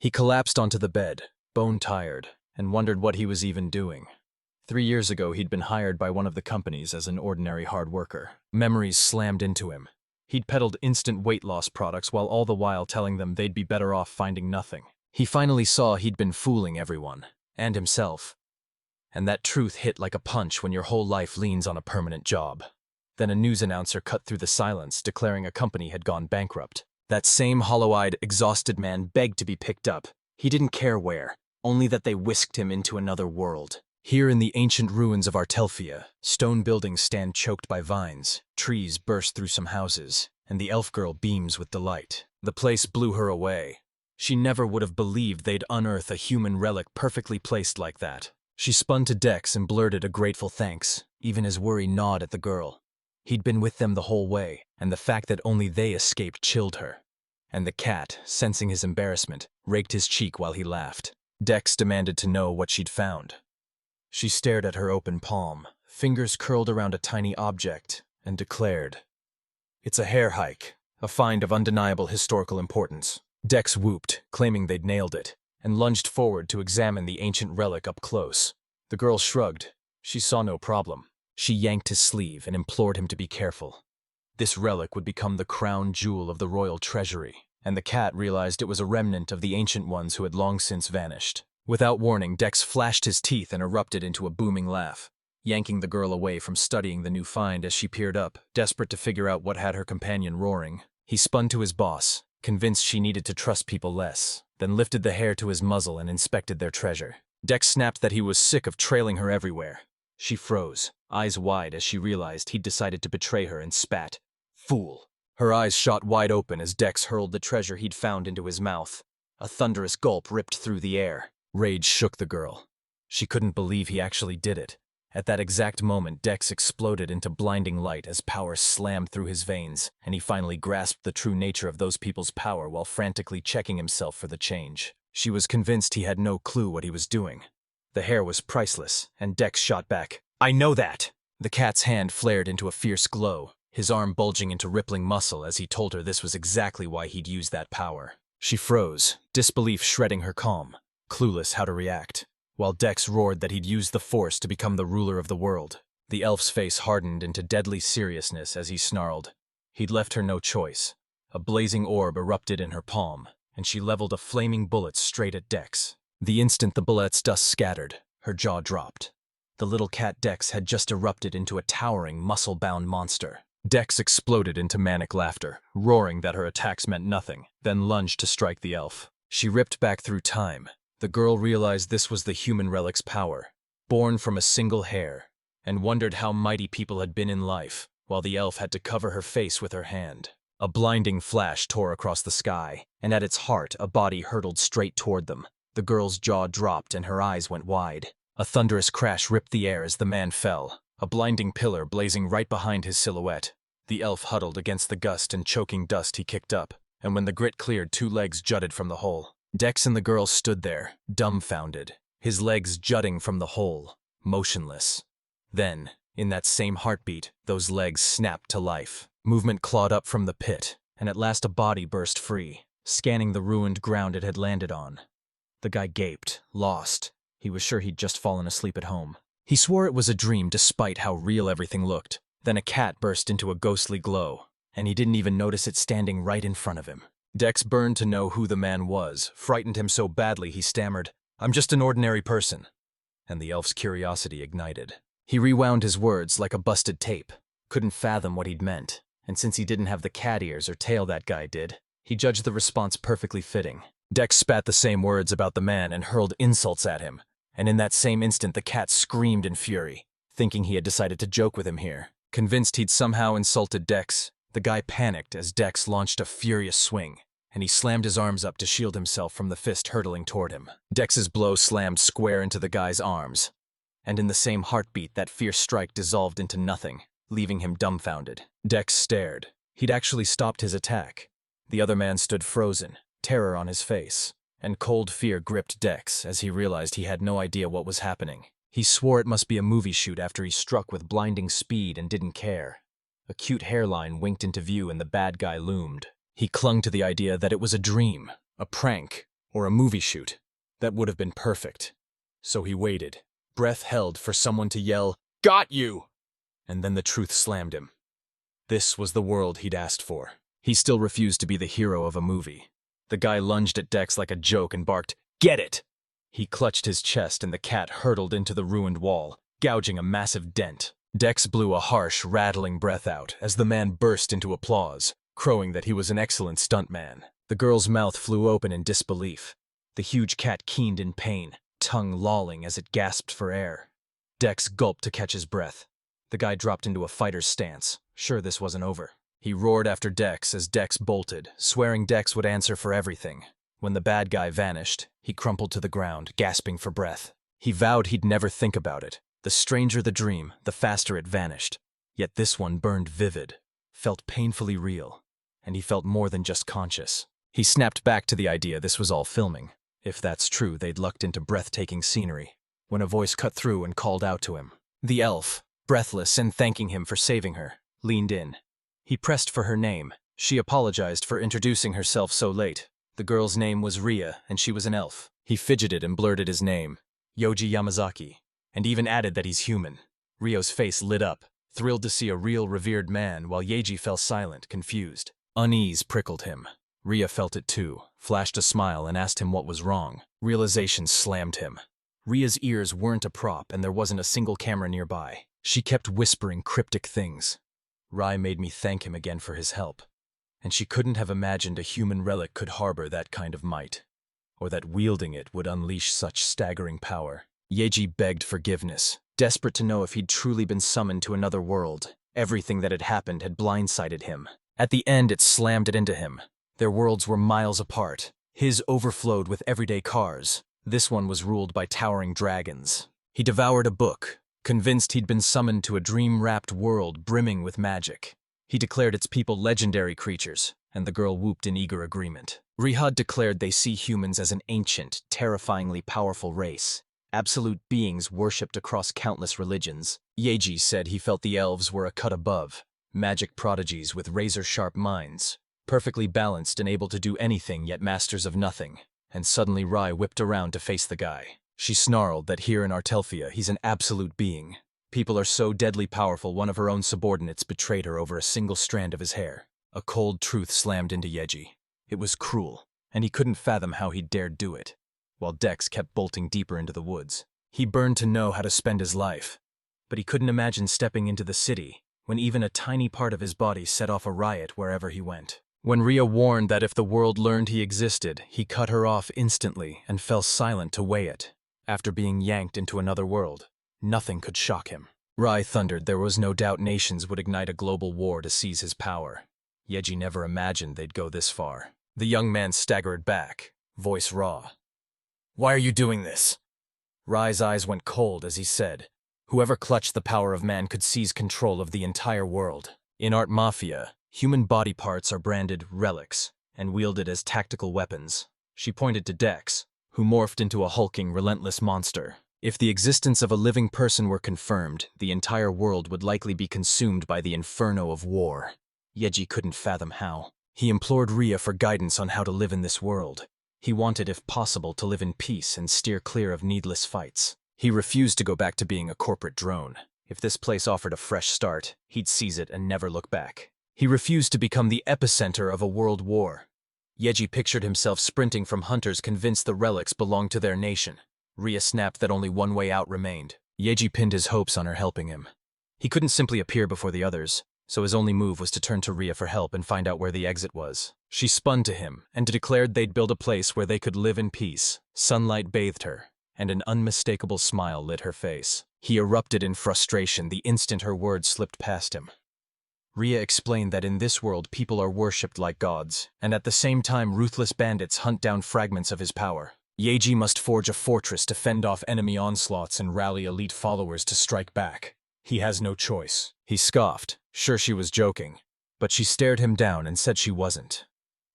He collapsed onto the bed, bone-tired, and wondered what he was even doing. 3 years ago, he'd been hired by one of the companies as an ordinary hard worker. Memories slammed into him. He'd peddled instant weight loss products while all the while telling them they'd be better off finding nothing. He finally saw he'd been fooling everyone, and himself. And that truth hit like a punch when your whole life leans on a permanent job. Then a news announcer cut through the silence, declaring a company had gone bankrupt. That same hollow-eyed, exhausted man begged to be picked up. He didn't care where, only that they whisked him into another world. Here in the ancient ruins of Artelia, stone buildings stand choked by vines, trees burst through some houses, and the elf girl beams with delight. The place blew her away. She never would have believed they'd unearth a human relic perfectly placed like that. She spun to Dex and blurted a grateful thanks, even as worry gnawed at the girl. He'd been with them the whole way, and the fact that only they escaped chilled her. And the cat, sensing his embarrassment, raked his cheek while he laughed. Dex demanded to know what she'd found. She stared at her open palm, fingers curled around a tiny object, and declared, "It's a hair hike, a find of undeniable historical importance." Dex whooped, claiming they'd nailed it, and lunged forward to examine the ancient relic up close. The girl shrugged. She saw no problem. She yanked his sleeve and implored him to be careful. This relic would become the crown jewel of the royal treasury, and the cat realized it was a remnant of the ancient ones who had long since vanished. Without warning, Dex flashed his teeth and erupted into a booming laugh, yanking the girl away from studying the new find as she peered up, desperate to figure out what had her companion roaring. He spun to his boss, convinced she needed to trust people less, then lifted the hair to his muzzle and inspected their treasure. Dex snapped that he was sick of trailing her everywhere. She froze, eyes wide as she realized he'd decided to betray her, and spat, "Fool." Her eyes shot wide open as Dex hurled the treasure he'd found into his mouth. A thunderous gulp ripped through the air. Rage shook the girl. She couldn't believe he actually did it. At that exact moment, Dex exploded into blinding light as power slammed through his veins, and he finally grasped the true nature of those people's power while frantically checking himself for the change. She was convinced he had no clue what he was doing. The hair was priceless, and Dex shot back, "I know that!" The cat's hand flared into a fierce glow, his arm bulging into rippling muscle as he told her this was exactly why he'd use that power. She froze, disbelief shredding her calm, clueless how to react, while Dex roared that he'd use the Force to become the ruler of the world. The elf's face hardened into deadly seriousness as he snarled. He'd left her no choice. A blazing orb erupted in her palm, and she leveled a flaming bullet straight at Dex. The instant the bullet's dust scattered, her jaw dropped. The little cat Dex had just erupted into a towering, muscle-bound monster. Dex exploded into manic laughter, roaring that her attacks meant nothing, then lunged to strike the elf. She ripped back through time. The girl realized this was the human relic's power, born from a single hair, and wondered how mighty people had been in life, while the elf had to cover her face with her hand. A blinding flash tore across the sky, and at its heart a body hurtled straight toward them. The girl's jaw dropped and her eyes went wide. A thunderous crash ripped the air as the man fell, a blinding pillar blazing right behind his silhouette. The elf huddled against the gust and choking dust he kicked up, and when the grit cleared, 2 legs jutted from the hole. Dex and the girl stood there, dumbfounded, his legs jutting from the hole, motionless. Then, in that same heartbeat, those legs snapped to life. Movement clawed up from the pit, and at last a body burst free, scanning the ruined ground it had landed on. The guy gaped, lost. He was sure he'd just fallen asleep at home. He swore it was a dream despite how real everything looked. Then a cat burst into a ghostly glow, and he didn't even notice it standing right in front of him. Dex burned to know who the man was, frightened him so badly he stammered, "I'm just an ordinary person." And the elf's curiosity ignited. He rewound his words like a busted tape, couldn't fathom what he'd meant, and since he didn't have the cat ears or tail that guy did, he judged the response perfectly fitting. Dex spat the same words about the man and hurled insults at him, and in that same instant the cat screamed in fury, thinking he had decided to joke with him here. Convinced he'd somehow insulted Dex, the guy panicked as Dex launched a furious swing, and he slammed his arms up to shield himself from the fist hurtling toward him. Dex's blow slammed square into the guy's arms, and in the same heartbeat that fierce strike dissolved into nothing, leaving him dumbfounded. Dex stared. He'd actually stopped his attack. The other man stood frozen, terror on his face, and cold fear gripped Dex as he realized he had no idea what was happening. He swore it must be a movie shoot after he struck with blinding speed and didn't care. A cute hairline winked into view and the bad guy loomed. He clung to the idea that it was a dream, a prank, or a movie shoot. That would have been perfect. So he waited, breath held for someone to yell, "Got you!" And then the truth slammed him. This was the world he'd asked for. He still refused to be the hero of a movie. The guy lunged at Dex like a joke and barked, "Get it!" He clutched his chest and the cat hurtled into the ruined wall, gouging a massive dent. Dex blew a harsh, rattling breath out as the man burst into applause, crowing that he was an excellent stuntman. The girl's mouth flew open in disbelief. The huge cat keened in pain, tongue lolling as it gasped for air. Dex gulped to catch his breath. The guy dropped into a fighter's stance, sure this wasn't over. He roared after Dex as Dex bolted, swearing Dex would answer for everything. When the bad guy vanished, he crumpled to the ground, gasping for breath. He vowed he'd never think about it. The stranger the dream, the faster it vanished. Yet this one burned vivid, felt painfully real, and he felt more than just conscious. He snapped back to the idea this was all filming. If that's true, they'd lucked into breathtaking scenery, when a voice cut through and called out to him. The elf, breathless and thanking him for saving her, leaned in. He pressed for her name. She apologized for introducing herself so late. The girl's name was Ria, and she was an elf. He fidgeted and blurted his name, Yoji Yamazaki, and even added that he's human. Rio's face lit up, thrilled to see a real revered man, while Yoji fell silent, confused. Unease prickled him. Ria felt it too, flashed a smile and asked him what was wrong. Realization slammed him. Ria's ears weren't a prop and there wasn't a single camera nearby. She kept whispering cryptic things. Rai made me thank him again for his help. And she couldn't have imagined a human relic could harbor that kind of might, or that wielding it would unleash such staggering power. Yoji begged forgiveness, desperate to know if he'd truly been summoned to another world. Everything that had happened had blindsided him. At the end, it slammed it into him. Their worlds were miles apart. His overflowed with everyday cars. This one was ruled by towering dragons. He devoured a book, convinced he'd been summoned to a dream-wrapped world brimming with magic. He declared its people legendary creatures, and the girl whooped in eager agreement. Rihad declared they see humans as an ancient, terrifyingly powerful race, absolute beings worshipped across countless religions. Yoji said he felt the elves were a cut above, magic prodigies with razor-sharp minds, perfectly balanced and able to do anything yet masters of nothing. And suddenly Rai whipped around to face the guy. She snarled that here in Artelia he's an absolute being. People are so deadly powerful one of her own subordinates betrayed her over a single strand of his hair. A cold truth slammed into Yoji. It was cruel, and he couldn't fathom how he'd dared do it, while Dex kept bolting deeper into the woods. He burned to know how to spend his life, but he couldn't imagine stepping into the city when even a tiny part of his body set off a riot wherever he went. When Ria warned that if the world learned he existed, he cut her off instantly and fell silent to weigh it. After being yanked into another world, nothing could shock him. Rai thundered there was no doubt nations would ignite a global war to seize his power. Yoji never imagined they'd go this far. The young man staggered back, voice raw. "Why are you doing this?" Rai's eyes went cold as he said, "Whoever clutched the power of man could seize control of the entire world. In Art Mafia, human body parts are branded relics and wielded as tactical weapons." She pointed to Dex, who morphed into a hulking, relentless monster. If the existence of a living person were confirmed, the entire world would likely be consumed by the inferno of war. Yoji couldn't fathom how. He implored Ria for guidance on how to live in this world. He wanted, if possible, to live in peace and steer clear of needless fights. He refused to go back to being a corporate drone. If this place offered a fresh start, he'd seize it and never look back. He refused to become the epicenter of a world war. Yoji pictured himself sprinting from hunters convinced the relics belonged to their nation. Ria snapped that only one way out remained. Yoji pinned his hopes on her helping him. He couldn't simply appear before the others, so his only move was to turn to Ria for help and find out where the exit was. She spun to him and declared they'd build a place where they could live in peace. Sunlight bathed her, and an unmistakable smile lit her face. He erupted in frustration the instant her words slipped past him. Ria explained that in this world people are worshipped like gods, and at the same time ruthless bandits hunt down fragments of his power. Yoji must forge a fortress to fend off enemy onslaughts and rally elite followers to strike back. He has no choice. He scoffed, sure she was joking, but she stared him down and said she wasn't.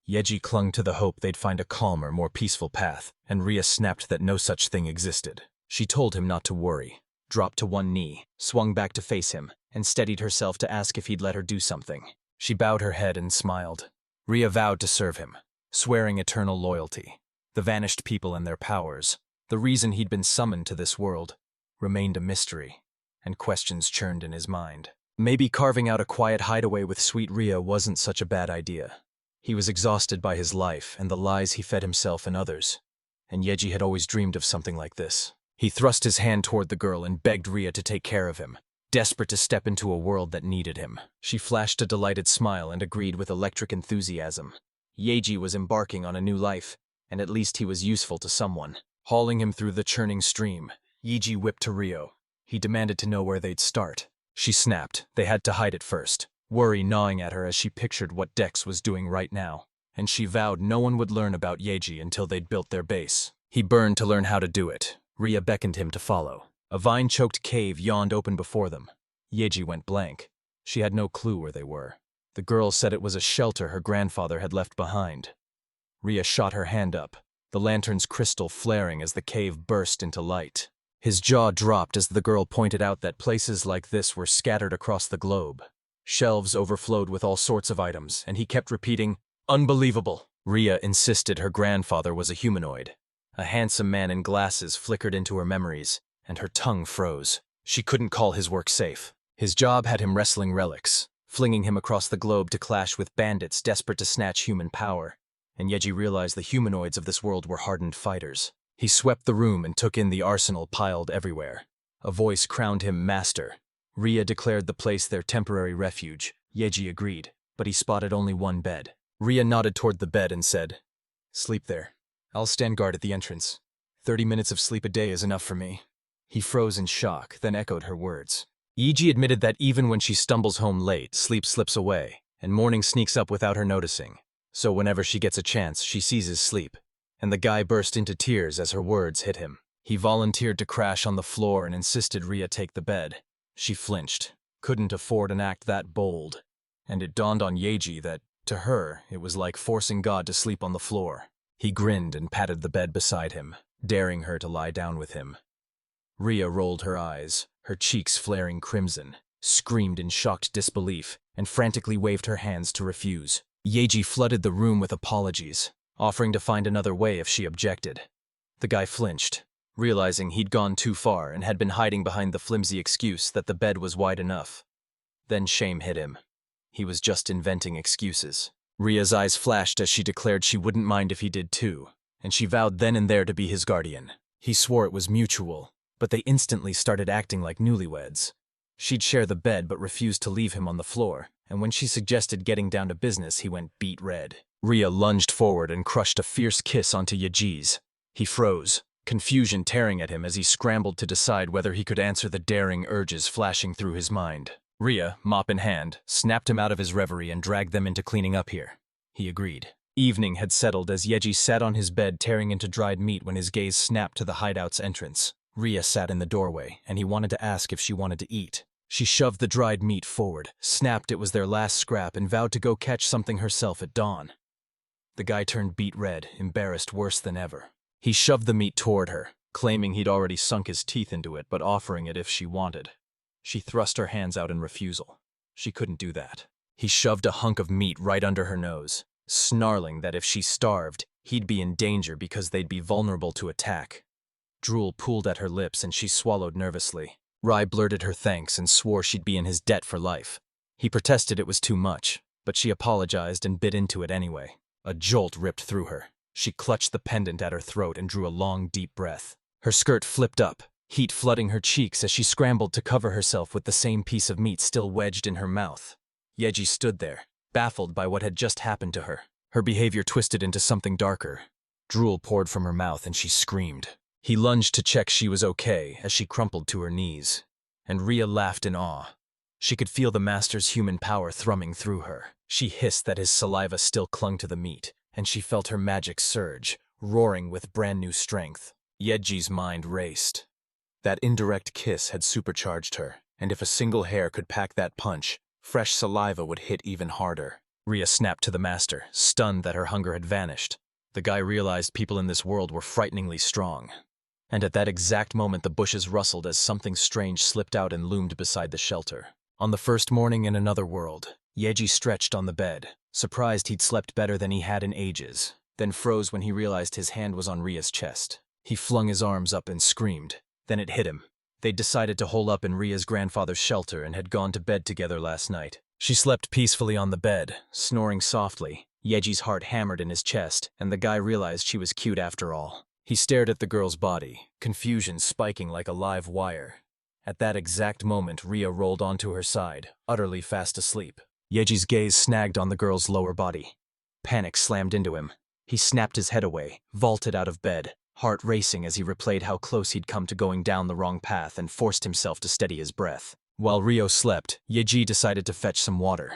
Yoji clung to the hope they'd find a calmer, more peaceful path, and Ria snapped that no such thing existed. She told him not to worry, dropped to one knee, swung back to face him, and steadied herself to ask if he'd let her do something. She bowed her head and smiled. Ria vowed to serve him, swearing eternal loyalty. The vanished people and their powers, the reason he'd been summoned to this world, remained a mystery, and questions churned in his mind. Maybe carving out a quiet hideaway with sweet Rhea wasn't such a bad idea. He was exhausted by his life and the lies he fed himself and others, and Yoji had always dreamed of something like this. He thrust his hand toward the girl and begged Rhea to take care of him, desperate to step into a world that needed him. She flashed a delighted smile and agreed with electric enthusiasm. Yoji was embarking on a new life, and at least he was useful to someone. Hauling him through the churning stream, Yoji whipped to Rio. He demanded to know where they'd start. She snapped. They had to hide it first, worry gnawing at her as she pictured what Dex was doing right now. And she vowed no one would learn about Yoji until they'd built their base. He burned to learn how to do it. Rhea beckoned him to follow. A vine-choked cave yawned open before them. Yoji went blank. She had no clue where they were. The girl said it was a shelter her grandfather had left behind. Rhea shot her hand up, the lantern's crystal flaring as the cave burst into light. His jaw dropped as the girl pointed out that places like this were scattered across the globe. Shelves overflowed with all sorts of items, and he kept repeating, "Unbelievable." Rhea insisted her grandfather was a humanoid. A handsome man in glasses flickered into her memories, and her tongue froze. She couldn't call his work safe. His job had him wrestling relics, flinging him across the globe to clash with bandits desperate to snatch human power. And Yoji realized the humanoids of this world were hardened fighters. He swept the room and took in the arsenal piled everywhere. A voice crowned him master. Rhea declared the place their temporary refuge. Yoji agreed, but he spotted only one bed. Rhea nodded toward the bed and said, "Sleep there. I'll stand guard at the entrance. 30 minutes of sleep a day is enough for me." He froze in shock, then echoed her words. Yoji admitted that even when she stumbles home late, sleep slips away, and morning sneaks up without her noticing. So whenever she gets a chance, she seizes sleep. And the guy burst into tears as her words hit him. He volunteered to crash on the floor and insisted Rhea take the bed. She flinched, couldn't afford an act that bold. And it dawned on Yoji that, to her, it was like forcing God to sleep on the floor. He grinned and patted the bed beside him, daring her to lie down with him. Rhea rolled her eyes, her cheeks flaring crimson, screamed in shocked disbelief, and frantically waved her hands to refuse. Yoji flooded the room with apologies, offering to find another way if she objected. The guy flinched, realizing he'd gone too far and had been hiding behind the flimsy excuse that the bed was wide enough. Then shame hit him. He was just inventing excuses. Rhea's eyes flashed as she declared she wouldn't mind if he did too, and she vowed then and there to be his guardian. He swore it was mutual, but they instantly started acting like newlyweds. She'd share the bed but refused to leave him on the floor, and when she suggested getting down to business, he went beet red. Rhea lunged forward and crushed a fierce kiss onto Yoji's. He froze, confusion tearing at him as he scrambled to decide whether he could answer the daring urges flashing through his mind. Rhea, mop in hand, snapped him out of his reverie and dragged them into cleaning up here. He agreed. Evening had settled as Yoji sat on his bed tearing into dried meat when his gaze snapped to the hideout's entrance. Rhea sat in the doorway, and he wanted to ask if she wanted to eat. She shoved the dried meat forward, snapped it was their last scrap, and vowed to go catch something herself at dawn. The guy turned beet red, embarrassed worse than ever. He shoved the meat toward her, claiming he'd already sunk his teeth into it, but offering it if she wanted. She thrust her hands out in refusal. She couldn't do that. He shoved a hunk of meat right under her nose, snarling that if she starved, he'd be in danger because they'd be vulnerable to attack. Drool pooled at her lips and she swallowed nervously. Rai blurted her thanks and swore she'd be in his debt for life. He protested it was too much, but she apologized and bit into it anyway. A jolt ripped through her. She clutched the pendant at her throat and drew a long, deep breath. Her skirt flipped up, heat flooding her cheeks as she scrambled to cover herself with the same piece of meat still wedged in her mouth. Yoji stood there, baffled by what had just happened to her. Her behavior twisted into something darker. Drool poured from her mouth and she screamed. He lunged to check she was okay as she crumpled to her knees. And Rhea laughed in awe. She could feel the master's human power thrumming through her. She hissed that his saliva still clung to the meat, and she felt her magic surge, roaring with brand new strength. Yoji's mind raced. That indirect kiss had supercharged her, and if a single hair could pack that punch, fresh saliva would hit even harder. Rhea snapped to the master, stunned that her hunger had vanished. The guy realized people in this world were frighteningly strong. And at that exact moment the bushes rustled as something strange slipped out and loomed beside the shelter. On the first morning in another world, Yoji stretched on the bed, surprised he'd slept better than he had in ages. then froze when he realized his hand was on Ria's chest. He flung his arms up and screamed. Then it hit him. They'd decided to hole up in Ria's grandfather's shelter and had gone to bed together last night. She slept peacefully on the bed, snoring softly. Yeji's heart hammered in his chest, and the guy realized she was cute after all. He stared at the girl's body, confusion spiking like a live wire. At that exact moment, Ria rolled onto her side, utterly fast asleep. Yeji's gaze snagged on the girl's lower body. Panic slammed into him. He snapped his head away, vaulted out of bed, heart racing as he replayed how close he'd come to going down the wrong path and forced himself to steady his breath. While Rio slept, Yeji decided to fetch some water.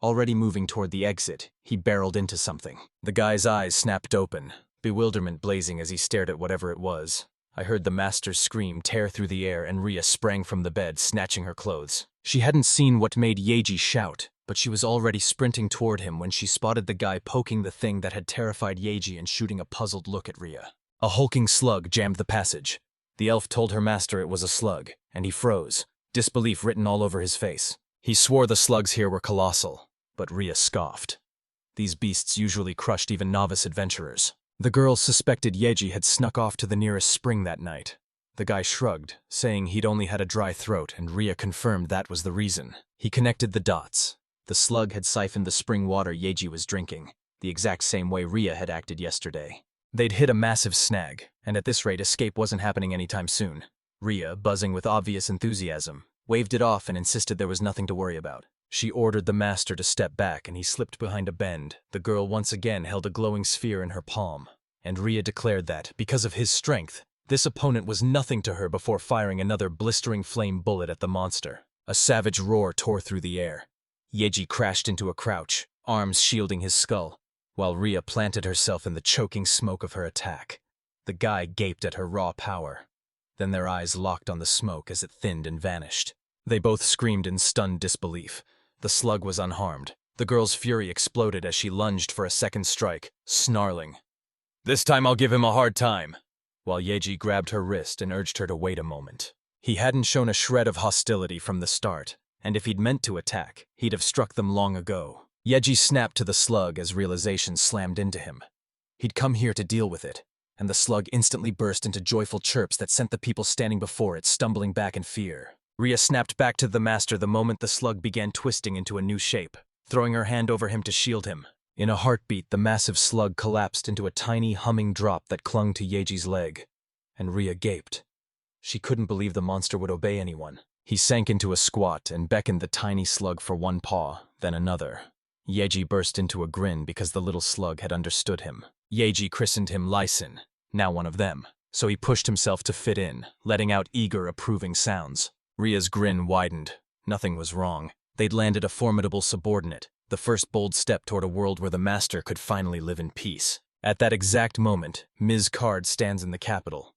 Already moving toward the exit, he barreled into something. The guy's eyes snapped open, bewilderment blazing as he stared at whatever it was. I heard the master's scream tear through the air and Ria sprang from the bed, snatching her clothes. She hadn't seen what made Yeji shout, but she was already sprinting toward him when she spotted the guy poking the thing that had terrified Yeji and shooting a puzzled look at Ria. A hulking slug jammed the passage. The elf told her master it was a slug, and he froze, disbelief written all over his face. He swore the slugs here were colossal, but Ria scoffed. These beasts usually crushed even novice adventurers. The girl suspected Yeji had snuck off to the nearest spring that night. The guy shrugged, saying he'd only had a dry throat, and Ria confirmed that was the reason. He connected the dots. The slug had siphoned the spring water Yeji was drinking, the exact same way Ria had acted yesterday. They'd hit a massive snag, and at this rate escape wasn't happening anytime soon. Ria, buzzing with obvious enthusiasm, waved it off and insisted there was nothing to worry about. She ordered the master to step back and he slipped behind a bend. The girl once again held a glowing sphere in her palm, and Ria declared that, because of his strength, this opponent was nothing to her before firing another blistering flame bullet at the monster. A savage roar tore through the air. Yeji crashed into a crouch, arms shielding his skull, while Ria planted herself in the choking smoke of her attack. The guy gaped at her raw power. Then their eyes locked on the smoke as it thinned and vanished. They both screamed in stunned disbelief. The slug was unharmed. The girl's fury exploded as she lunged for a second strike, snarling, "This time I'll give him a hard time," while Yeji grabbed her wrist and urged her to wait a moment. He hadn't shown a shred of hostility from the start, and if he'd meant to attack, he'd have struck them long ago. Yeji snapped to the slug as realization slammed into him. He'd come here to deal with it, and the slug instantly burst into joyful chirps that sent the people standing before it stumbling back in fear. Ria snapped back to the master the moment the slug began twisting into a new shape, throwing her hand over him to shield him. In a heartbeat, the massive slug collapsed into a tiny, humming drop that clung to Yeji's leg, and Ria gaped. She couldn't believe the monster would obey anyone. He sank into a squat and beckoned the tiny slug for one paw, then another. Yeji burst into a grin because the little slug had understood him. Yeji christened him Lyson, now one of them, so he pushed himself to fit in, letting out eager, approving sounds. Ria's grin widened. Nothing was wrong. They'd landed a formidable subordinate, the first bold step toward a world where the master could finally live in peace. At that exact moment, Ms. Card stands in the capital.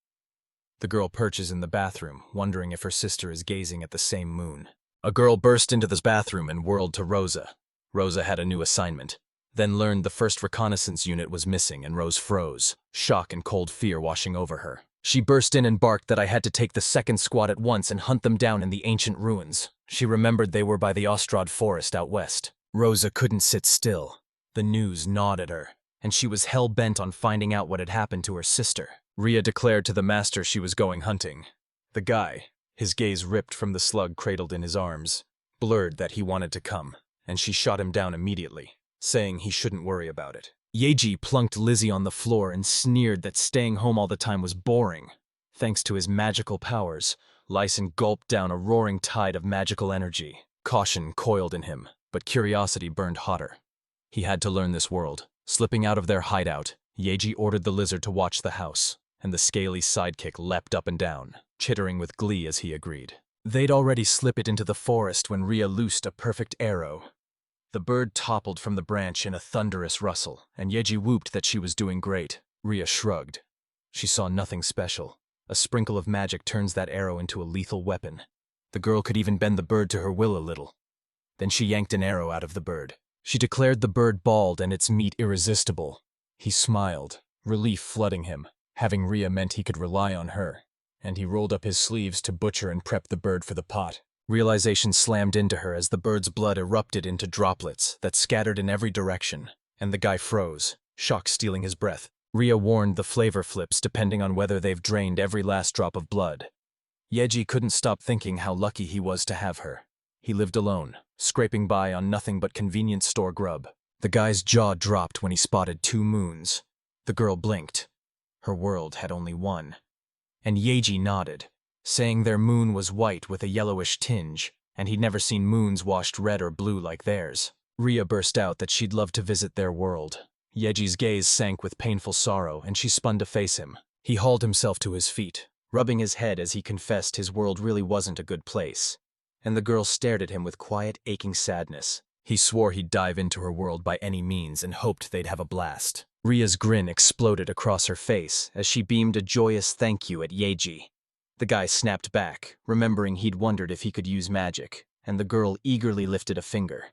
The girl perches in the bathroom, wondering if her sister is gazing at the same moon. A girl burst into this bathroom and whirled to Rosa. Rosa had a new assignment, then learned the first reconnaissance unit was missing and Rose froze, shock and cold fear washing over her. She burst in and barked that I had to take the second squad at once and hunt them down in the ancient ruins. She remembered they were by the Ostrad forest out west. Rosa couldn't sit still. The news gnawed at her, and she was hell-bent on finding out what had happened to her sister. Ria declared to the master she was going hunting. The guy, his gaze ripped from the slug cradled in his arms, blurred that he wanted to come, and she shot him down immediately, saying he shouldn't worry about it. Yeji plunked Lizzie on the floor and sneered that staying home all the time was boring. Thanks to his magical powers, Lyson gulped down a roaring tide of magical energy. Caution coiled in him, but curiosity burned hotter. He had to learn this world. Slipping out of their hideout, Yeji ordered the lizard to watch the house, and the scaly sidekick leapt up and down, chittering with glee as he agreed. They'd already slipped it into the forest when Ria loosed a perfect arrow. The bird toppled from the branch in a thunderous rustle, and Yeji whooped that she was doing great. Ria shrugged. She saw nothing special. A sprinkle of magic turns that arrow into a lethal weapon. The girl could even bend the bird to her will a little. Then she yanked an arrow out of the bird. She declared the bird bald and its meat irresistible. He smiled, relief flooding him. Having Ria meant he could rely on her, and he rolled up his sleeves to butcher and prep the bird for the pot. Realization slammed into her as the bird's blood erupted into droplets that scattered in every direction, and the guy froze. shock stealing his breath. Ria warned the flavor flips depending on whether they've drained every last drop of blood. Yoji couldn't stop thinking how lucky he was to have her. He lived alone, scraping by on nothing but convenience store grub. The guy's jaw dropped when he spotted 2 moons. The girl blinked. Her world had only one. And Yoji nodded, saying their moon was white with a yellowish tinge, and he'd never seen moons washed red or blue like theirs. Ria burst out that she'd love to visit their world. Yoji's gaze sank with painful sorrow, and she spun to face him. He hauled himself to his feet, rubbing his head as he confessed his world really wasn't a good place. And the girl stared at him with quiet, aching sadness. He swore he'd dive into her world by any means and hoped they'd have a blast. Ria's grin exploded across her face as she beamed a joyous thank you at Yoji. The guy snapped back, remembering he'd wondered if he could use magic, and the girl eagerly lifted a finger.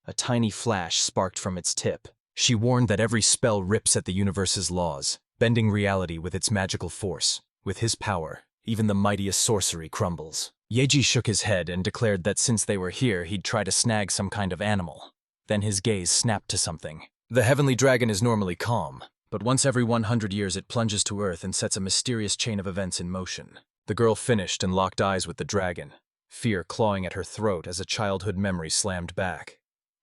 A tiny flash sparked from its tip. She warned that every spell rips at the universe's laws, bending reality with its magical force. With his power, even the mightiest sorcery crumbles. Yoji shook his head and declared that since they were here, he'd try to snag some kind of animal. Then his gaze snapped to something. The heavenly dragon is normally calm, but once every 100 years it plunges to Earth and sets a mysterious chain of events in motion. The girl finished and locked eyes with the dragon, fear clawing at her throat as a childhood memory slammed back.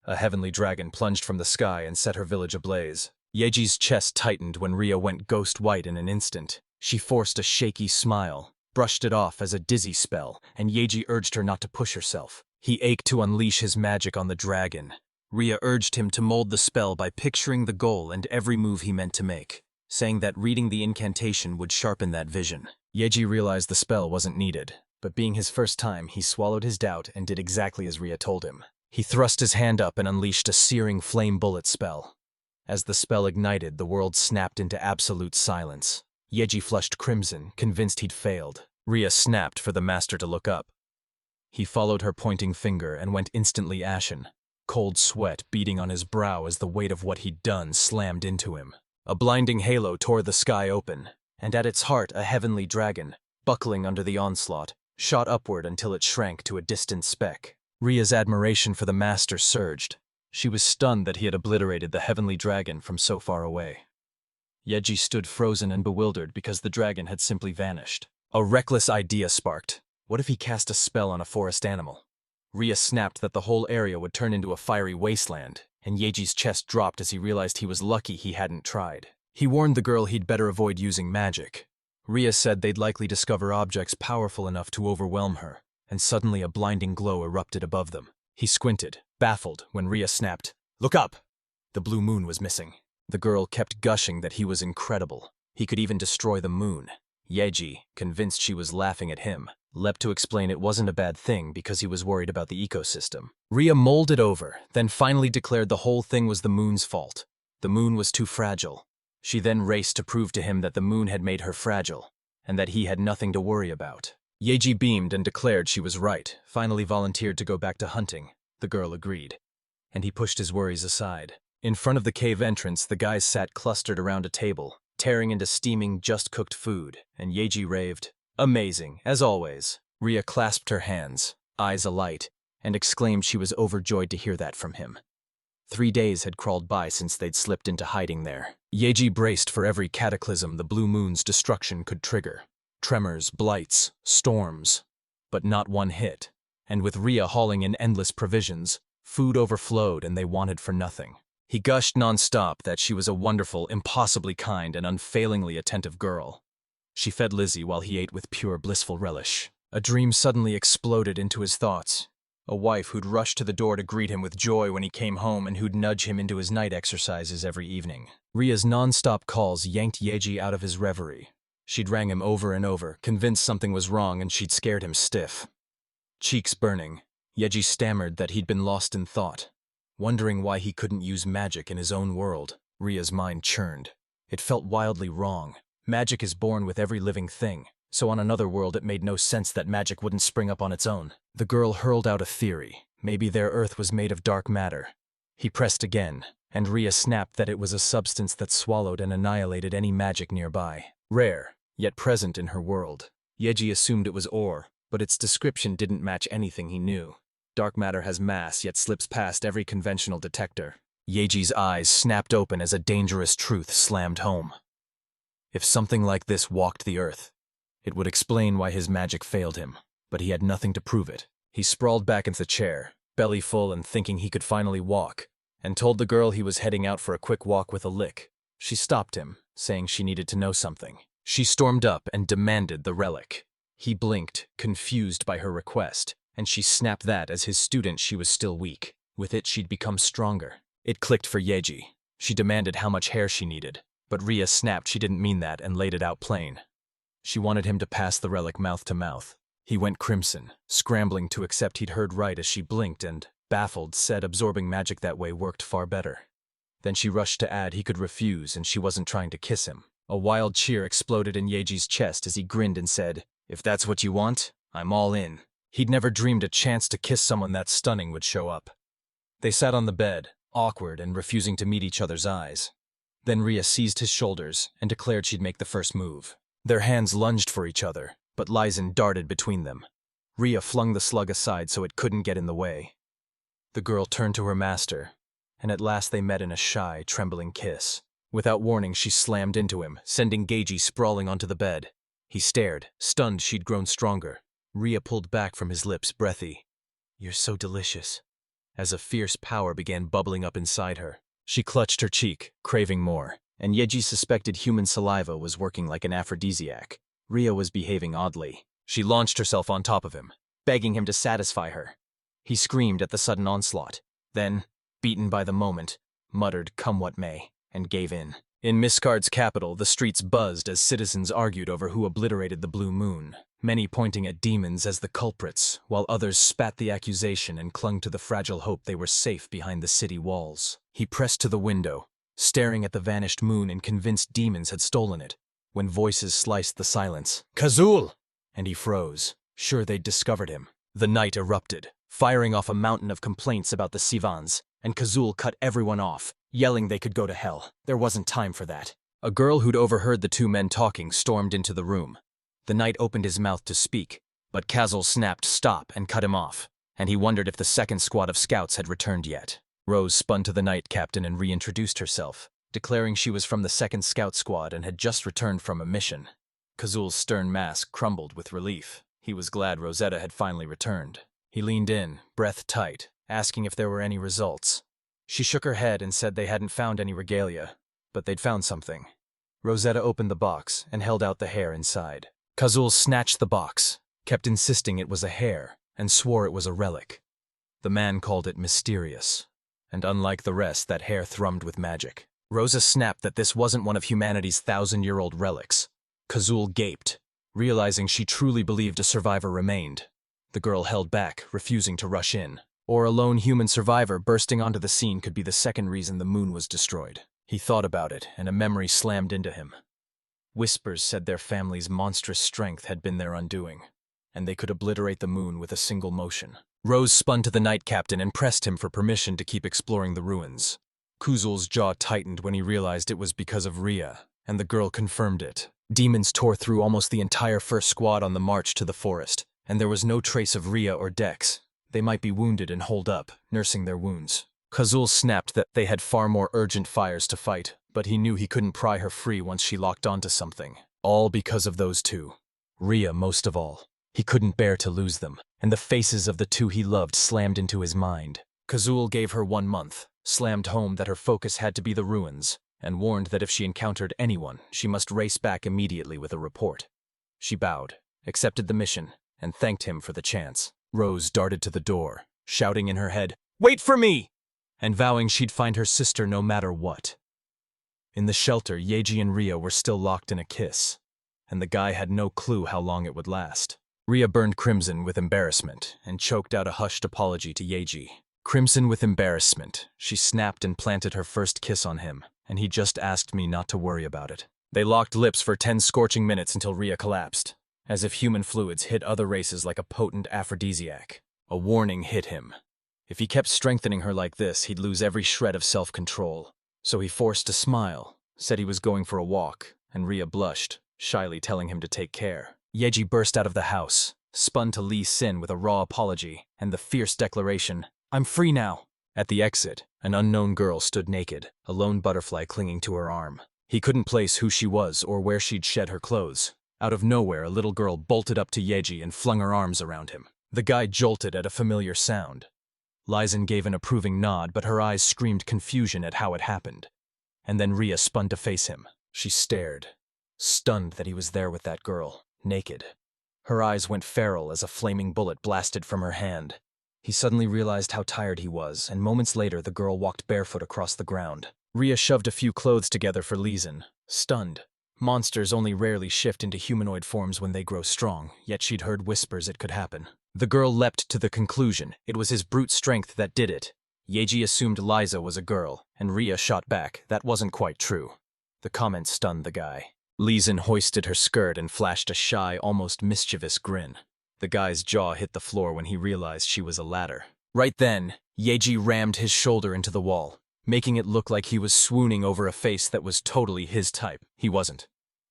A heavenly dragon plunged from the sky and set her village ablaze. Yoji's chest tightened when Ria went ghost white in an instant. She forced a shaky smile, brushed it off as a dizzy spell, and Yoji urged her not to push herself. He ached to unleash his magic on the dragon. Ria urged him to mold the spell by picturing the goal and every move he meant to make, saying that reading the incantation would sharpen that vision. Yoji realized the spell wasn't needed, but being his first time, he swallowed his doubt and did exactly as Ria told him. He thrust his hand up and unleashed a searing flame bullet spell. As the spell ignited, the world snapped into absolute silence. Yoji flushed crimson, convinced he'd failed. Ria snapped for the master to look up. He followed her pointing finger and went instantly ashen, cold sweat beading on his brow as the weight of what he'd done slammed into him. A blinding halo tore the sky open, and at its heart a heavenly dragon, buckling under the onslaught, shot upward until it shrank to a distant speck. Ria's admiration for the master surged. She was stunned that he had obliterated the heavenly dragon from so far away. Yoji stood frozen and bewildered because the dragon had simply vanished. A reckless idea sparked. What if he cast a spell on a forest animal? Ria snapped that the whole area would turn into a fiery wasteland, and Yoji's chest dropped as he realized he was lucky he hadn't tried. He warned the girl he'd better avoid using magic. Ria said they'd likely discover objects powerful enough to overwhelm her, and suddenly a blinding glow erupted above them. He squinted, baffled, when Ria snapped, "Look up!" The blue moon was missing. The girl kept gushing that he was incredible. He could even destroy the moon. Yoji, convinced she was laughing at him, leapt to explain it wasn't a bad thing because he was worried about the ecosystem. Ria mulled it over, then finally declared the whole thing was the moon's fault. The moon was too fragile. She then raced to prove to him that the moon had made her fragile, and that he had nothing to worry about. Yoji beamed and declared she was right, finally volunteered to go back to hunting. The girl agreed, and he pushed his worries aside. In front of the cave entrance, the guys sat clustered around a table, tearing into steaming, just-cooked food, and Yoji raved, "Amazing, as always." Ria clasped her hands, eyes alight, and exclaimed she was overjoyed to hear that from him. 3 days had crawled by since they'd slipped into hiding there. Yoji braced for every cataclysm the blue moon's destruction could trigger. Tremors, blights, storms. But not one hit. And with Ria hauling in endless provisions, food overflowed and they wanted for nothing. He gushed nonstop that she was a wonderful, impossibly kind and unfailingly attentive girl. She fed Lizzie while he ate with pure blissful relish. A dream suddenly exploded into his thoughts. A wife who'd rush to the door to greet him with joy when he came home and who'd nudge him into his night exercises every evening. Ria's non-stop calls yanked Yoji out of his reverie. She'd rang him over and over, convinced something was wrong, and she'd scared him stiff. Cheeks burning, Yoji stammered that he'd been lost in thought. Wondering why he couldn't use magic in his own world, Ria's mind churned. It felt wildly wrong. Magic is born with every living thing, so on another world it made no sense that magic wouldn't spring up on its own. The girl hurled out a theory. Maybe their Earth was made of dark matter. He pressed again, and Ria snapped that it was a substance that swallowed and annihilated any magic nearby. Rare, yet present in her world. Yoji assumed it was ore, but its description didn't match anything he knew. Dark matter has mass, yet slips past every conventional detector. Yeji's eyes snapped open as a dangerous truth slammed home. If something like this walked the earth, it would explain why his magic failed him, but he had nothing to prove it. He sprawled back into the chair, belly full and thinking he could finally walk, and told the girl he was heading out for a quick walk with a lick. She stopped him, saying she needed to know something. She stormed up and demanded the relic. He blinked, confused by her request, and she snapped that as his student she was still weak. With it she'd become stronger. It clicked for Yeji. She demanded how much hair she needed, but Rhea snapped she didn't mean that and laid it out plain. She wanted him to pass the relic mouth to mouth. He went crimson, scrambling to accept he'd heard right as she blinked and, baffled, said absorbing magic that way worked far better. Then she rushed to add he could refuse and she wasn't trying to kiss him. A wild cheer exploded in Yeji's chest as he grinned and said, "If that's what you want, I'm all in." He'd never dreamed a chance to kiss someone that stunning would show up. They sat on the bed, awkward and refusing to meet each other's eyes. Then Rhea seized his shoulders and declared she'd make the first move. Their hands lunged for each other, but Lysen darted between them. Rhea flung the slug aside so it couldn't get in the way. The girl turned to her master, and at last they met in a shy, trembling kiss. Without warning, she slammed into him, sending Yeji sprawling onto the bed. He stared, stunned she'd grown stronger. Rhea pulled back from his lips, breathy. "You're so delicious," as a fierce power began bubbling up inside her. She clutched her cheek, craving more, and Yeji suspected human saliva was working like an aphrodisiac. Rhea was behaving oddly. She launched herself on top of him, begging him to satisfy her. He screamed at the sudden onslaught, then, beaten by the moment, muttered "come what may," and gave in. In Miscard's capital, the streets buzzed as citizens argued over who obliterated the blue moon, many pointing at demons as the culprits, while others spat the accusation and clung to the fragile hope they were safe behind the city walls. He pressed to the window, staring at the vanished moon and convinced demons had stolen it, when voices sliced the silence. "Kazul!" And he froze, sure they'd discovered him. The night erupted, firing off a mountain of complaints about the Sivans, and Kazul cut everyone off, yelling they could go to hell. There wasn't time for that. A girl who'd overheard the two men talking stormed into the room. The knight opened his mouth to speak, but Kazul snapped stop and cut him off, and he wondered if the second squad of scouts had returned yet. Rose spun to the knight captain and reintroduced herself, declaring she was from the second scout squad and had just returned from a mission. Kazul's stern mask crumbled with relief. He was glad Rosetta had finally returned. He leaned in, breath tight, asking if there were any results. She shook her head and said they hadn't found any regalia, but they'd found something. Rosetta opened the box and held out the hair inside. Kazul snatched the box, kept insisting it was a hair, and swore it was a relic. The man called it mysterious, and unlike the rest, that hair thrummed with magic. Rosa snapped that this wasn't one of humanity's 1,000-year-old relics. Kazul gaped, realizing she truly believed a survivor remained. The girl held back, refusing to rush in. Or a lone human survivor bursting onto the scene could be the second reason the moon was destroyed. He thought about it, and a memory slammed into him. Whispers said their family's monstrous strength had been their undoing, and they could obliterate the moon with a single motion. Rose spun to the knight captain and pressed him for permission to keep exploring the ruins. Kuzul's jaw tightened when he realized it was because of Rhea, and the girl confirmed it. Demons tore through almost the entire first squad on the march to the forest, and there was no trace of Rhea or Dex. They might be wounded and holed up, nursing their wounds. Kazul snapped that they had far more urgent fires to fight, but he knew he couldn't pry her free once she locked onto something. All because of those two. Rhea most of all. He couldn't bear to lose them, and the faces of the two he loved slammed into his mind. Kazul gave her 1 month, slammed home that her focus had to be the ruins, and warned that if she encountered anyone, she must race back immediately with a report. She bowed, accepted the mission, and thanked him for the chance. Rose darted to the door, shouting in her head, "Wait for me!" and vowing she'd find her sister no matter what. In the shelter, Yeji and Rhea were still locked in a kiss, and the guy had no clue how long it would last. Rhea burned crimson with embarrassment and choked out a hushed apology to Yeji. Crimson with embarrassment, she snapped and planted her first kiss on him, and he just asked me not to worry about it. They locked lips for 10 scorching minutes until Rhea collapsed, as if human fluids hit other races like a potent aphrodisiac. A warning hit him. If he kept strengthening her like this, he'd lose every shred of self-control. So he forced a smile, said he was going for a walk, and Rhea blushed, shyly telling him to take care. Yeji burst out of the house, spun to Lee Sin with a raw apology and the fierce declaration, "I'm free now." At the exit, an unknown girl stood naked, a lone butterfly clinging to her arm. He couldn't place who she was or where she'd shed her clothes. Out of nowhere, a little girl bolted up to Yoji and flung her arms around him. The guy jolted at a familiar sound. Lizen gave an approving nod, but her eyes screamed confusion at how it happened. And then Rhea spun to face him. She stared, stunned that he was there with that girl, naked. Her eyes went feral as a flaming bullet blasted from her hand. He suddenly realized how tired he was, and moments later the girl walked barefoot across the ground. Rhea shoved a few clothes together for Lizen, stunned. Monsters only rarely shift into humanoid forms when they grow strong, yet she'd heard whispers it could happen. The girl leapt to the conclusion it was his brute strength that did it. Yoji assumed Liza was a girl, and Rhea shot back that wasn't quite true. The comment stunned the guy. Lizen hoisted her skirt and flashed a shy, almost mischievous grin. The guy's jaw hit the floor when he realized she was a ladder. Right then, Yoji rammed his shoulder into the wall, making it look like he was swooning over a face that was totally his type. He wasn't.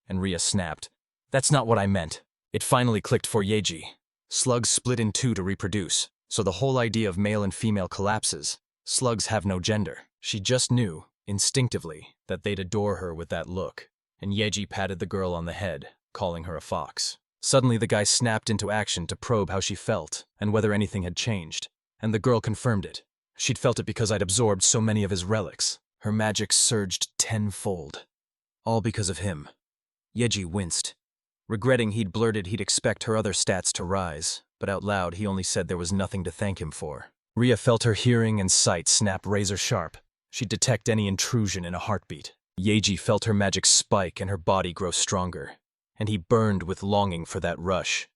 And Rhea snapped. That's not what I meant. It finally clicked for Yoji. Slugs split in two to reproduce, so the whole idea of male and female collapses. Slugs have no gender. She just knew, instinctively, that they'd adore her with that look. And Yoji patted the girl on the head, calling her a fox. Suddenly the guy snapped into action to probe how she felt and whether anything had changed. And the girl confirmed it. She'd felt it because I'd absorbed so many of his relics. Her magic surged tenfold. All because of him. Yoji winced. Regretting he'd blurted he'd expect her other stats to rise, but out loud he only said there was nothing to thank him for. Rhea felt her hearing and sight snap razor sharp. She'd detect any intrusion in a heartbeat. Yoji felt her magic spike and her body grow stronger, and he burned with longing for that rush.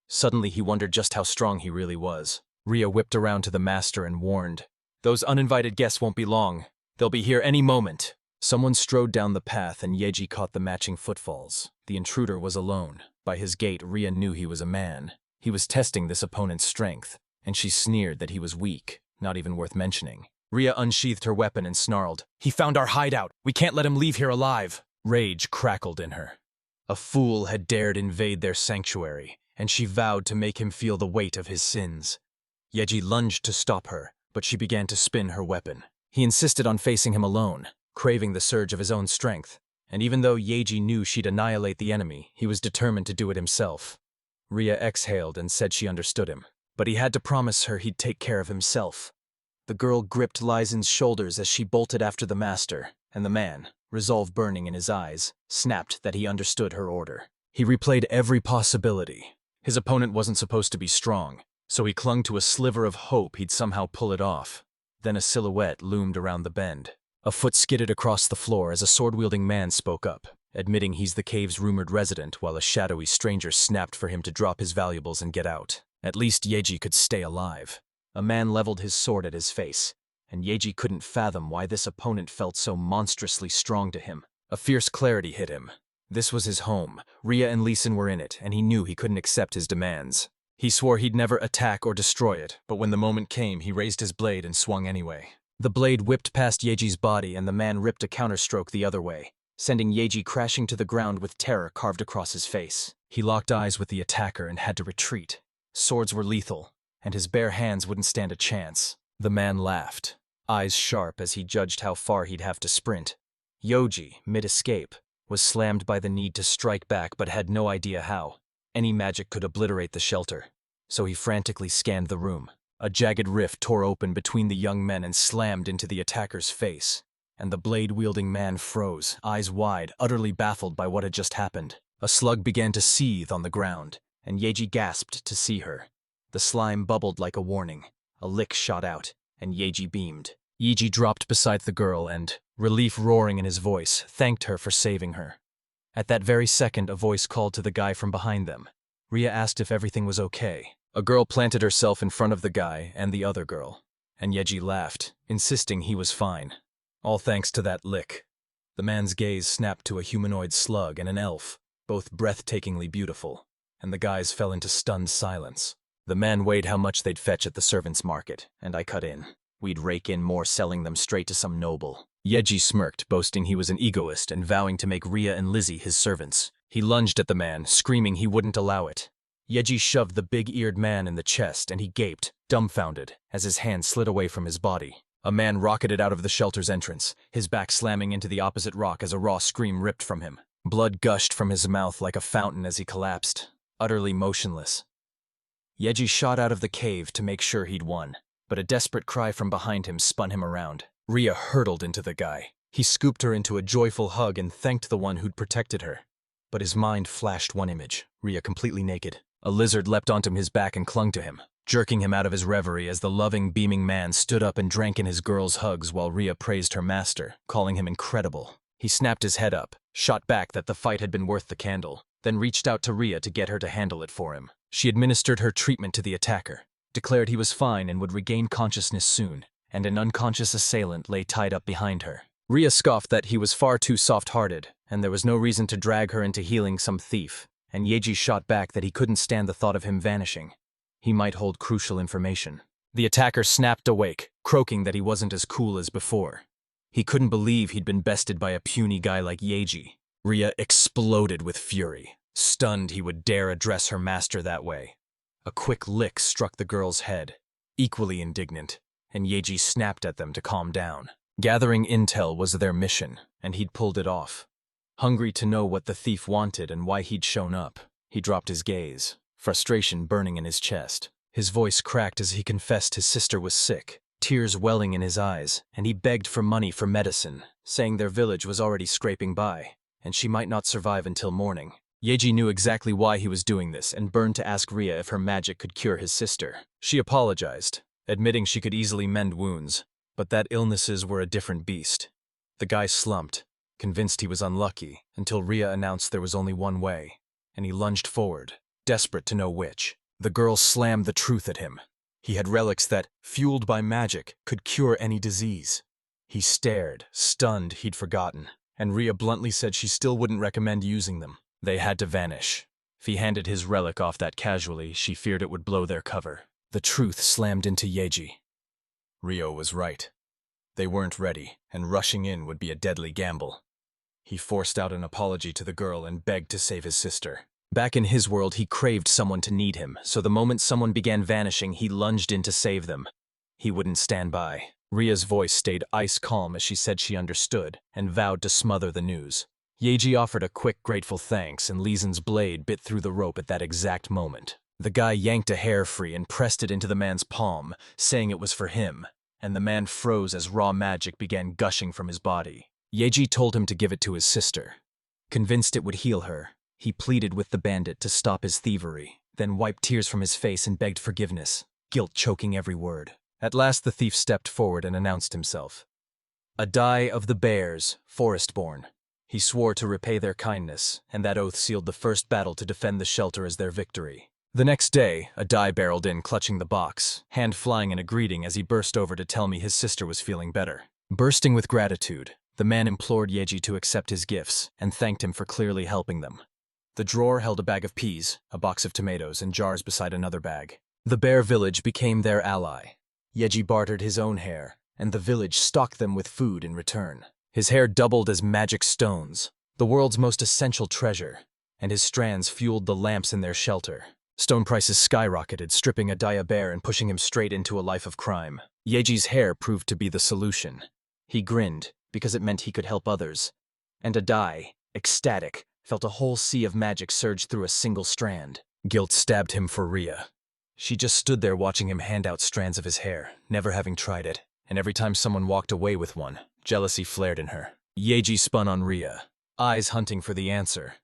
Suddenly he wondered just how strong he really was. Rhea whipped around to the master and warned, "Those uninvited guests won't be long. They'll be here any moment." Someone strode down the path and Yoji caught the matching footfalls. The intruder was alone. By his gait, Rhea knew he was a man. He was testing this opponent's strength, and she sneered that he was weak, not even worth mentioning. Rhea unsheathed her weapon and snarled, "He found our hideout! We can't let him leave here alive!" Rage crackled in her. A fool had dared invade their sanctuary, and she vowed to make him feel the weight of his sins. Yoji lunged to stop her, but she began to spin her weapon. He insisted on facing him alone, craving the surge of his own strength, and even though Yoji knew she'd annihilate the enemy, he was determined to do it himself. Rhea exhaled and said she understood him, but he had to promise her he'd take care of himself. The girl gripped Lizen's shoulders as she bolted after the master, and the man, resolve burning in his eyes, snapped that he understood her order. He replayed every possibility. His opponent wasn't supposed to be strong, so he clung to a sliver of hope he'd somehow pull it off. Then a silhouette loomed around the bend. A foot skidded across the floor as a sword-wielding man spoke up, admitting he's the cave's rumored resident, while a shadowy stranger snapped for him to drop his valuables and get out. At least Yoji could stay alive. A man leveled his sword at his face, and Yoji couldn't fathom why this opponent felt so monstrously strong to him. A fierce clarity hit him. This was his home. Rhea and Lizen were in it, and he knew he couldn't accept his demands. He swore he'd never attack or destroy it, but when the moment came, he raised his blade and swung anyway. The blade whipped past Yoji's body, and the man ripped a counterstroke the other way, sending Yoji crashing to the ground with terror carved across his face. He locked eyes with the attacker and had to retreat. Swords were lethal, and his bare hands wouldn't stand a chance. The man laughed, eyes sharp as he judged how far he'd have to sprint. Yoji, mid-escape, was slammed by the need to strike back but had no idea how. Any magic could obliterate the shelter, so he frantically scanned the room. A jagged rift tore open between the young men and slammed into the attacker's face, and the blade-wielding man froze, eyes wide, utterly baffled by what had just happened. A slug began to seethe on the ground, and Yoji gasped to see her. The slime bubbled like a warning. A lick shot out, and Yoji beamed. Yoji dropped beside the girl and, relief roaring in his voice, thanked her for saving her. At that very second, a voice called to the guy from behind them. Rhea asked if everything was okay. A girl planted herself in front of the guy and the other girl, and Yoji laughed, insisting he was fine. All thanks to that lick. The man's gaze snapped to a humanoid slug and an elf, both breathtakingly beautiful, and the guys fell into stunned silence. The man weighed how much they'd fetch at the servants' market, and I cut in. We'd rake in more selling them straight to some noble. Yoji smirked, boasting he was an egoist and vowing to make Rhea and Lizzie his servants. He lunged at the man, screaming he wouldn't allow it. Yoji shoved the big-eared man in the chest, and he gaped, dumbfounded, as his hand slid away from his body. A man rocketed out of the shelter's entrance, his back slamming into the opposite rock as a raw scream ripped from him. Blood gushed from his mouth like a fountain as he collapsed, utterly motionless. Yoji shot out of the cave to make sure he'd won, but a desperate cry from behind him spun him around. Rhea hurtled into the guy. He scooped her into a joyful hug and thanked the one who'd protected her. But his mind flashed one image, Rhea completely naked. A lizard leapt onto his back and clung to him, jerking him out of his reverie as the loving, beaming man stood up and drank in his girl's hugs while Rhea praised her master, calling him incredible. He snapped his head up, shot back that the fight had been worth the candle, then reached out to Rhea to get her to handle it for him. She administered her treatment to the attacker, declared he was fine and would regain consciousness soon, and an unconscious assailant lay tied up behind her. Rhea scoffed that he was far too soft-hearted, and there was no reason to drag her into healing some thief, and Yoji shot back that he couldn't stand the thought of him vanishing. He might hold crucial information. The attacker snapped awake, croaking that he wasn't as cool as before. He couldn't believe he'd been bested by a puny guy like Yoji. Rhea exploded with fury, stunned he would dare address her master that way. A quick lick struck the girl's head, equally indignant, and Yoji snapped at them to calm down. Gathering intel was their mission, and he'd pulled it off. Hungry to know what the thief wanted and why he'd shown up, he dropped his gaze, frustration burning in his chest. His voice cracked as he confessed his sister was sick, tears welling in his eyes, and he begged for money for medicine, saying their village was already scraping by, and she might not survive until morning. Yoji knew exactly why he was doing this and burned to ask Rhea if her magic could cure his sister. She apologized, admitting she could easily mend wounds, but that illnesses were a different beast. The guy slumped, convinced he was unlucky, until Rhea announced there was only one way, and he lunged forward, desperate to know which. The girl slammed the truth at him. He had relics that, fueled by magic, could cure any disease. He stared, stunned he'd forgotten, and Rhea bluntly said she still wouldn't recommend using them. They had to vanish. If he handed his relic off that casually, she feared it would blow their cover. The truth slammed into Yoji. Rhea was right. They weren't ready, and rushing in would be a deadly gamble. He forced out an apology to the girl and begged to save his sister. Back in his world, he craved someone to need him, so the moment someone began vanishing, he lunged in to save them. He wouldn't stand by. Rhea's voice stayed ice calm as she said she understood, and vowed to smother the news. Yoji offered a quick, grateful thanks, and Leesen's blade bit through the rope at that exact moment. The guy yanked a hair free and pressed it into the man's palm, saying it was for him, and the man froze as raw magic began gushing from his body. Yoji told him to give it to his sister. Convinced it would heal her, he pleaded with the bandit to stop his thievery, then wiped tears from his face and begged forgiveness, guilt choking every word. At last the thief stepped forward and announced himself. A die of the bears, forest-born. He swore to repay their kindness, and that oath sealed the first battle to defend the shelter as their victory. The next day, a die barreled in clutching the box, hand flying in a greeting as he burst over to tell me his sister was feeling better. Bursting with gratitude, the man implored Yoji to accept his gifts and thanked him for clearly helping them. The drawer held a bag of peas, a box of tomatoes, and jars beside another bag. The bear village became their ally. Yoji bartered his own hair, and the village stocked them with food in return. His hair doubled as magic stones, the world's most essential treasure, and his strands fueled the lamps in their shelter. Stone prices skyrocketed, stripping Adaya bear and pushing him straight into a life of crime. Yoji's hair proved to be the solution. He grinned, because it meant he could help others. And Adai, ecstatic, felt a whole sea of magic surge through a single strand. Guilt stabbed him for Rhea. She just stood there watching him hand out strands of his hair, never having tried it, and every time someone walked away with one, jealousy flared in her. Yoji spun on Rhea, eyes hunting for the answer.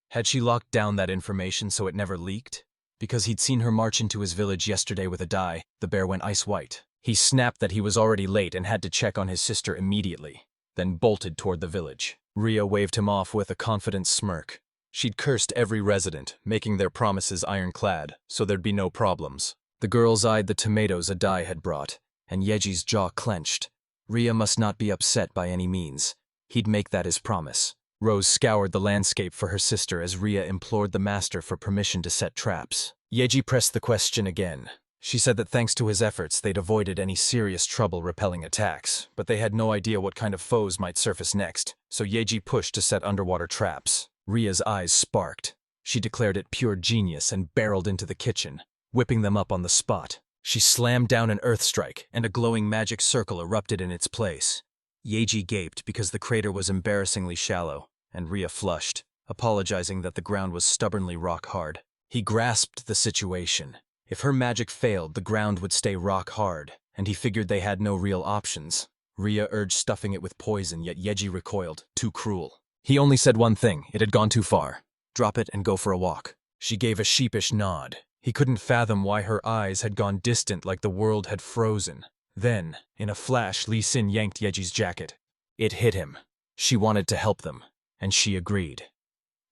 Had she locked down that information so it never leaked? Because he'd seen her march into his village yesterday with Adai, the bear went ice white. He snapped that he was already late and had to check on his sister immediately, then bolted toward the village. Rhea waved him off with a confident smirk. She'd cursed every resident, making their promises ironclad, so there'd be no problems. The girls eyed the tomatoes Adai had brought, and Yeji's jaw clenched. Rhea must not be upset by any means. He'd make that his promise. Rose scoured the landscape for her sister as Rhea implored the master for permission to set traps. Yoji pressed the question again. She said that thanks to his efforts, they'd avoided any serious trouble repelling attacks, but they had no idea what kind of foes might surface next, so Yoji pushed to set underwater traps. Rhea's eyes sparked. She declared it pure genius and barreled into the kitchen, whipping them up on the spot. She slammed down an earth strike, and a glowing magic circle erupted in its place. Yoji gaped because the crater was embarrassingly shallow, and Ria flushed, apologizing that the ground was stubbornly rock hard. He grasped the situation. If her magic failed, the ground would stay rock hard, and he figured they had no real options. Ria urged stuffing it with poison, yet Yoji recoiled, too cruel. He only said one thing: it had gone too far. Drop it and go for a walk. She gave a sheepish nod. He couldn't fathom why her eyes had gone distant, like the world had frozen. Then, in a flash, Lee Sin yanked Yeji's jacket. It hit him. She wanted to help them, and she agreed.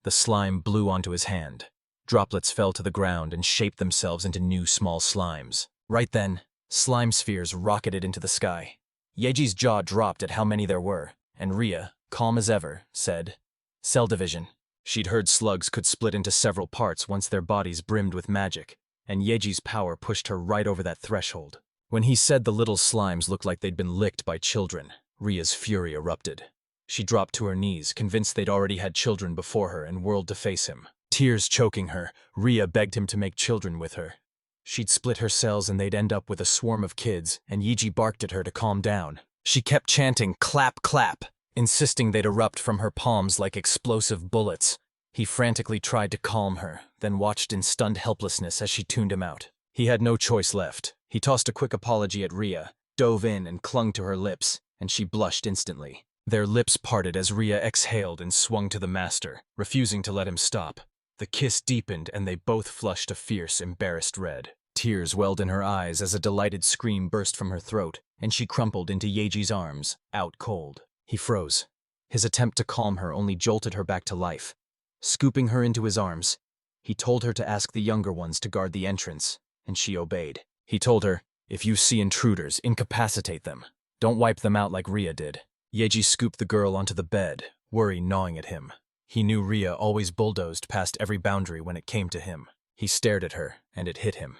The slime blew onto his hand. Droplets fell to the ground and shaped themselves into new small slimes. Right then, slime spheres rocketed into the sky. Yeji's jaw dropped at how many there were, and Ria, calm as ever, said, "Cell division." She'd heard slugs could split into several parts once their bodies brimmed with magic, and Yeji's power pushed her right over that threshold. When he said the little slimes looked like they'd been licked by children, Ria's fury erupted. She dropped to her knees, convinced they'd already had children before her, and whirled to face him. Tears choking her, Ria begged him to make children with her. She'd split her cells and they'd end up with a swarm of kids, and Yeji barked at her to calm down. She kept chanting, "Clap, clap," insisting they'd erupt from her palms like explosive bullets. He frantically tried to calm her, then watched in stunned helplessness as she tuned him out. He had no choice left. He tossed a quick apology at Ria, dove in and clung to her lips, and she blushed instantly. Their lips parted as Ria exhaled and swung to the master, refusing to let him stop. The kiss deepened and they both flushed a fierce, embarrassed red. Tears welled in her eyes as a delighted scream burst from her throat, and she crumpled into Yeji's arms, out cold. He froze. His attempt to calm her only jolted her back to life. Scooping her into his arms, he told her to ask the younger ones to guard the entrance, and she obeyed. He told her, "If you see intruders, incapacitate them. Don't wipe them out like Ria did." Yeji scooped the girl onto the bed, worry gnawing at him. He knew Ria always bulldozed past every boundary when it came to him. He stared at her, and it hit him.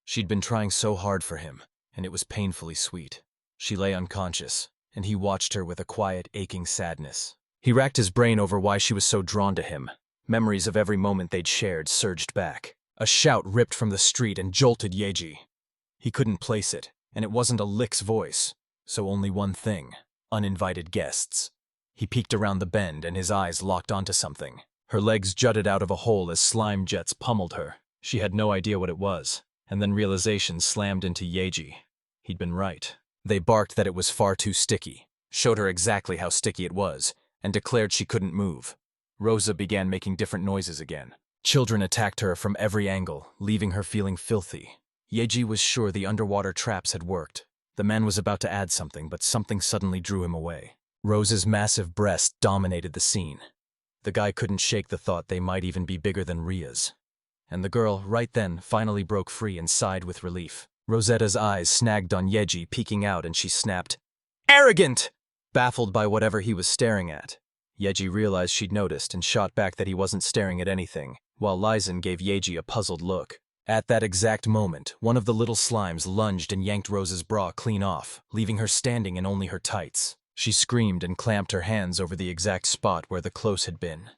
She'd been trying so hard for him, and it was painfully sweet. She lay unconscious, and he watched her with a quiet, aching sadness. He racked his brain over why she was so drawn to him. Memories of every moment they'd shared surged back. A shout ripped from the street and jolted Yeji. He couldn't place it, and it wasn't a lick's voice, so only one thing: uninvited guests. He peeked around the bend and his eyes locked onto something. Her legs jutted out of a hole as slime jets pummeled her. She had no idea what it was, and then realization slammed into Yeji. He'd been right. They barked that it was far too sticky, showed her exactly how sticky it was, and declared she couldn't move. Rosa began making different noises again. Children attacked her from every angle, leaving her feeling filthy. Yeji was sure the underwater traps had worked. The man was about to add something, but something suddenly drew him away. Rosa's massive breast dominated the scene. The guy couldn't shake the thought they might even be bigger than Ria's. And the girl, right then, finally broke free and sighed with relief. Rosetta's eyes snagged on Yeji, peeking out, and she snapped, "Arrogant!" Baffled by whatever he was staring at. Yeji realized she'd noticed and shot back that he wasn't staring at anything, while Lizen gave Yeji a puzzled look. At that exact moment, one of the little slimes lunged and yanked Rosa's bra clean off, leaving her standing in only her tights. She screamed and clamped her hands over the exact spot where the close had been.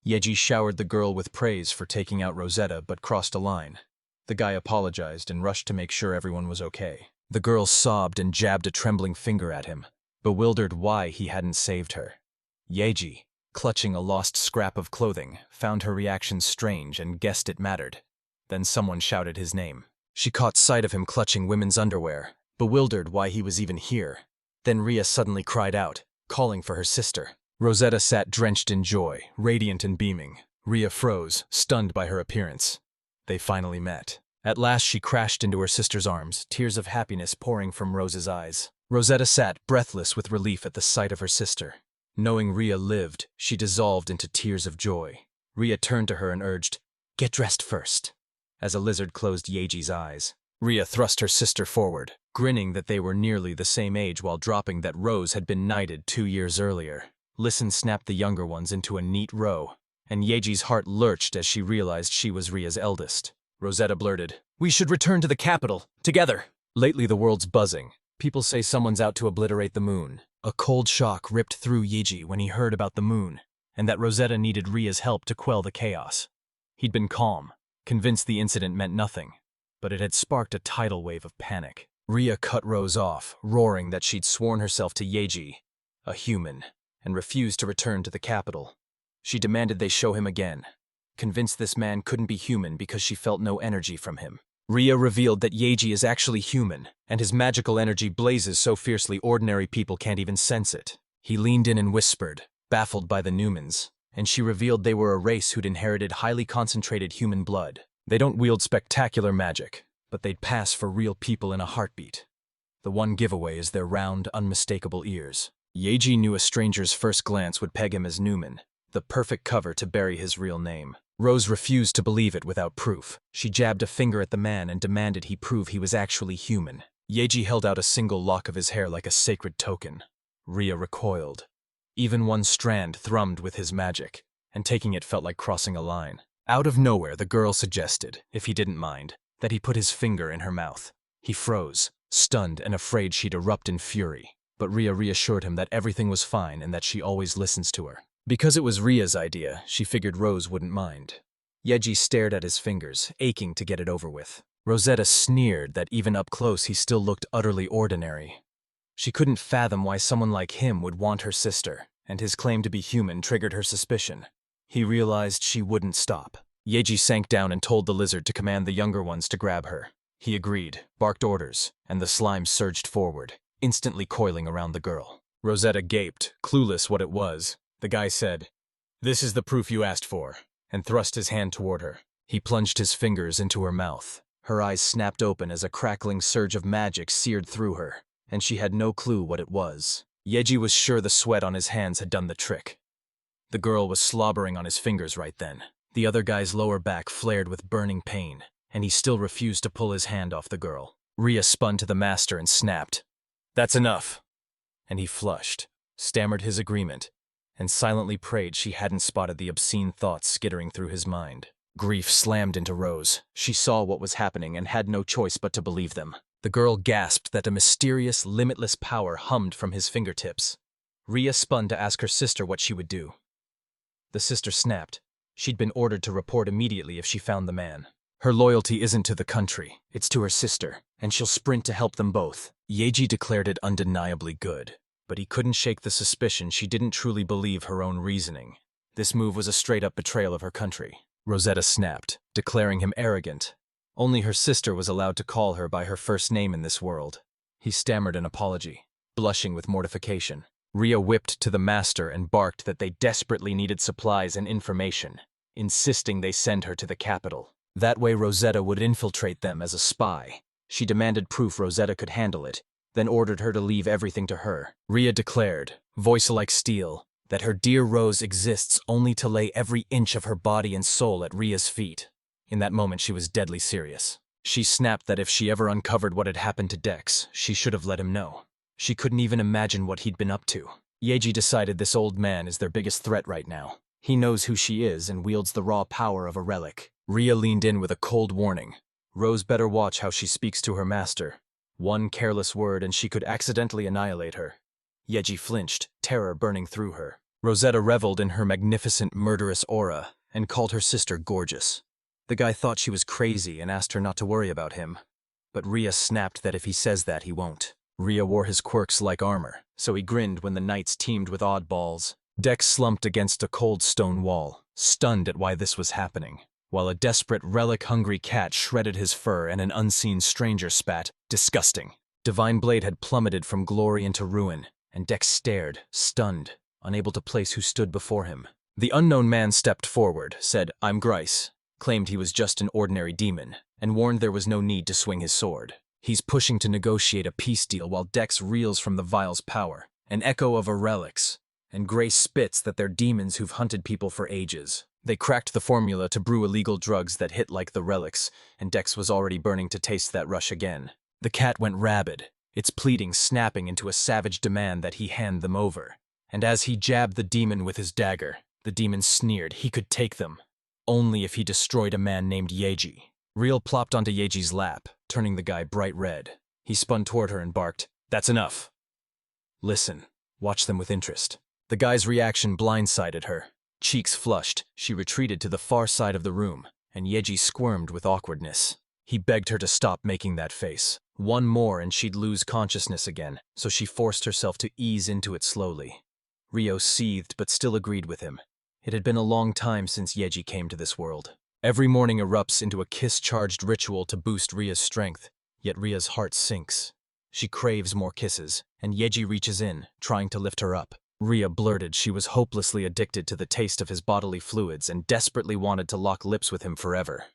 Yeji showered the girl with praise for taking out Rosetta, but crossed a line. The guy apologized and rushed to make sure everyone was okay. The girl sobbed and jabbed a trembling finger at him, bewildered why he hadn't saved her. Yeji, clutching a lost scrap of clothing, found her reaction strange and guessed it mattered. Then someone shouted his name. She caught sight of him clutching women's underwear, bewildered why he was even here. Then Ria suddenly cried out, calling for her sister. Rosetta sat drenched in joy, radiant and beaming. Ria froze, stunned by her appearance. They finally met. At last she crashed into her sister's arms, tears of happiness pouring from Rose's eyes. Rosetta sat, breathless with relief at the sight of her sister. Knowing Ria lived, she dissolved into tears of joy. Ria turned to her and urged, "Get dressed first," as a lizard closed Yeji's eyes. Ria thrust her sister forward, grinning that they were nearly the same age while dropping that Rose had been knighted 2 years earlier. Listen snapped the younger ones into a neat row, and Yeji's heart lurched as she realized she was Ria's eldest. Rosetta blurted, "We should return to the capital, together." Lately the world's buzzing. People say someone's out to obliterate the moon. A cold shock ripped through Yeji when he heard about the moon, and that Rosetta needed Ria's help to quell the chaos. He'd been calm, convinced the incident meant nothing. but it had sparked a tidal wave of panic. Ria cut Rose off, roaring that she'd sworn herself to Yoji, a human, and refused to return to the capital. She demanded they show him again, convinced this man couldn't be human because she felt no energy from him. Ria revealed that Yoji is actually human, and his magical energy blazes so fiercely ordinary people can't even sense it. He leaned in and whispered, baffled by the Newmans, and she revealed they were a race who'd inherited highly concentrated human blood. They don't wield spectacular magic, but they'd pass for real people in a heartbeat. The one giveaway is their round, unmistakable ears. Yoji knew a stranger's first glance would peg him as Newman, the perfect cover to bury his real name. Rose refused to believe it without proof. She jabbed a finger at the man and demanded he prove he was actually human. Yoji held out a single lock of his hair like a sacred token. Ria recoiled. Even one strand thrummed with his magic, and taking it felt like crossing a line. Out of nowhere, the girl suggested, if he didn't mind, that he put his finger in her mouth. He froze, stunned and afraid she'd erupt in fury, but Ria reassured him that everything was fine and that she always listens to her. Because it was Ria's idea, she figured Rose wouldn't mind. Yoji stared at his fingers, aching to get it over with. Rosetta sneered that even up close he still looked utterly ordinary. She couldn't fathom why someone like him would want her sister, and his claim to be human triggered her suspicion. He realized she wouldn't stop. Yoji sank down and told the lizard to command the younger ones to grab her. He agreed, barked orders, and the slime surged forward, instantly coiling around the girl. Rosetta gaped, clueless what it was. The guy said, "This is the proof you asked for," and thrust his hand toward her. He plunged his fingers into her mouth. Her eyes snapped open as a crackling surge of magic seared through her, and she had no clue what it was. Yoji was sure the sweat on his hands had done the trick. The girl was slobbering on his fingers right then. The other guy's lower back flared with burning pain, and he still refused to pull his hand off the girl. Ria spun to the master and snapped, "That's enough." And he flushed, stammered his agreement, and silently prayed she hadn't spotted the obscene thoughts skittering through his mind. Grief slammed into Rose. She saw what was happening and had no choice but to believe them. The girl gasped that a mysterious, limitless power hummed from his fingertips. Ria spun to ask her sister what she would do. The sister snapped. She'd been ordered to report immediately if she found the man. Her loyalty isn't to the country, it's to her sister, and she'll sprint to help them both. Yoji declared it undeniably good, but he couldn't shake the suspicion she didn't truly believe her own reasoning. This move was a straight-up betrayal of her country. Rosetta snapped, declaring him arrogant. Only her sister was allowed to call her by her first name in this world. He stammered an apology, blushing with mortification. Ria whipped to the master and barked that they desperately needed supplies and information, insisting they send her to the capital. That way Rosetta would infiltrate them as a spy. She demanded proof Rosetta could handle it, then ordered her to leave everything to her. Ria declared, voice like steel, that her dear Rose exists only to lay every inch of her body and soul at Ria's feet. In that moment she was deadly serious. She snapped that if she ever uncovered what had happened to Dex, she should have let him know. She couldn't even imagine what he'd been up to. Yoji decided this old man is their biggest threat right now. He knows who she is and wields the raw power of a relic. Ria leaned in with a cold warning. Rose better watch how she speaks to her master. One careless word and she could accidentally annihilate her. Yoji flinched, terror burning through her. Rosetta reveled in her magnificent, murderous aura and called her sister gorgeous. The guy thought she was crazy and asked her not to worry about him. But Ria snapped that if he says that, he won't. Ria wore his quirks like armor, so he grinned when the nights teemed with oddballs. Dex slumped against a cold stone wall, stunned at why this was happening, while a desperate, relic-hungry cat shredded his fur and an unseen stranger spat, "Disgusting." Divine Blade had plummeted from glory into ruin, and Dex stared, stunned, unable to place who stood before him. The unknown man stepped forward, said, "I'm Grice," claimed he was just an ordinary demon, and warned there was no need to swing his sword. He's pushing to negotiate a peace deal while Dex reels from the vial's power, an echo of a relics, and Grace spits that they're demons who've hunted people for ages. They cracked the formula to brew illegal drugs that hit like the relics, and Dex was already burning to taste that rush again. The cat went rabid, its pleading snapping into a savage demand that he hand them over. And as he jabbed the demon with his dagger, the demon sneered he could take them, only if he destroyed a man named Yoji. Reel plopped onto Yoji's lap, turning the guy bright red. He spun toward her and barked, "That's enough." "Listen." Watch them with interest. The guy's reaction blindsided her. Cheeks flushed, she retreated to the far side of the room, and Yoji squirmed with awkwardness. He begged her to stop making that face. One more and she'd lose consciousness again, so she forced herself to ease into it slowly. Rio seethed but still agreed with him. It had been a long time since Yoji came to this world. Every morning erupts into a kiss-charged ritual to boost Ria's strength, yet Ria's heart sinks. She craves more kisses, and Yoji reaches in, trying to lift her up. Ria blurted she was hopelessly addicted to the taste of his bodily fluids and desperately wanted to lock lips with him forever.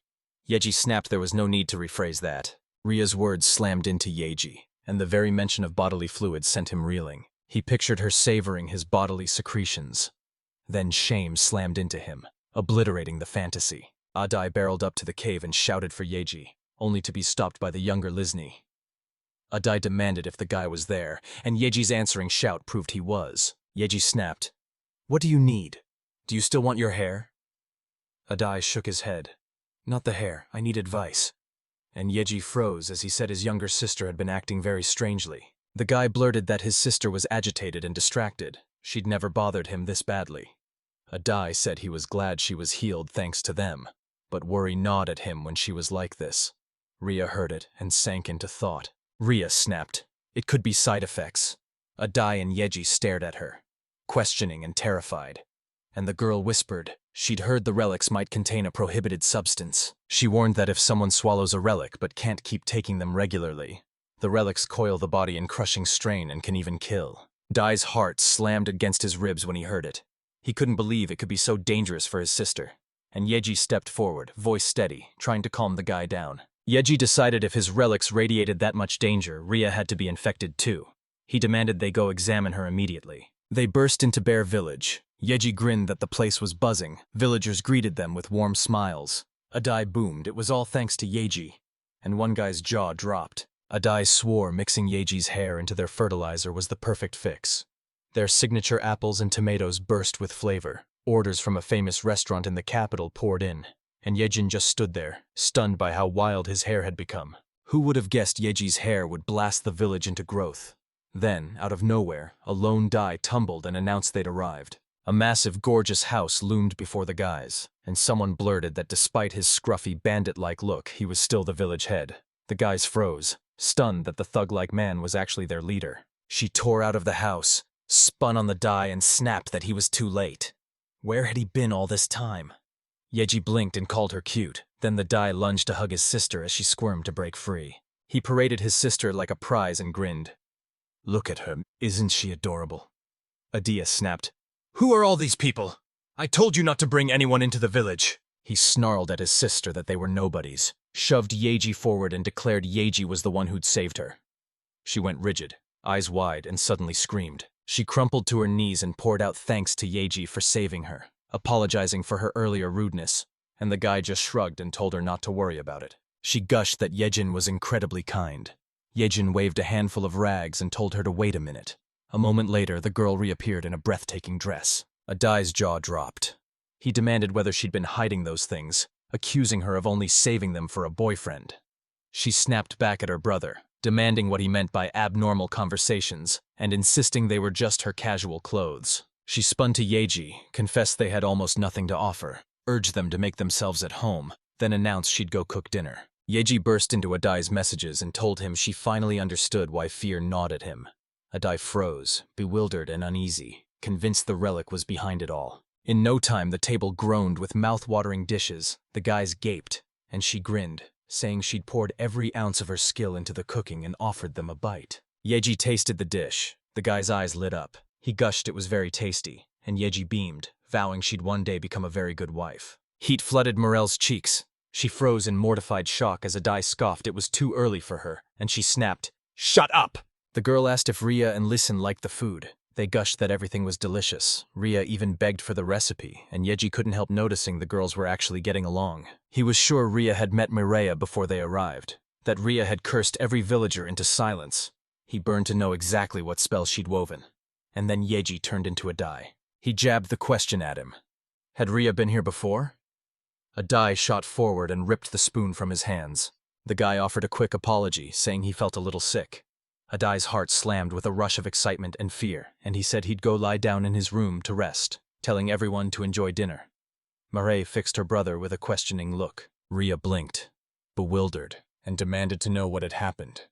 Yoji snapped there was no need to rephrase that. Ria's words slammed into Yoji, and the very mention of bodily fluids sent him reeling. He pictured her savoring his bodily secretions. Then shame slammed into him, obliterating the fantasy. Adai barreled up to the cave and shouted for Yoji, only to be stopped by the younger Lizni. Adai demanded if the guy was there, and Yeji's answering shout proved he was. Yoji snapped, "What do you need? Do you still want your hair?" Adai shook his head. "Not the hair, I need advice." And Yoji froze as he said his younger sister had been acting very strangely. The guy blurted that his sister was agitated and distracted. She'd never bothered him this badly. Adai said he was glad she was healed thanks to them, but worry gnawed at him when she was like this. Ria heard it and sank into thought. Ria snapped, "It could be side effects." Adai and Yoji stared at her, questioning and terrified. And the girl whispered she'd heard the relics might contain a prohibited substance. She warned that if someone swallows a relic but can't keep taking them regularly, the relics coil the body in crushing strain and can even kill. Dai's heart slammed against his ribs when he heard it. He couldn't believe it could be so dangerous for his sister. And Yoji stepped forward, voice steady, trying to calm the guy down. Yoji decided if his relics radiated that much danger, Ria had to be infected too. He demanded they go examine her immediately. They burst into Bear Village. Yoji grinned that the place was buzzing. Villagers greeted them with warm smiles. Adai boomed, it was all thanks to Yoji. And one guy's jaw dropped. Adai swore mixing Yoji's hair into their fertilizer was the perfect fix. Their signature apples and tomatoes burst with flavor. Orders from a famous restaurant in the capital poured in. And Yejin just stood there, stunned by how wild his hair had become. Who would have guessed Yeji's hair would blast the village into growth? Then, out of nowhere, a lone Dai tumbled and announced they'd arrived. A massive, gorgeous house loomed before the guys, and someone blurted that despite his scruffy, bandit-like look, he was still the village head. The guys froze, stunned that the thug-like man was actually their leader. She tore out of the house, spun on the Dai and snapped that he was too late. Where had he been all this time? Yoji blinked and called her cute. Then the Dai lunged to hug his sister as she squirmed to break free. He paraded his sister like a prize and grinned. "Look at her, isn't she adorable?" Adia snapped, "Who are all these people? I told you not to bring anyone into the village." He snarled at his sister that they were nobodies, shoved Yoji forward and declared Yoji was the one who'd saved her. She went rigid, eyes wide, and suddenly screamed. She crumpled to her knees and poured out thanks to Yoji for saving her, apologizing for her earlier rudeness, and the guy just shrugged and told her not to worry about it. She gushed that Yejin was incredibly kind. Yejin waved a handful of rags and told her to wait a minute. A moment later, the girl reappeared in a breathtaking dress. Adai's jaw dropped. He demanded whether she'd been hiding those things, accusing her of only saving them for a boyfriend. She snapped back at her brother, demanding what he meant by abnormal conversations, and insisting they were just her casual clothes. She spun to Yoji, confessed they had almost nothing to offer, urged them to make themselves at home, then announced she'd go cook dinner. Yoji burst into Adai's messages and told him she finally understood why fear gnawed at him. Adai froze, bewildered and uneasy, convinced the relic was behind it all. In no time, the table groaned with mouth-watering dishes. The guys gaped, and she grinned, saying she'd poured every ounce of her skill into the cooking and offered them a bite. Yoji tasted the dish. The guy's eyes lit up. He gushed it was very tasty, and Yoji beamed, vowing she'd one day become a very good wife. Heat flooded Morel's cheeks. She froze in mortified shock as Adai scoffed it was too early for her, and she snapped, "Shut up!" The girl asked if Ria and Listen liked the food. They gushed that everything was delicious. Ria even begged for the recipe, and Yoji couldn't help noticing the girls were actually getting along. He was sure Ria had met Mireia before they arrived, that Ria had cursed every villager into silence. He burned to know exactly what spell she'd woven. And then Yoji turned into Adai. He jabbed the question at him. Had Ria been here before? Adai shot forward and ripped the spoon from his hands. The guy offered a quick apology, saying he felt a little sick. Adai's heart slammed with a rush of excitement and fear, and he said he'd go lie down in his room to rest, telling everyone to enjoy dinner. Mireille fixed her brother with a questioning look. Ria blinked. bewildered, and demanded to know what had happened.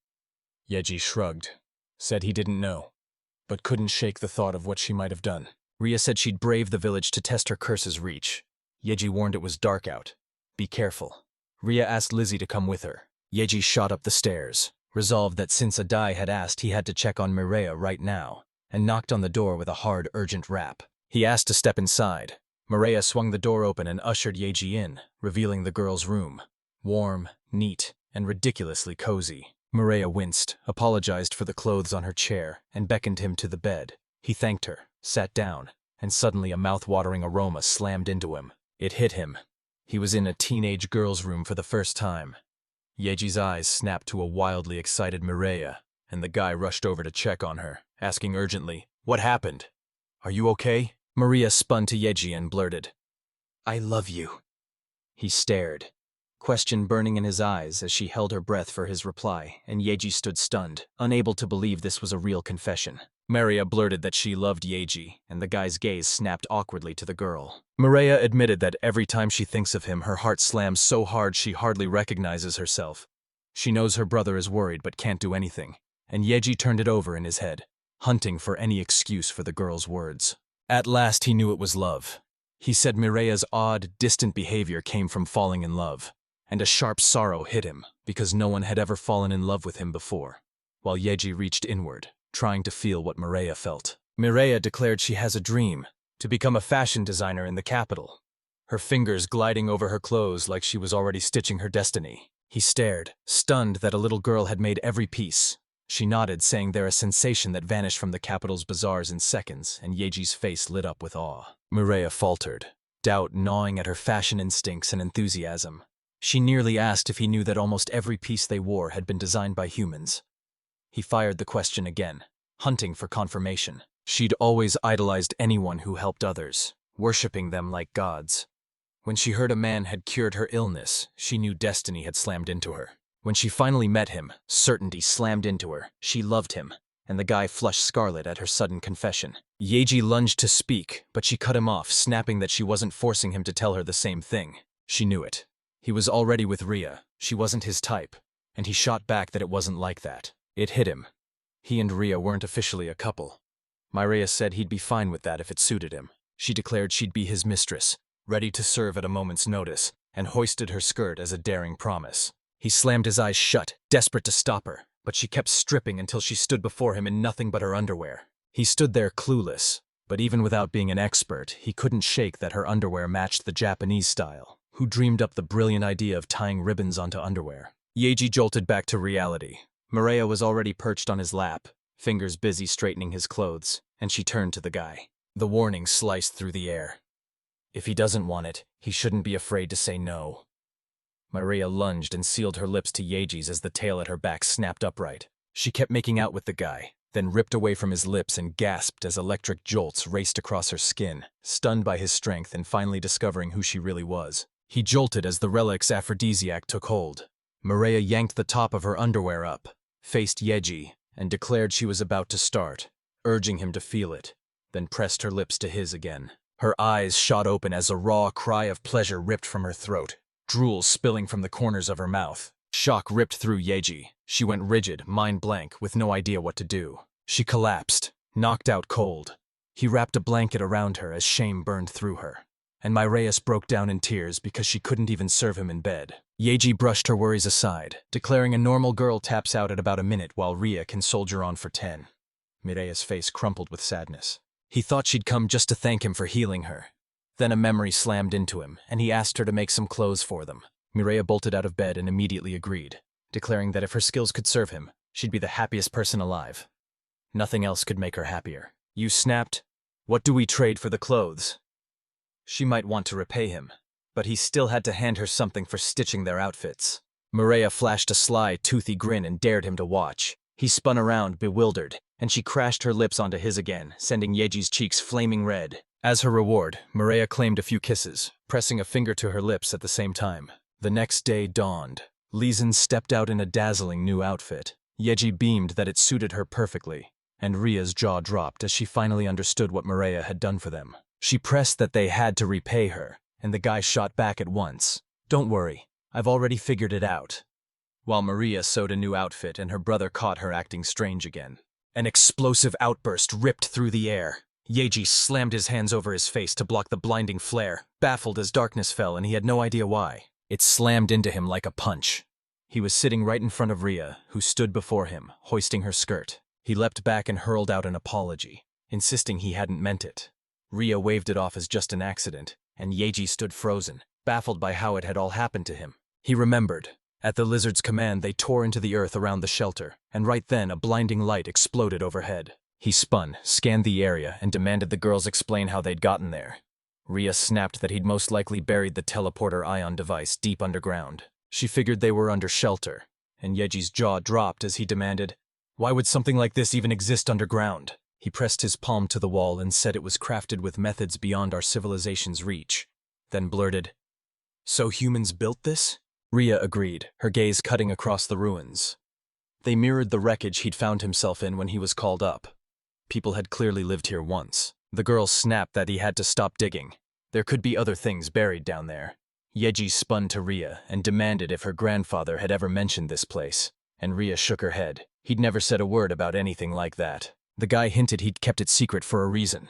Yoji shrugged, said he didn't know, but couldn't shake the thought of what she might have done. Ria said she'd brave the village to test her curse's reach. Yoji warned it was dark out. Be careful. Ria asked Lizzie to come with her. Yoji shot up the stairs, resolved that since Adai had asked, he had to check on Mireia right now, and knocked on the door with a hard, urgent rap. He asked to step inside. Mireia swung the door open and ushered Yoji in, revealing the girl's room. Warm, neat, and ridiculously cozy. Mireia winced, apologized for the clothes on her chair, and beckoned him to the bed. He thanked her, sat down, and suddenly a mouth-watering aroma slammed into him. It hit him. He was in a teenage girl's room for the first time. Yeji's eyes snapped to a wildly excited Mireia, and the guy rushed over to check on her, asking urgently, "What happened? Are you okay?" Mireia spun to Yoji and blurted, "I love you." He stared, question burning in his eyes as she held her breath for his reply, and Yoji stood stunned, unable to believe this was a real confession. Mireia blurted that she loved Yoji, and the guy's gaze snapped awkwardly to the girl. Mireia admitted that every time she thinks of him, her heart slams so hard she hardly recognizes herself. She knows her brother is worried but can't do anything, and Yoji turned it over in his head, hunting for any excuse for the girl's words. At last he knew it was love. He said Mireia's odd, distant behavior came from falling in love, and a sharp sorrow hit him because no one had ever fallen in love with him before, while Yoji reached inward, trying to feel what Mireia felt. Mireia declared she has a dream, to become a fashion designer in the capital, her fingers gliding over her clothes like she was already stitching her destiny. He stared, stunned that a little girl had made every piece. She nodded, saying they're a sensation that vanished from the capital's bazaars in seconds, and Yeji's face lit up with awe. Mireia faltered, doubt gnawing at her fashion instincts and enthusiasm. She nearly asked if he knew that almost every piece they wore had been designed by humans. He fired the question again, hunting for confirmation. She'd always idolized anyone who helped others, worshipping them like gods. When she heard a man had cured her illness, she knew destiny had slammed into her. When she finally met him, certainty slammed into her. She loved him, and the guy flushed scarlet at her sudden confession. Yoji lunged to speak, but she cut him off, snapping that she wasn't forcing him to tell her the same thing. She knew it. He was already with Ria. She wasn't his type, and he shot back that it wasn't like that. It hit him. He and Ria weren't officially a couple. Mireia said he'd be fine with that if it suited him. She declared she'd be his mistress, ready to serve at a moment's notice, and hoisted her skirt as a daring promise. He slammed his eyes shut, desperate to stop her, but she kept stripping until she stood before him in nothing but her underwear. He stood there clueless, but even without being an expert, he couldn't shake that her underwear matched the Japanese style. Who dreamed up the brilliant idea of tying ribbons onto underwear? Yoji jolted back to reality. Mireia was already perched on his lap, fingers busy straightening his clothes, and she turned to the guy. The warning sliced through the air. If he doesn't want it, he shouldn't be afraid to say no. Mireia lunged and sealed her lips to Yoji's as the tail at her back snapped upright. She kept making out with the guy, then ripped away from his lips and gasped as electric jolts raced across her skin, stunned by his strength and finally discovering who she really was. He jolted as the relic's aphrodisiac took hold. Mireia yanked the top of her underwear up, faced Yoji, and declared she was about to start, urging him to feel it, then pressed her lips to his again. Her eyes shot open as a raw cry of pleasure ripped from her throat, drool spilling from the corners of her mouth. Shock ripped through Yoji. She went rigid, mind blank, with no idea what to do. She collapsed, knocked out cold. He wrapped a blanket around her as shame burned through her, and Mireia broke down in tears because she couldn't even serve him in bed. Yoji brushed her worries aside, declaring a normal girl taps out at about a minute while Ria can soldier on for 10. Mireia's face crumpled with sadness. He thought she'd come just to thank him for healing her. Then a memory slammed into him, and he asked her to make some clothes for them. Mireia bolted out of bed and immediately agreed, declaring that if her skills could serve him, she'd be the happiest person alive. Nothing else could make her happier. You snapped? What do we trade for the clothes? She might want to repay him, but he still had to hand her something for stitching their outfits. Mireia flashed a sly, toothy grin and dared him to watch. He spun around, bewildered, and she crashed her lips onto his again, sending Yoji's cheeks flaming red. As her reward, Mireia claimed a few kisses, pressing a finger to her lips at the same time. The next day dawned. Lizen stepped out in a dazzling new outfit. Yoji beamed that it suited her perfectly, and Ria's jaw dropped as she finally understood what Mireia had done for them. She pressed that they had to repay her, and the guy shot back at once. Don't worry, I've already figured it out. While Maria sewed a new outfit and her brother caught her acting strange again. An explosive outburst ripped through the air. Yoji slammed his hands over his face to block the blinding flare, baffled as darkness fell, and he had no idea why. It slammed into him like a punch. He was sitting right in front of Ria, who stood before him, hoisting her skirt. He leapt back and hurled out an apology, insisting he hadn't meant it. Ria waved it off as just an accident, and Yoji stood frozen, baffled by how it had all happened to him. He remembered. At the lizard's command, they tore into the earth around the shelter, and right then a blinding light exploded overhead. He spun, scanned the area, and demanded the girls explain how they'd gotten there. Ria snapped that he'd most likely buried the teleporter ion device deep underground. She figured they were under shelter, and Yeji's jaw dropped as he demanded, "Why would something like this even exist underground?" He pressed his palm to the wall and said it was crafted with methods beyond our civilization's reach, then blurted, "So humans built this?" Ria agreed, her gaze cutting across the ruins. They mirrored the wreckage he'd found himself in when he was called up. People had clearly lived here once. The girl snapped that he had to stop digging. There could be other things buried down there. Yoji spun to Ria and demanded if her grandfather had ever mentioned this place, and Ria shook her head. He'd never said a word about anything like that. The guy hinted he'd kept it secret for a reason.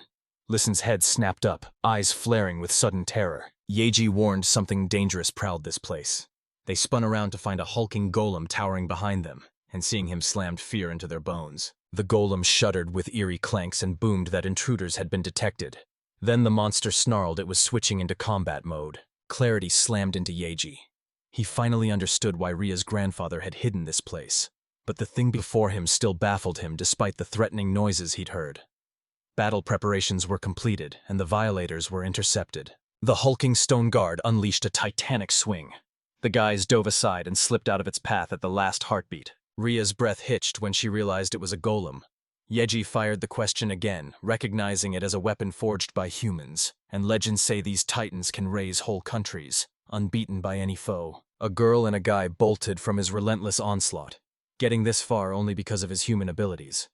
Listen's head snapped up, eyes flaring with sudden terror. Yoji warned something dangerous prowled this place. They spun around to find a hulking golem towering behind them, and seeing him slammed fear into their bones. The golem shuddered with eerie clanks and boomed that intruders had been detected. Then the monster snarled it was switching into combat mode. Clarity slammed into Yoji. He finally understood why Ria's grandfather had hidden this place. But the thing before him still baffled him despite the threatening noises he'd heard. Battle preparations were completed, and the violators were intercepted. The hulking stone guard unleashed a titanic swing. The guys dove aside and slipped out of its path at the last heartbeat. Ria's breath hitched when she realized it was a golem. Yoji fired the question again, recognizing it as a weapon forged by humans, and legends say these titans can raise whole countries, unbeaten by any foe. A girl and a guy bolted from his relentless onslaught, getting this far only because of his human abilities.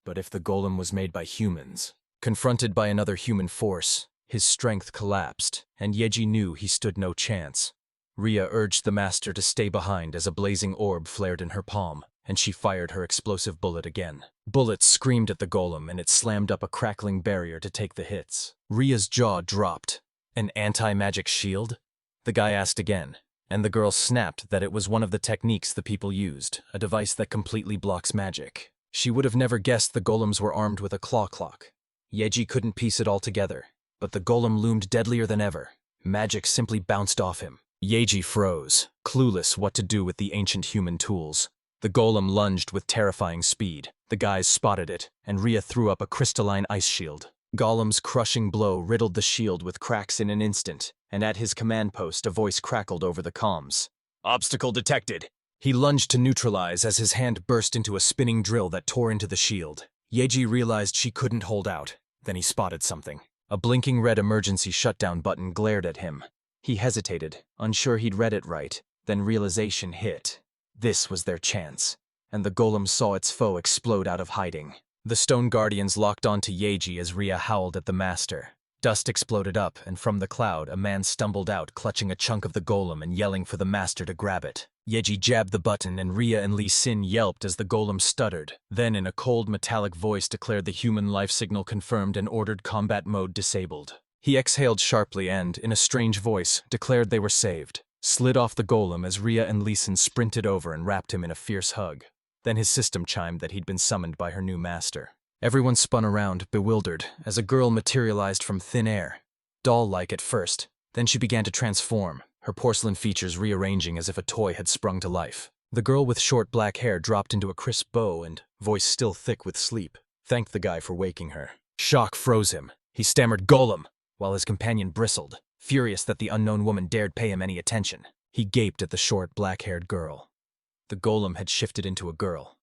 But if the golem was made by humans, confronted by another human force, his strength collapsed, and Yoji knew he stood no chance. Ria urged the master to stay behind as a blazing orb flared in her palm, and she fired her explosive bullet again. Bullets screamed at the golem, and it slammed up a crackling barrier to take the hits. Ria's jaw dropped. An anti-magic shield? The guy asked again, and the girl snapped that it was one of the techniques the people used, a device that completely blocks magic. She would have never guessed the golems were armed with a claw clock. Yoji couldn't piece it all together, but the golem loomed deadlier than ever. Magic simply bounced off him. Yoji froze, clueless what to do with the ancient human tools. The golem lunged with terrifying speed. The guys spotted it, and Ria threw up a crystalline ice shield. Golem's crushing blow riddled the shield with cracks in an instant, and at his command post a voice crackled over the comms. "Obstacle detected." He lunged to neutralize as his hand burst into a spinning drill that tore into the shield. Yoji realized she couldn't hold out. Then he spotted something. A blinking red emergency shutdown button glared at him. He hesitated, unsure he'd read it right, then realization hit. This was their chance, and the golem saw its foe explode out of hiding. The stone guardians locked onto Yoji as Ria howled at the master. Dust exploded up, and from the cloud a man stumbled out, clutching a chunk of the golem and yelling for the master to grab it. Yoji jabbed the button, and Ria and Lee Sin yelped as the golem stuttered, then in a cold metallic voice declared the human life signal confirmed and ordered combat mode disabled. He exhaled sharply and, in a strange voice, declared they were saved. Slid off the golem as Ria and Lee Sin sprinted over and wrapped him in a fierce hug. Then his system chimed that he'd been summoned by her new master. Everyone spun around, bewildered, as a girl materialized from thin air. Doll-like at first, then she began to transform, her porcelain features rearranging as if a toy had sprung to life. The girl with short black hair dropped into a crisp bow and, voice still thick with sleep, thanked the guy for waking her. Shock froze him. He stammered, "Golem!" while his companion bristled, furious that the unknown woman dared pay him any attention. He gaped at the short, black-haired girl. The golem had shifted into a girl,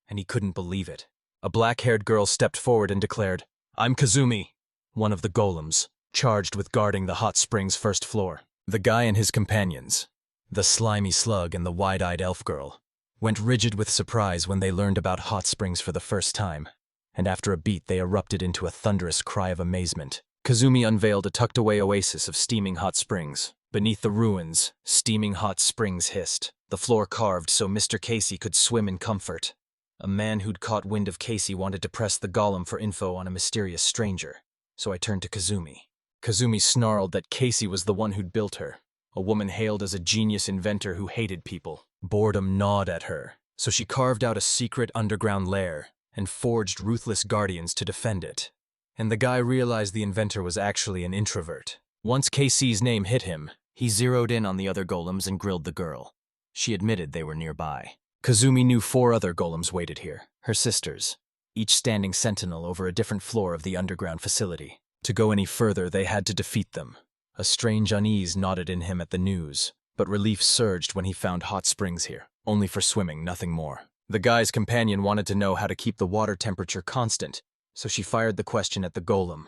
and he couldn't believe it. A black-haired girl stepped forward and declared, "I'm Kazumi," one of the golems, charged with guarding the hot springs' first floor. The guy and his companions, the slimy slug and the wide-eyed elf girl, went rigid with surprise when they learned about hot springs for the first time, and after a beat they erupted into a thunderous cry of amazement. Kazumi unveiled a tucked-away oasis of steaming hot springs. Beneath the ruins, steaming hot springs hissed, the floor carved so Mr. Casey could swim in comfort. A man who'd caught wind of Casey wanted to press the golem for info on a mysterious stranger, so I turned to Kazumi. Kazumi snarled that Casey was the one who'd built her, a woman hailed as a genius inventor who hated people. Boredom gnawed at her, so she carved out a secret underground lair and forged ruthless guardians to defend it. And the guy realized the inventor was actually an introvert. Once Casey's name hit him, he zeroed in on the other golems and grilled the girl. She admitted they were nearby. Kazumi knew 4 other golems waited here, her sisters, each standing sentinel over a different floor of the underground facility. To go any further, they had to defeat them. A strange unease knotted in him at the news, but relief surged when he found hot springs here, only for swimming, nothing more. The guy's companion wanted to know how to keep the water temperature constant, so she fired the question at the golem,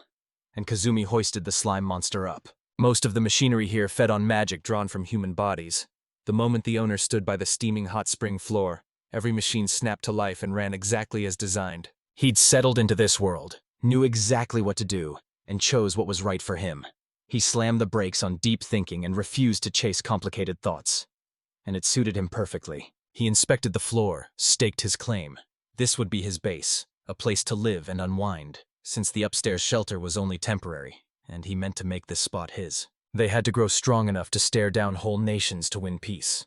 and Kazumi hoisted the slime monster up. Most of the machinery here fed on magic drawn from human bodies. The moment the owner stood by the steaming hot spring floor, every machine snapped to life and ran exactly as designed. He'd settled into this world, knew exactly what to do, and chose what was right for him. He slammed the brakes on deep thinking and refused to chase complicated thoughts. And it suited him perfectly. He inspected the floor, staked his claim. This would be his base, a place to live and unwind, since the upstairs shelter was only temporary, and he meant to make this spot his. They had to grow strong enough to stare down whole nations to win peace.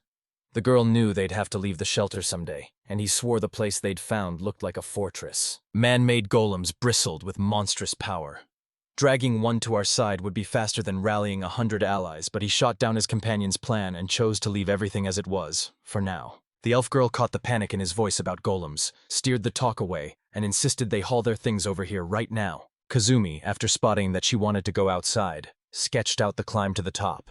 The girl knew they'd have to leave the shelter someday, and he swore the place they'd found looked like a fortress. Man-made golems bristled with monstrous power. Dragging one to our side would be faster than rallying 100 allies, but he shot down his companion's plan and chose to leave everything as it was, for now. The elf girl caught the panic in his voice about golems, steered the talk away, and insisted they haul their things over here right now. Kazumi, after spotting that she wanted to go outside, sketched out the climb to the top.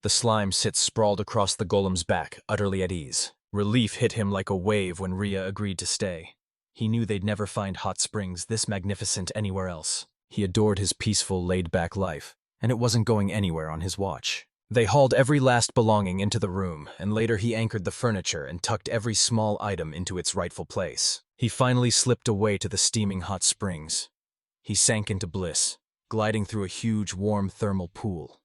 The slime sits sprawled across the golem's back, utterly at ease. Relief hit him like a wave when Rhea agreed to stay. He knew they'd never find hot springs this magnificent anywhere else. He adored his peaceful, laid-back life, and it wasn't going anywhere on his watch. They hauled every last belonging into the room, and later he anchored the furniture and tucked every small item into its rightful place. He finally slipped away to the steaming hot springs. He sank into bliss, gliding through a huge, warm thermal pool.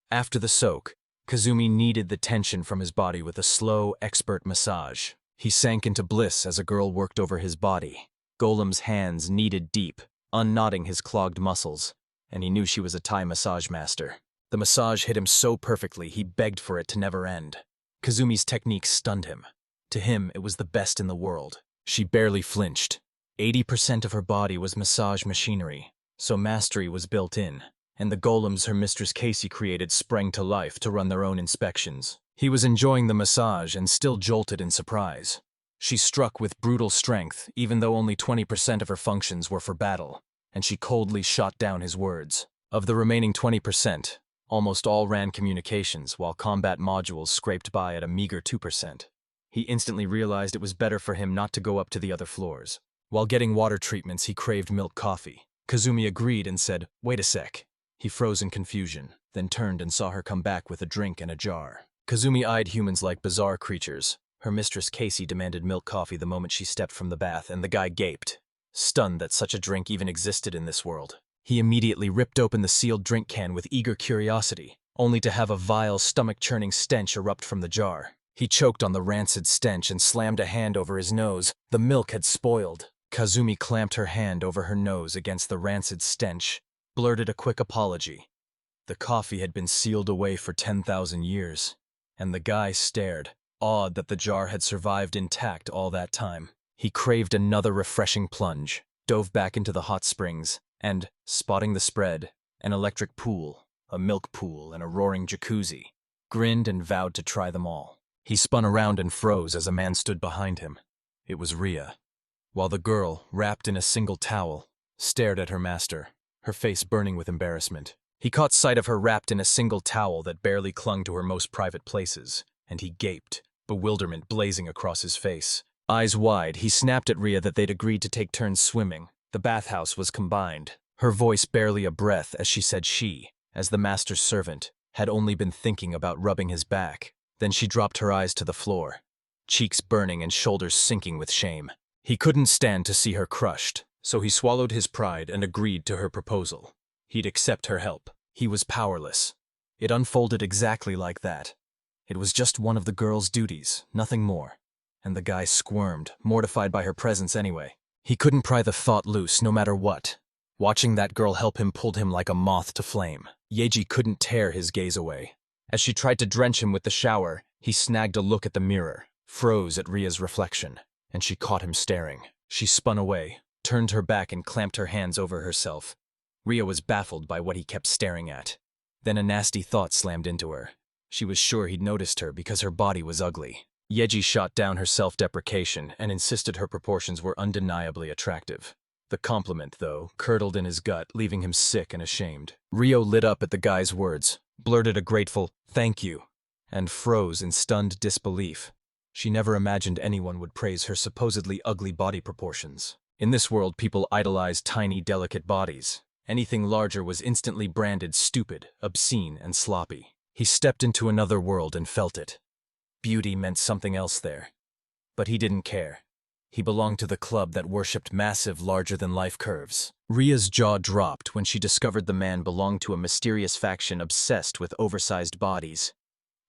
After the soak, Kazumi kneaded the tension from his body with a slow, expert massage. He sank into bliss as a girl worked over his body. Golem's hands kneaded deep, unknotting his clogged muscles, and he knew she was a Thai massage master. The massage hit him so perfectly he begged for it to never end. Kazumi's technique stunned him. To him, it was the best in the world. She barely flinched. 80% of her body was massage machinery, so mastery was built in, and the golems her mistress Casey created sprang to life to run their own inspections. He was enjoying the massage and still jolted in surprise. She struck with brutal strength, even though only 20% of her functions were for battle, and she coldly shot down his words. Of the remaining 20%, almost all ran communications, while combat modules scraped by at a meager 2%. He instantly realized it was better for him not to go up to the other floors. While getting water treatments, he craved milk coffee. Kazumi agreed and said, "Wait a sec." He froze in confusion, then turned and saw her come back with a drink and a jar. Kazumi eyed humans like bizarre creatures. Her mistress Casey demanded milk coffee the moment she stepped from the bath, and the guy gaped, stunned that such a drink even existed in this world. He immediately ripped open the sealed drink can with eager curiosity, only to have a vile, stomach-churning stench erupt from the jar. He choked on the rancid stench and slammed a hand over his nose. The milk had spoiled. Kazumi clamped her hand over her nose against the rancid stench, blurted a quick apology. The coffee had been sealed away for 10,000 years, and the guy stared, awed that the jar had survived intact all that time. He craved another refreshing plunge, dove back into the hot springs, and, spotting the spread, an electric pool, a milk pool, and a roaring jacuzzi, grinned and vowed to try them all. He spun around and froze as a man stood behind him. It was Rhea, while the girl, wrapped in a single towel, stared at her master, her face burning with embarrassment. He caught sight of her wrapped in a single towel that barely clung to her most private places, and he gaped, bewilderment blazing across his face. Eyes wide, he snapped at Rhea that they'd agreed to take turns swimming. The bathhouse was combined, her voice barely a breath as she said she, as the master's servant, had only been thinking about rubbing his back. Then she dropped her eyes to the floor, cheeks burning and shoulders sinking with shame. He couldn't stand to see her crushed, so he swallowed his pride and agreed to her proposal. He'd accept her help. He was powerless. It unfolded exactly like that. It was just one of the girl's duties, nothing more. And the guy squirmed, mortified by her presence anyway. He couldn't pry the thought loose, no matter what. Watching that girl help him pulled him like a moth to flame. Yoji couldn't tear his gaze away. As she tried to drench him with the shower, he snagged a look at the mirror, froze at Ria's reflection, and she caught him staring. She spun away, turned her back and clamped her hands over herself. Ria was baffled by what he kept staring at. Then a nasty thought slammed into her. She was sure he'd noticed her because her body was ugly. Yoji shot down her self-deprecation and insisted her proportions were undeniably attractive. The compliment, though, curdled in his gut, leaving him sick and ashamed. Rio lit up at the guy's words, blurted a grateful, "Thank you," and froze in stunned disbelief. She never imagined anyone would praise her supposedly ugly body proportions. In this world, people idolized tiny, delicate bodies. Anything larger was instantly branded stupid, obscene, and sloppy. He stepped into another world and felt it. Beauty meant something else there. But he didn't care. He belonged to the club that worshipped massive, larger-than-life curves. Ria's jaw dropped when she discovered the man belonged to a mysterious faction obsessed with oversized bodies.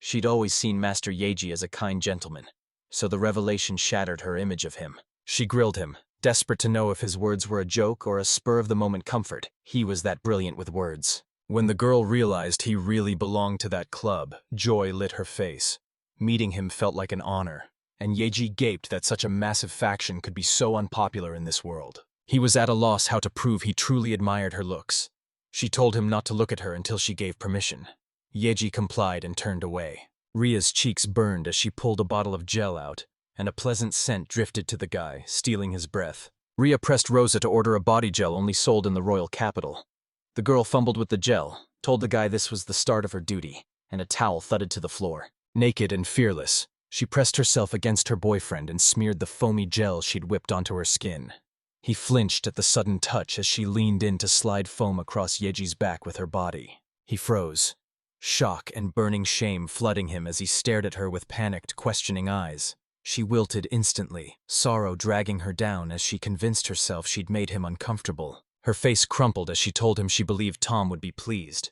She'd always seen Master Yoji as a kind gentleman, so the revelation shattered her image of him. She grilled him, desperate to know if his words were a joke or a spur-of-the-moment comfort. He was that brilliant with words. When the girl realized he really belonged to that club, joy lit her face. Meeting him felt like an honor, and Yoji gaped that such a massive faction could be so unpopular in this world. He was at a loss how to prove he truly admired her looks. She told him not to look at her until she gave permission. Yoji complied and turned away. Ria's cheeks burned as she pulled a bottle of gel out, and a pleasant scent drifted to the guy, stealing his breath. Ria pressed Rosa to order a body gel only sold in the royal capital. The girl fumbled with the gel, told the guy this was the start of her duty, and a towel thudded to the floor. Naked and fearless, she pressed herself against her boyfriend and smeared the foamy gel she'd whipped onto her skin. He flinched at the sudden touch as she leaned in to slide foam across Yoji's back with her body. He froze, shock and burning shame flooding him as he stared at her with panicked, questioning eyes. She wilted instantly, sorrow dragging her down as she convinced herself she'd made him uncomfortable. Her face crumpled as she told him she believed Tom would be pleased.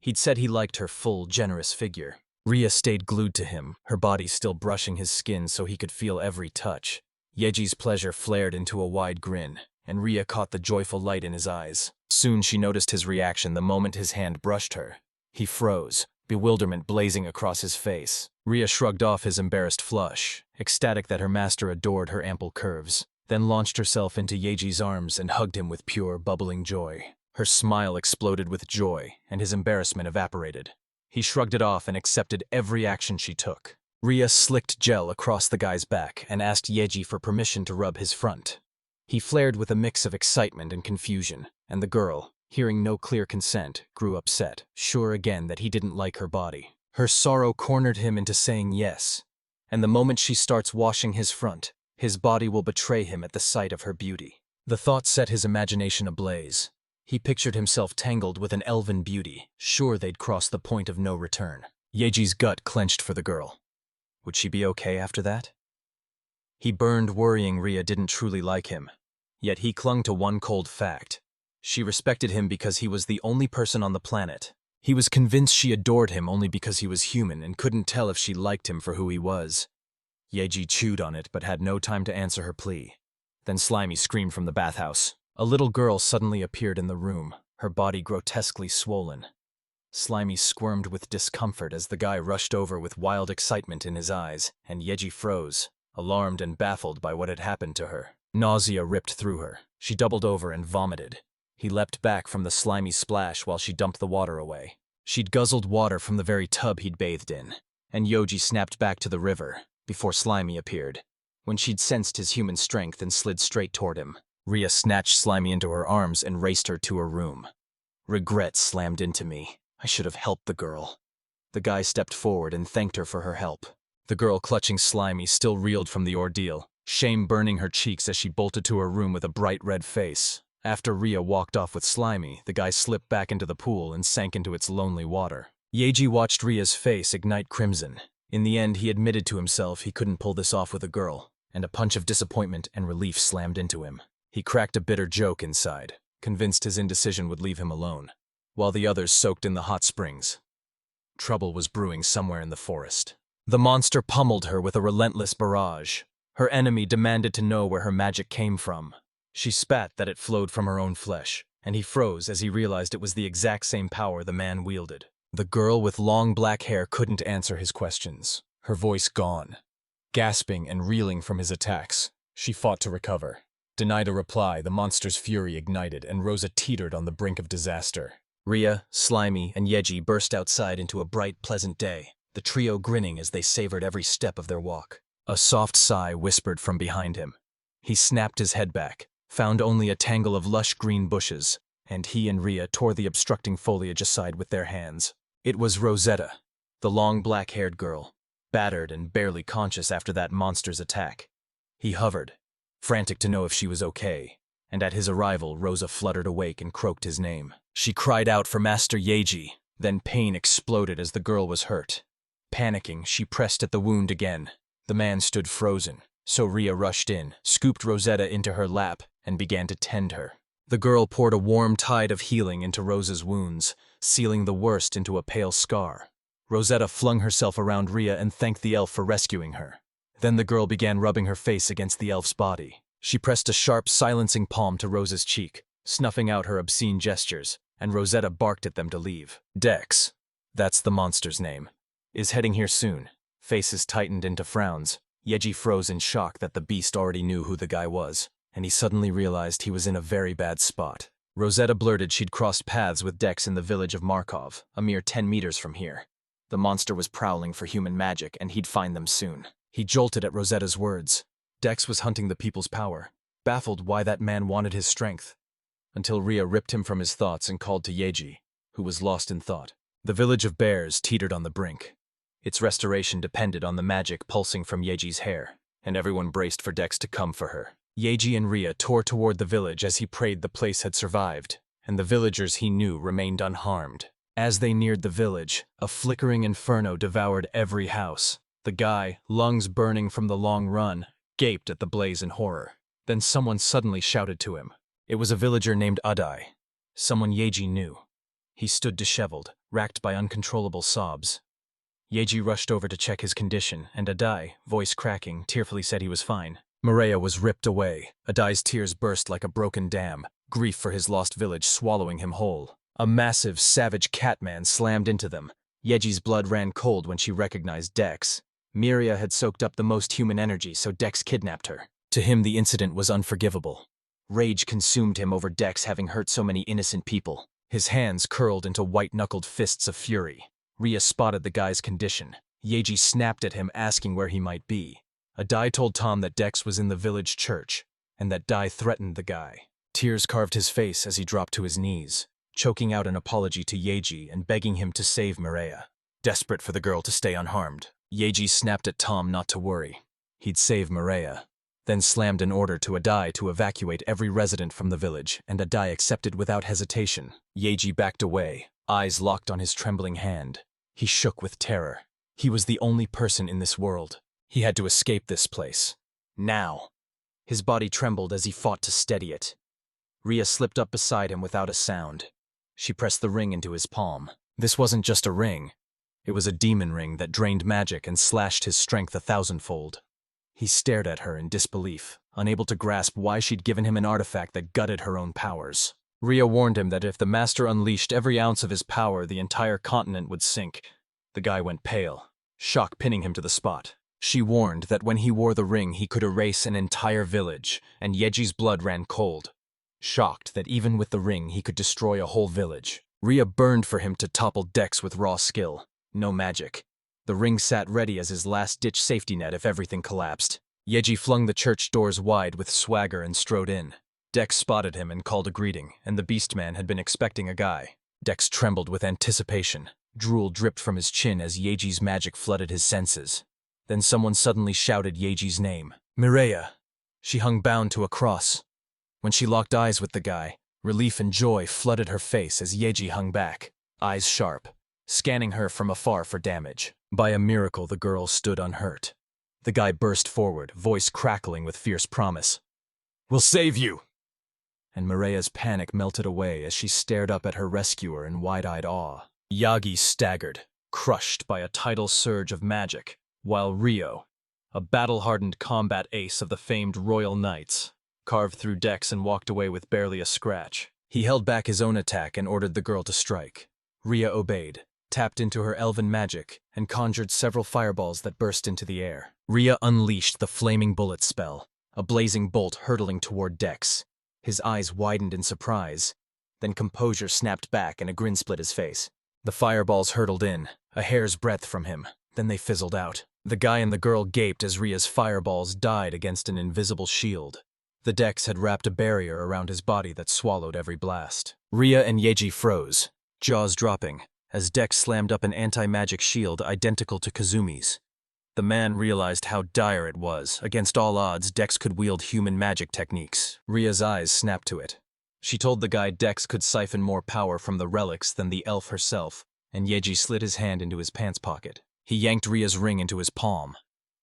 He'd said he liked her full, generous figure. Ria stayed glued to him, her body still brushing his skin so he could feel every touch. Yoji's pleasure flared into a wide grin, and Ria caught the joyful light in his eyes. Soon she noticed his reaction the moment his hand brushed her. He froze, bewilderment blazing across his face. Ria shrugged off his embarrassed flush, ecstatic that her master adored her ample curves, then launched herself into Yoji's arms and hugged him with pure, bubbling joy. Her smile exploded with joy, and his embarrassment evaporated. He shrugged it off and accepted every action she took. Ria slicked gel across the guy's back and asked Yoji for permission to rub his front. He flared with a mix of excitement and confusion, and the girl, hearing no clear consent, grew upset, sure again that he didn't like her body. Her sorrow cornered him into saying yes, and the moment she starts washing his front, his body will betray him at the sight of her beauty. The thought set his imagination ablaze. He pictured himself tangled with an elven beauty, sure they'd cross the point of no return. Yoji's gut clenched for the girl. Would she be okay after that? He burned worrying Ria didn't truly like him. Yet he clung to one cold fact. She respected him because he was the only person on the planet. He was convinced she adored him only because he was human and couldn't tell if she liked him for who he was. Yoji chewed on it but had no time to answer her plea. Then Slimy screamed from the bathhouse. A little girl suddenly appeared in the room, her body grotesquely swollen. Slimy squirmed with discomfort as the guy rushed over with wild excitement in his eyes, and Yoji froze, alarmed and baffled by what had happened to her. Nausea ripped through her. She doubled over and vomited. He leapt back from the slimy splash while she dumped the water away. She'd guzzled water from the very tub he'd bathed in, and Yoji snapped back to the river, before Slimy appeared, when she'd sensed his human strength and slid straight toward him. Ria snatched Slimy into her arms and raced her to her room. Regret slammed into me. I should have helped the girl. The guy stepped forward and thanked her for her help. The girl clutching Slimy still reeled from the ordeal, shame burning her cheeks as she bolted to her room with a bright red face. After Ria walked off with Slimy, the guy slipped back into the pool and sank into its lonely water. Yoji watched Ria's face ignite crimson. In the end, he admitted to himself he couldn't pull this off with a girl, and a punch of disappointment and relief slammed into him. He cracked a bitter joke inside, convinced his indecision would leave him alone, while the others soaked in the hot springs. Trouble was brewing somewhere in the forest. The monster pummeled her with a relentless barrage. Her enemy demanded to know where her magic came from. She spat that it flowed from her own flesh, and he froze as he realized it was the exact same power the man wielded. The girl with long black hair couldn't answer his questions, her voice gone. Gasping and reeling from his attacks, she fought to recover. Denied a reply, the monster's fury ignited, and Rosa teetered on the brink of disaster. Rhea, Slimy, and Yoji burst outside into a bright, pleasant day, the trio grinning as they savored every step of their walk. A soft sigh whispered from behind him. He snapped his head back, found only a tangle of lush green bushes, and he and Rhea tore the obstructing foliage aside with their hands. It was Rosetta, the long black-haired girl, battered and barely conscious after that monster's attack. He hovered, frantic to know if she was okay, and at his arrival Rosa fluttered awake and croaked his name. She cried out for Master Yoji, then pain exploded as the girl was hurt. Panicking, she pressed at the wound again. The man stood frozen, so Rhea rushed in, scooped Rosetta into her lap, and began to tend her. The girl poured a warm tide of healing into Rosa's wounds, sealing the worst into a pale scar. Rosetta flung herself around Rhea and thanked the elf for rescuing her. Then the girl began rubbing her face against the elf's body. She pressed a sharp, silencing palm to Rosa's cheek, snuffing out her obscene gestures, and Rosetta barked at them to leave. Dex, that's the monster's name, is heading here soon. Faces tightened into frowns. Yoji froze in shock that the beast already knew who the guy was, and he suddenly realized he was in a very bad spot. Rosetta blurted she'd crossed paths with Dex in the village of Markov, a mere 10 meters from here. The monster was prowling for human magic, and he'd find them soon. He jolted at Rosetta's words. Dex was hunting the people's power, baffled why that man wanted his strength, until Rhea ripped him from his thoughts and called to Yoji, who was lost in thought. The village of bears teetered on the brink. Its restoration depended on the magic pulsing from Yoji's hair, and everyone braced for Dex to come for her. Yoji and Rhea tore toward the village as he prayed the place had survived, and the villagers he knew remained unharmed. As they neared the village, a flickering inferno devoured every house. The guy, lungs burning from the long run, gaped at the blaze in horror. Then someone suddenly shouted to him. It was a villager named Adai, someone Yoji knew. He stood disheveled, racked by uncontrollable sobs. Yoji rushed over to check his condition, and Adai, voice cracking, tearfully said he was fine. Mireia was ripped away. Adai's tears burst like a broken dam, grief for his lost village swallowing him whole. A massive, savage catman slammed into them. Yoji's blood ran cold when she recognized Dex. Mireia had soaked up the most human energy, so Dex kidnapped her. To him, the incident was unforgivable. Rage consumed him over Dex having hurt so many innocent people. His hands curled into white-knuckled fists of fury. Rhea spotted the guy's condition. Yoji snapped at him, asking where he might be. Adai told Tom that Dex was in the village church, and that Dai threatened the guy. Tears carved his face as he dropped to his knees, choking out an apology to Yoji and begging him to save Mireia. Desperate for the girl to stay unharmed, Yoji snapped at Tom not to worry. He'd save Mireia, then slammed an order to Adai to evacuate every resident from the village, and Adai accepted without hesitation. Yoji backed away, eyes locked on his trembling hand. He shook with terror. He was the only person in this world. He had to escape this place. Now. His body trembled as he fought to steady it. Rhea slipped up beside him without a sound. She pressed the ring into his palm. This wasn't just a ring. It was a demon ring that drained magic and slashed his strength 1,000-fold. He stared at her in disbelief, unable to grasp why she'd given him an artifact that gutted her own powers. Rhea warned him that if the master unleashed every ounce of his power, the entire continent would sink. The guy went pale, shock pinning him to the spot. She warned that when he wore the ring, he could erase an entire village, and Yoji's blood ran cold. Shocked that even with the ring, he could destroy a whole village. Rhea burned for him to topple Dex with raw skill. No magic. The ring sat ready as his last-ditch safety net if everything collapsed. Yoji flung the church doors wide with swagger and strode in. Dex spotted him and called a greeting, and the beastman had been expecting a guy. Dex trembled with anticipation. Drool dripped from his chin as Yoji's magic flooded his senses. Then someone suddenly shouted Yoji's name. Mireia. She hung bound to a cross. When she locked eyes with the guy, relief and joy flooded her face as Yoji hung back, eyes sharp, scanning her from afar for damage. By a miracle, the girl stood unhurt. The guy burst forward, voice crackling with fierce promise. "We'll save you!" And Mireia's panic melted away as she stared up at her rescuer in wide-eyed awe. Yagi staggered, crushed by a tidal surge of magic, while Rio, a battle-hardened combat ace of the famed Royal Knights, carved through decks and walked away with barely a scratch. He held back his own attack and ordered the girl to strike. Ria obeyed, tapped into her elven magic, and conjured several fireballs that burst into the air. Ria unleashed the flaming bullet spell, a blazing bolt hurtling toward Dex. His eyes widened in surprise, then composure snapped back and a grin split his face. The fireballs hurtled in, a hair's breadth from him, then they fizzled out. The guy and the girl gaped as Ria's fireballs died against an invisible shield. The Dex had wrapped a barrier around his body that swallowed every blast. Ria and Yoji froze, jaws dropping, as Dex slammed up an anti-magic shield identical to Kazumi's. The man realized how dire it was. Against all odds, Dex could wield human magic techniques. Ria's eyes snapped to it. She told the guy Dex could siphon more power from the relics than the elf herself, and Yoji slid his hand into his pants pocket. He yanked Ria's ring into his palm.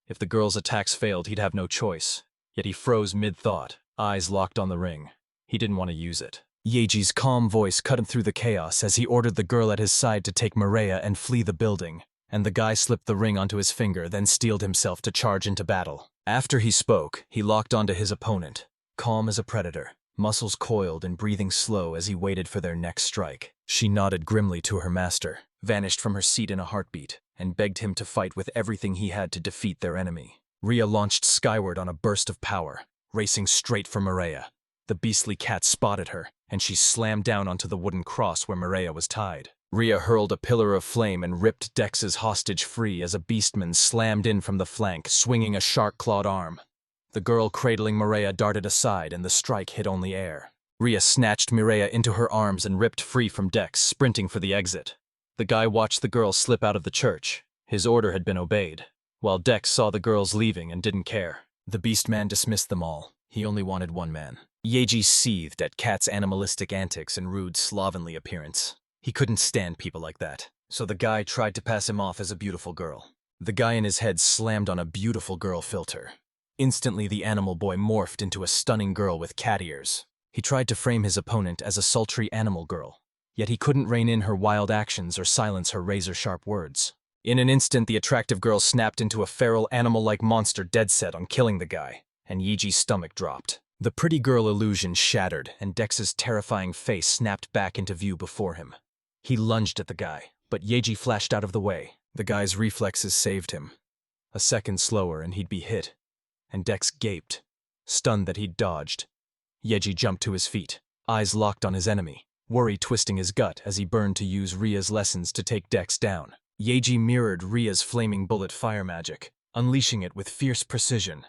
If the girl's attacks failed, he'd have no choice. Yet he froze mid-thought, eyes locked on the ring. He didn't want to use it. Yoji's calm voice cut him through the chaos as he ordered the girl at his side to take Maria and flee the building, and the guy slipped the ring onto his finger, then steeled himself to charge into battle. After he spoke, he locked onto his opponent, calm as a predator, muscles coiled and breathing slow as he waited for their next strike. She nodded grimly to her master, vanished from her seat in a heartbeat, and begged him to fight with everything he had to defeat their enemy. Ria launched skyward on a burst of power, racing straight for Maria. The beastly cat spotted her, and she slammed down onto the wooden cross where Maria was tied. Ria hurled a pillar of flame and ripped Dex's hostage free as a beastman slammed in from the flank, swinging a shark-clawed arm. The girl cradling Maria darted aside, and the strike hit only air. Ria snatched Maria into her arms and ripped free from Dex, sprinting for the exit. The guy watched the girl slip out of the church. His order had been obeyed, while Dex saw the girls leaving and didn't care. The beastman dismissed them all. He only wanted one man. Yoji seethed at Cat's animalistic antics and rude, slovenly appearance. He couldn't stand people like that, so the guy tried to pass him off as a beautiful girl. The guy in his head slammed on a beautiful girl filter. Instantly, the animal boy morphed into a stunning girl with cat ears. He tried to frame his opponent as a sultry animal girl, yet he couldn't rein in her wild actions or silence her razor-sharp words. In an instant, the attractive girl snapped into a feral animal-like monster dead set on killing the guy, and Yoji's stomach dropped. The pretty girl illusion shattered, and Dex's terrifying face snapped back into view before him. He lunged at the guy, but Yoji flashed out of the way. The guy's reflexes saved him. A second slower and he'd be hit, and Dex gaped, stunned that he'd dodged. Yoji jumped to his feet, eyes locked on his enemy, worry twisting his gut as he burned to use Ria's lessons to take Dex down. Yoji mirrored Ria's flaming bullet fire magic, unleashing it with fierce precision.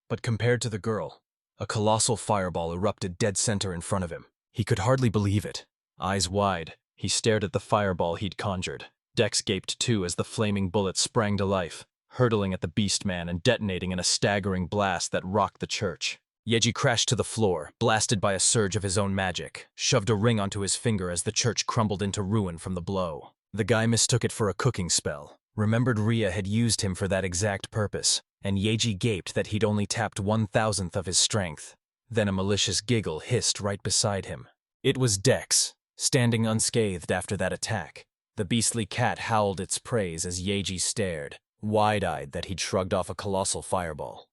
But compared to the girl, a colossal fireball erupted dead center in front of him. He could hardly believe it. Eyes wide, he stared at the fireball he'd conjured. Dex gaped too as the flaming bullet sprang to life, hurtling at the beastman and detonating in a staggering blast that rocked the church. Yoji crashed to the floor, blasted by a surge of his own magic, shoved a ring onto his finger as the church crumbled into ruin from the blow. The guy mistook it for a cooking spell, remembered Ria had used him for that exact purpose, and Yoji gaped that he'd only tapped 1,000th of his strength. Then a malicious giggle hissed right beside him. It was Dex, standing unscathed after that attack. The beastly cat howled its praise as Yoji stared, wide-eyed that he'd shrugged off a colossal fireball.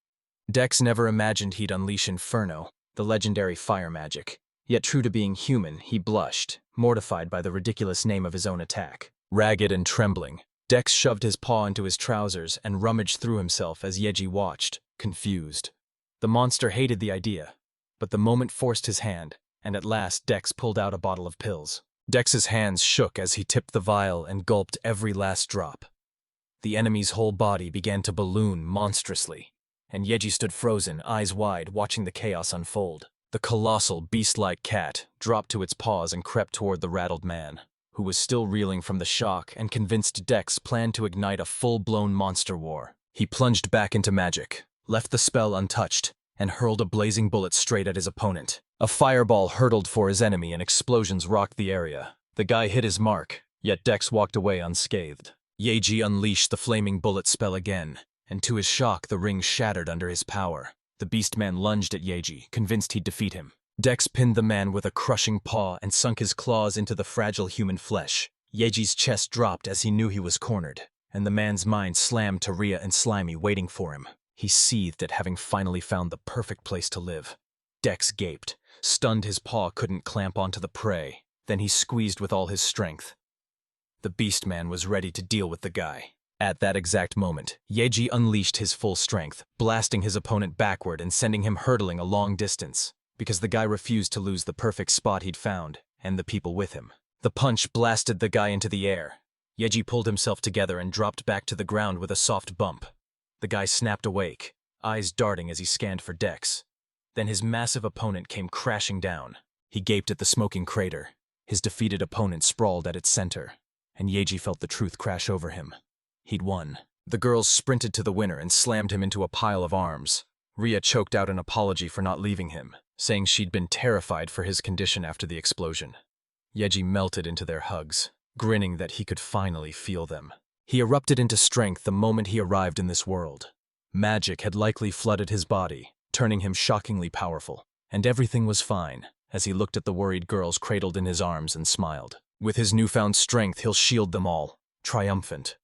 Dex never imagined he'd unleash Inferno, the legendary fire magic. Yet true to being human, he blushed, mortified by the ridiculous name of his own attack. Ragged and trembling, Dex shoved his paw into his trousers and rummaged through himself as Yoji watched, confused. The monster hated the idea, but the moment forced his hand, and at last Dex pulled out a bottle of pills. Dex's hands shook as he tipped the vial and gulped every last drop. The enemy's whole body began to balloon monstrously, and Yoji stood frozen, eyes wide, watching the chaos unfold. The colossal, beast-like cat dropped to its paws and crept toward the rattled man, who was still reeling from the shock and convinced Dex planned to ignite a full-blown monster war. He plunged back into magic, left the spell untouched, and hurled a blazing bullet straight at his opponent. A fireball hurtled for his enemy and explosions rocked the area. The guy hit his mark, yet Dex walked away unscathed. Yoji unleashed the flaming bullet spell again, and to his shock the ring shattered under his power. The beastman lunged at Yoji, convinced he'd defeat him. Dex pinned the man with a crushing paw and sunk his claws into the fragile human flesh, Yeji's chest dropped as he knew he was cornered, and the man's mind slammed to Rhea and Slimy waiting for him. He seethed at having finally found the perfect place to live. Dex gaped. Stunned, his paw couldn't clamp onto the prey. Then he squeezed with all his strength. The beast man was ready to deal with the guy. At that exact moment, Yeji unleashed his full strength, blasting his opponent backward and sending him hurtling a long distance, because the guy refused to lose the perfect spot he'd found, and the people with him. The punch blasted the guy into the air. Yeji pulled himself together and dropped back to the ground with a soft bump. The guy snapped awake, eyes darting as he scanned for Dex. Then his massive opponent came crashing down. He gaped at the smoking crater. His defeated opponent sprawled at its center, and Yeji felt the truth crash over him. He'd won. The girls sprinted to the winner and slammed him into a pile of arms. Rhea choked out an apology for not leaving him, saying she'd been terrified for his condition after the explosion. Yeji melted into their hugs, grinning that he could finally feel them. He erupted into strength the moment he arrived in this world. Magic had likely flooded his body, turning him shockingly powerful, and everything was fine as he looked at the worried girls cradled in his arms and smiled. With his newfound strength, he'll shield them all, triumphant.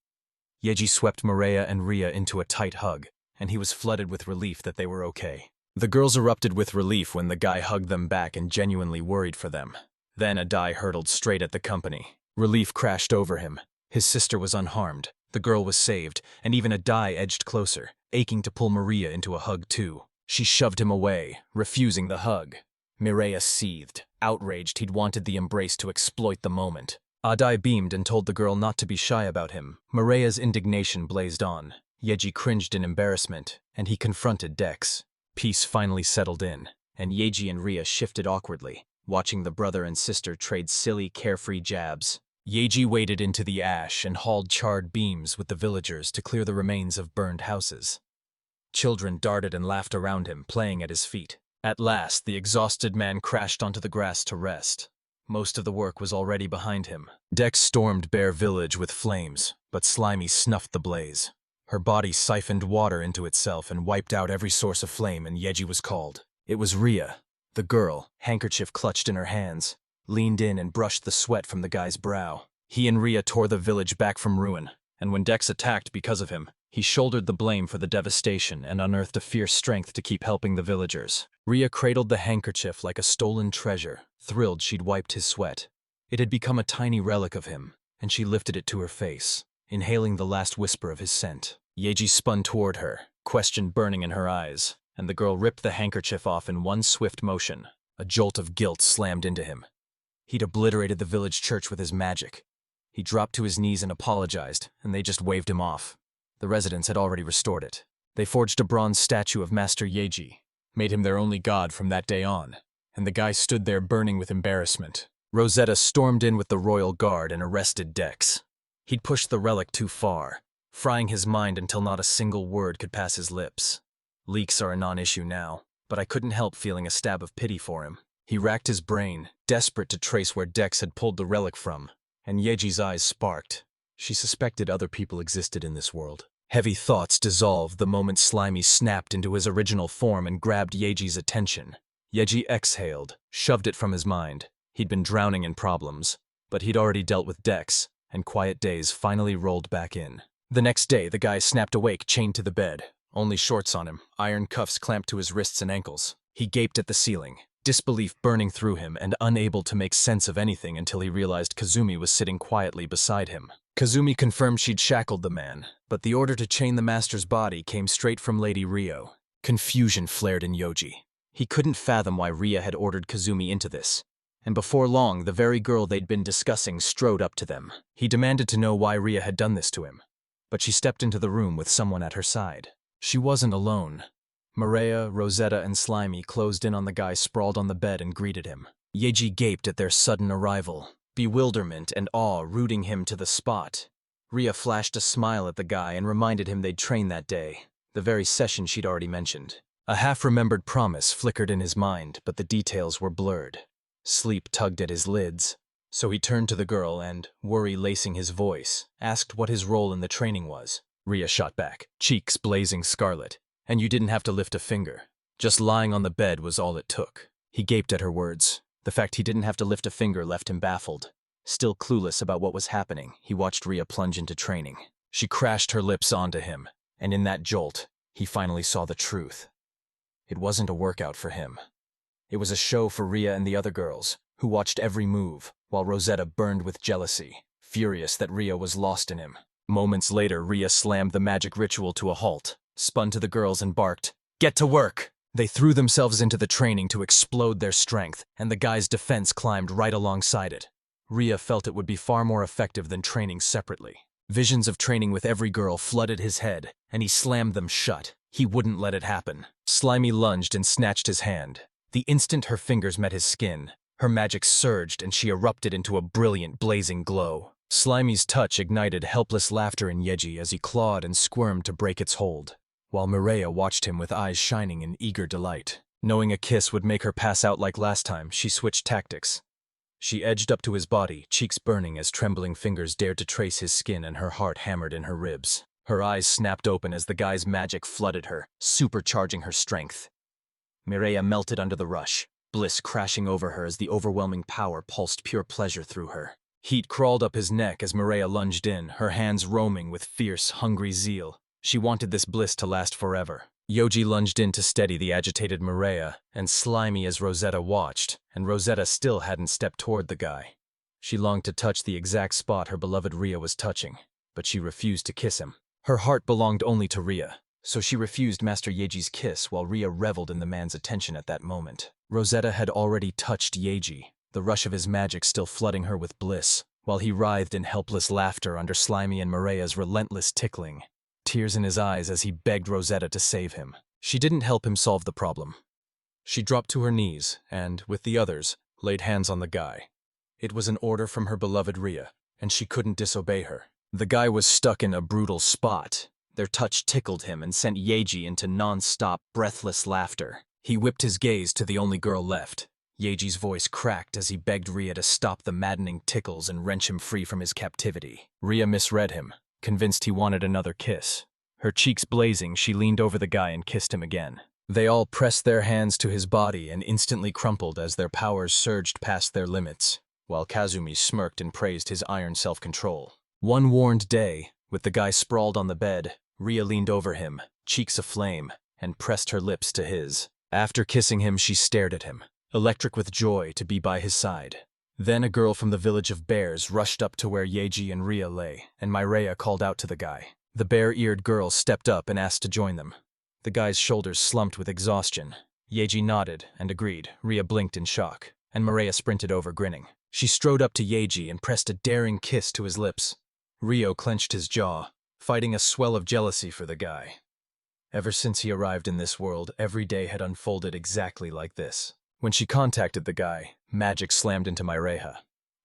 Yeji swept Maria and Rhea into a tight hug, and he was flooded with relief that they were okay. The girls erupted with relief when the guy hugged them back and genuinely worried for them. Then Adai hurtled straight at the company. Relief crashed over him. His sister was unharmed, the girl was saved, and even Adai edged closer, aching to pull Maria into a hug too. She shoved him away, refusing the hug. Mireia seethed, outraged he'd wanted the embrace to exploit the moment. Adai beamed and told the girl not to be shy about him. Mireia's indignation blazed on. Yeji cringed in embarrassment, and he confronted Dex. Peace finally settled in, and Yeji and Rhea shifted awkwardly, watching the brother and sister trade silly, carefree jabs. Yeji waded into the ash and hauled charred beams with the villagers to clear the remains of burned houses. Children darted and laughed around him, playing at his feet. At last, the exhausted man crashed onto the grass to rest. Most of the work was already behind him. Dex stormed Bear Village with flames, but Slimy snuffed the blaze. Her body siphoned water into itself and wiped out every source of flame, and Yeji was called. It was Rhea. The girl, handkerchief clutched in her hands, leaned in and brushed the sweat from the guy's brow. He and Rhea tore the village back from ruin, and when Dex attacked because of him, he shouldered the blame for the devastation and unearthed a fierce strength to keep helping the villagers. Rhea cradled the handkerchief like a stolen treasure, thrilled she'd wiped his sweat. It had become a tiny relic of him, and she lifted it to her face, inhaling the last whisper of his scent. Yeji spun toward her, question burning in her eyes, and the girl ripped the handkerchief off in one swift motion. A jolt of guilt slammed into him. He'd obliterated the village church with his magic. He dropped to his knees and apologized, and they just waved him off. The residents had already restored it. They forged a bronze statue of Master Yeji, made him their only god from that day on, and the guy stood there burning with embarrassment. Rosetta stormed in with the royal guard and arrested Dex. He'd pushed the relic too far, frying his mind until not a single word could pass his lips. Leaks are a non-issue now, but I couldn't help feeling a stab of pity for him. He racked his brain, desperate to trace where Dex had pulled the relic from, and Yeji's eyes sparked. She suspected other people existed in this world. Heavy thoughts dissolved the moment Slimy snapped into his original form and grabbed Yeji's attention. Yeji exhaled, shoved it from his mind. He'd been drowning in problems, but he'd already dealt with Dex, and quiet days finally rolled back in. The next day, the guy snapped awake, chained to the bed. Only shorts on him, iron cuffs clamped to his wrists and ankles. He gaped at the ceiling, disbelief burning through him and unable to make sense of anything until he realized Kazumi was sitting quietly beside him. Kazumi confirmed she'd shackled the man, but the order to chain the master's body came straight from Lady Rio. Confusion flared in Yoji. He couldn't fathom why Rhea had ordered Kazumi into this, and before long the very girl they'd been discussing strode up to them. He demanded to know why Rhea had done this to him, but she stepped into the room with someone at her side. She wasn't alone. Maria, Rosetta, and Slimy closed in on the guy sprawled on the bed and greeted him. Yeji gaped at their sudden arrival, bewilderment and awe rooting him to the spot. Rhea flashed a smile at the guy and reminded him they'd trained that day, the very session she'd already mentioned. A half-remembered promise flickered in his mind, but the details were blurred. Sleep tugged at his lids, so he turned to the girl and, worry lacing his voice, asked what his role in the training was. Rhea shot back, cheeks blazing scarlet. And you didn't have to lift a finger. Just lying on the bed was all it took. He gaped at her words. The fact he didn't have to lift a finger left him baffled. Still clueless about what was happening, he watched Rhea plunge into training. She crashed her lips onto him, and in that jolt, he finally saw the truth. It wasn't a workout for him. It was a show for Rhea and the other girls, who watched every move, while Rosetta burned with jealousy, furious that Rhea was lost in him. Moments later, Rhea slammed the magic ritual to a halt, spun to the girls and barked, "Get to work!" They threw themselves into the training to explode their strength, and the guy's defense climbed right alongside it. Rhea felt it would be far more effective than training separately. Visions of training with every girl flooded his head, and he slammed them shut. He wouldn't let it happen. Slimy lunged and snatched his hand. The instant her fingers met his skin, her magic surged and she erupted into a brilliant, blazing glow. Slimy's touch ignited helpless laughter in Yoji as he clawed and squirmed to break its hold, while Mireia watched him with eyes shining in eager delight. Knowing a kiss would make her pass out like last time, she switched tactics. She edged up to his body, cheeks burning as trembling fingers dared to trace his skin and her heart hammered in her ribs. Her eyes snapped open as the guy's magic flooded her, supercharging her strength. Mireia melted under the rush, bliss crashing over her as the overwhelming power pulsed pure pleasure through her. Heat crawled up his neck as Mireia lunged in, her hands roaming with fierce, hungry zeal. She wanted this bliss to last forever. Yoji lunged in to steady the agitated Mireia, and slimy as Rosetta watched, and Rosetta still hadn't stepped toward the guy. She longed to touch the exact spot her beloved Rhea was touching, but she refused to kiss him. Her heart belonged only to Rhea, so she refused Master Yeji's kiss while Rhea reveled in the man's attention at that moment. Rosetta had already touched Yeji, the rush of his magic still flooding her with bliss, while he writhed in helpless laughter under Slimy and Mireia's relentless tickling, tears in his eyes as he begged Rosetta to save him. She didn't help him solve the problem. She dropped to her knees and, with the others, laid hands on the guy. It was an order from her beloved Rhea, and she couldn't disobey her. The guy was stuck in a brutal spot. Their touch tickled him and sent Yeji into non-stop, breathless laughter. He whipped his gaze to the only girl left. Yeji's voice cracked as he begged Rhea to stop the maddening tickles and wrench him free from his captivity. Rhea misread him, convinced he wanted another kiss. Her cheeks blazing, she leaned over the guy and kissed him again. They all pressed their hands to his body and instantly crumpled as their powers surged past their limits, while Kazumi smirked and praised his iron self-control. One warned day, with the guy sprawled on the bed, Rhea leaned over him, cheeks aflame, and pressed her lips to his. After kissing him, she stared at him, electric with joy to be by his side. Then a girl from the village of bears rushed up to where Yeji and Rhea lay, and Mireia called out to the guy. The bare-eared girl stepped up and asked to join them. The guy's shoulders slumped with exhaustion. Yeji nodded and agreed. Rhea blinked in shock, and Mireia sprinted over, grinning. She strode up to Yeji and pressed a daring kiss to his lips. Rio clenched his jaw, fighting a swell of jealousy for the guy. Ever since he arrived in this world, every day had unfolded exactly like this. When she contacted the guy, magic slammed into Mireia.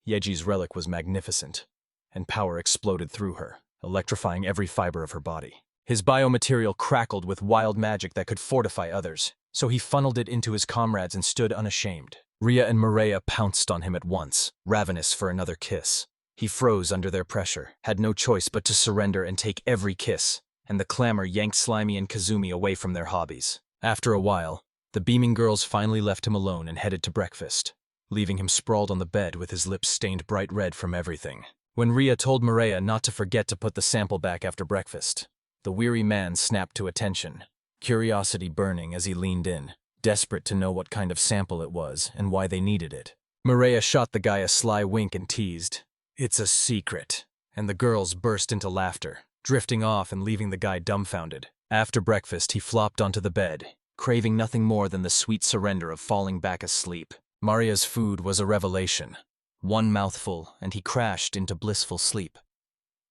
Yeji's relic was magnificent, and power exploded through her, electrifying every fiber of her body. His biomaterial crackled with wild magic that could fortify others, so he funneled it into his comrades and stood unashamed. Rhea and Mireia pounced on him at once, ravenous for another kiss. He froze under their pressure, had no choice but to surrender and take every kiss, and the clamor yanked Slimy and Kazumi away from their hobbies. After a while, the beaming girls finally left him alone and headed to breakfast, leaving him sprawled on the bed with his lips stained bright red from everything. When Rhea told Mireia not to forget to put the sample back after breakfast, the weary man snapped to attention, curiosity burning as he leaned in, desperate to know what kind of sample it was and why they needed it. Mireia shot the guy a sly wink and teased, "It's a secret," and the girls burst into laughter, drifting off and leaving the guy dumbfounded. After breakfast, he flopped onto the bed, craving nothing more than the sweet surrender of falling back asleep. Maria's food was a revelation. One mouthful, and he crashed into blissful sleep.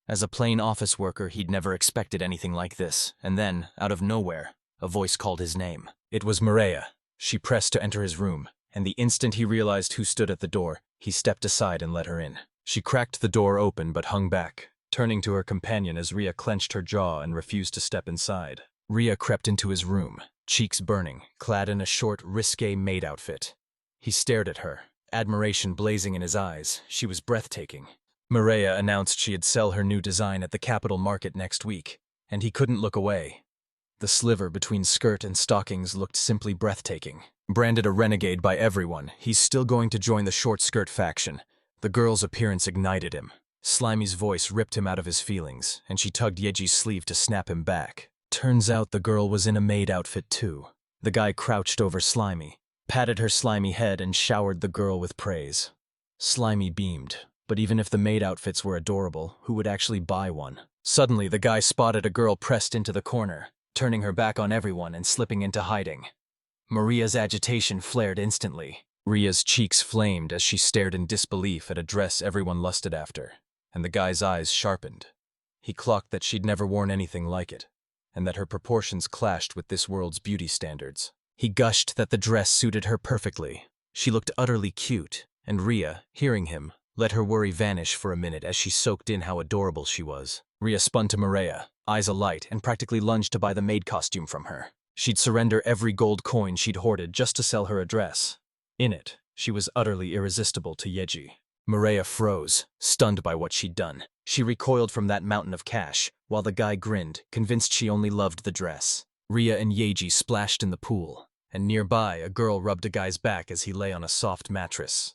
As a plain office worker, he'd never expected anything like this, and then, out of nowhere, a voice called his name. It was Mireia. She pressed to enter his room, and the instant he realized who stood at the door, he stepped aside and let her in. She cracked the door open but hung back, turning to her companion as Rhea clenched her jaw and refused to step inside. Rhea crept into his room, cheeks burning, clad in a short, risque maid outfit. He stared at her, admiration blazing in his eyes. She was breathtaking. Mireia announced she'd sell her new design at the capital market next week, and he couldn't look away. The sliver between skirt and stockings looked simply breathtaking. Branded a renegade by everyone, he's still going to join the short skirt faction, The girl's appearance ignited him. Slimy's voice ripped him out of his feelings, and she tugged Yeji's sleeve to snap him back. Turns out the girl was in a maid outfit too. The guy crouched over Slimy, patted her slimy head, and showered the girl with praise. Slimy beamed, but even if the maid outfits were adorable, who would actually buy one? Suddenly, the guy spotted a girl pressed into the corner, turning her back on everyone and slipping into hiding. Maria's agitation flared instantly. Ria's cheeks flamed as she stared in disbelief at a dress everyone lusted after, and the guy's eyes sharpened. He clocked that she'd never worn anything like it, and that her proportions clashed with this world's beauty standards. He gushed that the dress suited her perfectly. She looked utterly cute, and Ria, hearing him, let her worry vanish for a minute as she soaked in how adorable she was. Ria spun to Maria, eyes alight, and practically lunged to buy the maid costume from her. She'd surrender every gold coin she'd hoarded just to sell her a dress. In it, she was utterly irresistible to Yeji. Maria froze, stunned by what she'd done. She recoiled from that mountain of cash, while the guy grinned, convinced she only loved the dress. Ria and Yeji splashed in the pool, and nearby a girl rubbed a guy's back as he lay on a soft mattress.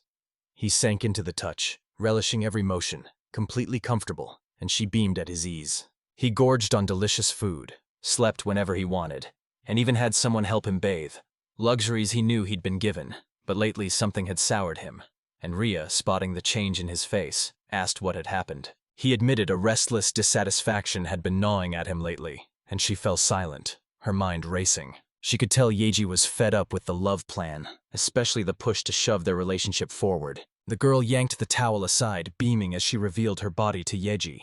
He sank into the touch, relishing every motion, completely comfortable, and she beamed at his ease. He gorged on delicious food, slept whenever he wanted, and even had someone help him bathe. Luxuries he knew he'd been given, but lately something had soured him, and Ria, spotting the change in his face, asked what had happened. He admitted a restless dissatisfaction had been gnawing at him lately, and she fell silent, her mind racing. She could tell Yeji was fed up with the love plan, especially the push to shove their relationship forward. The girl yanked the towel aside, beaming as she revealed her body to Yeji,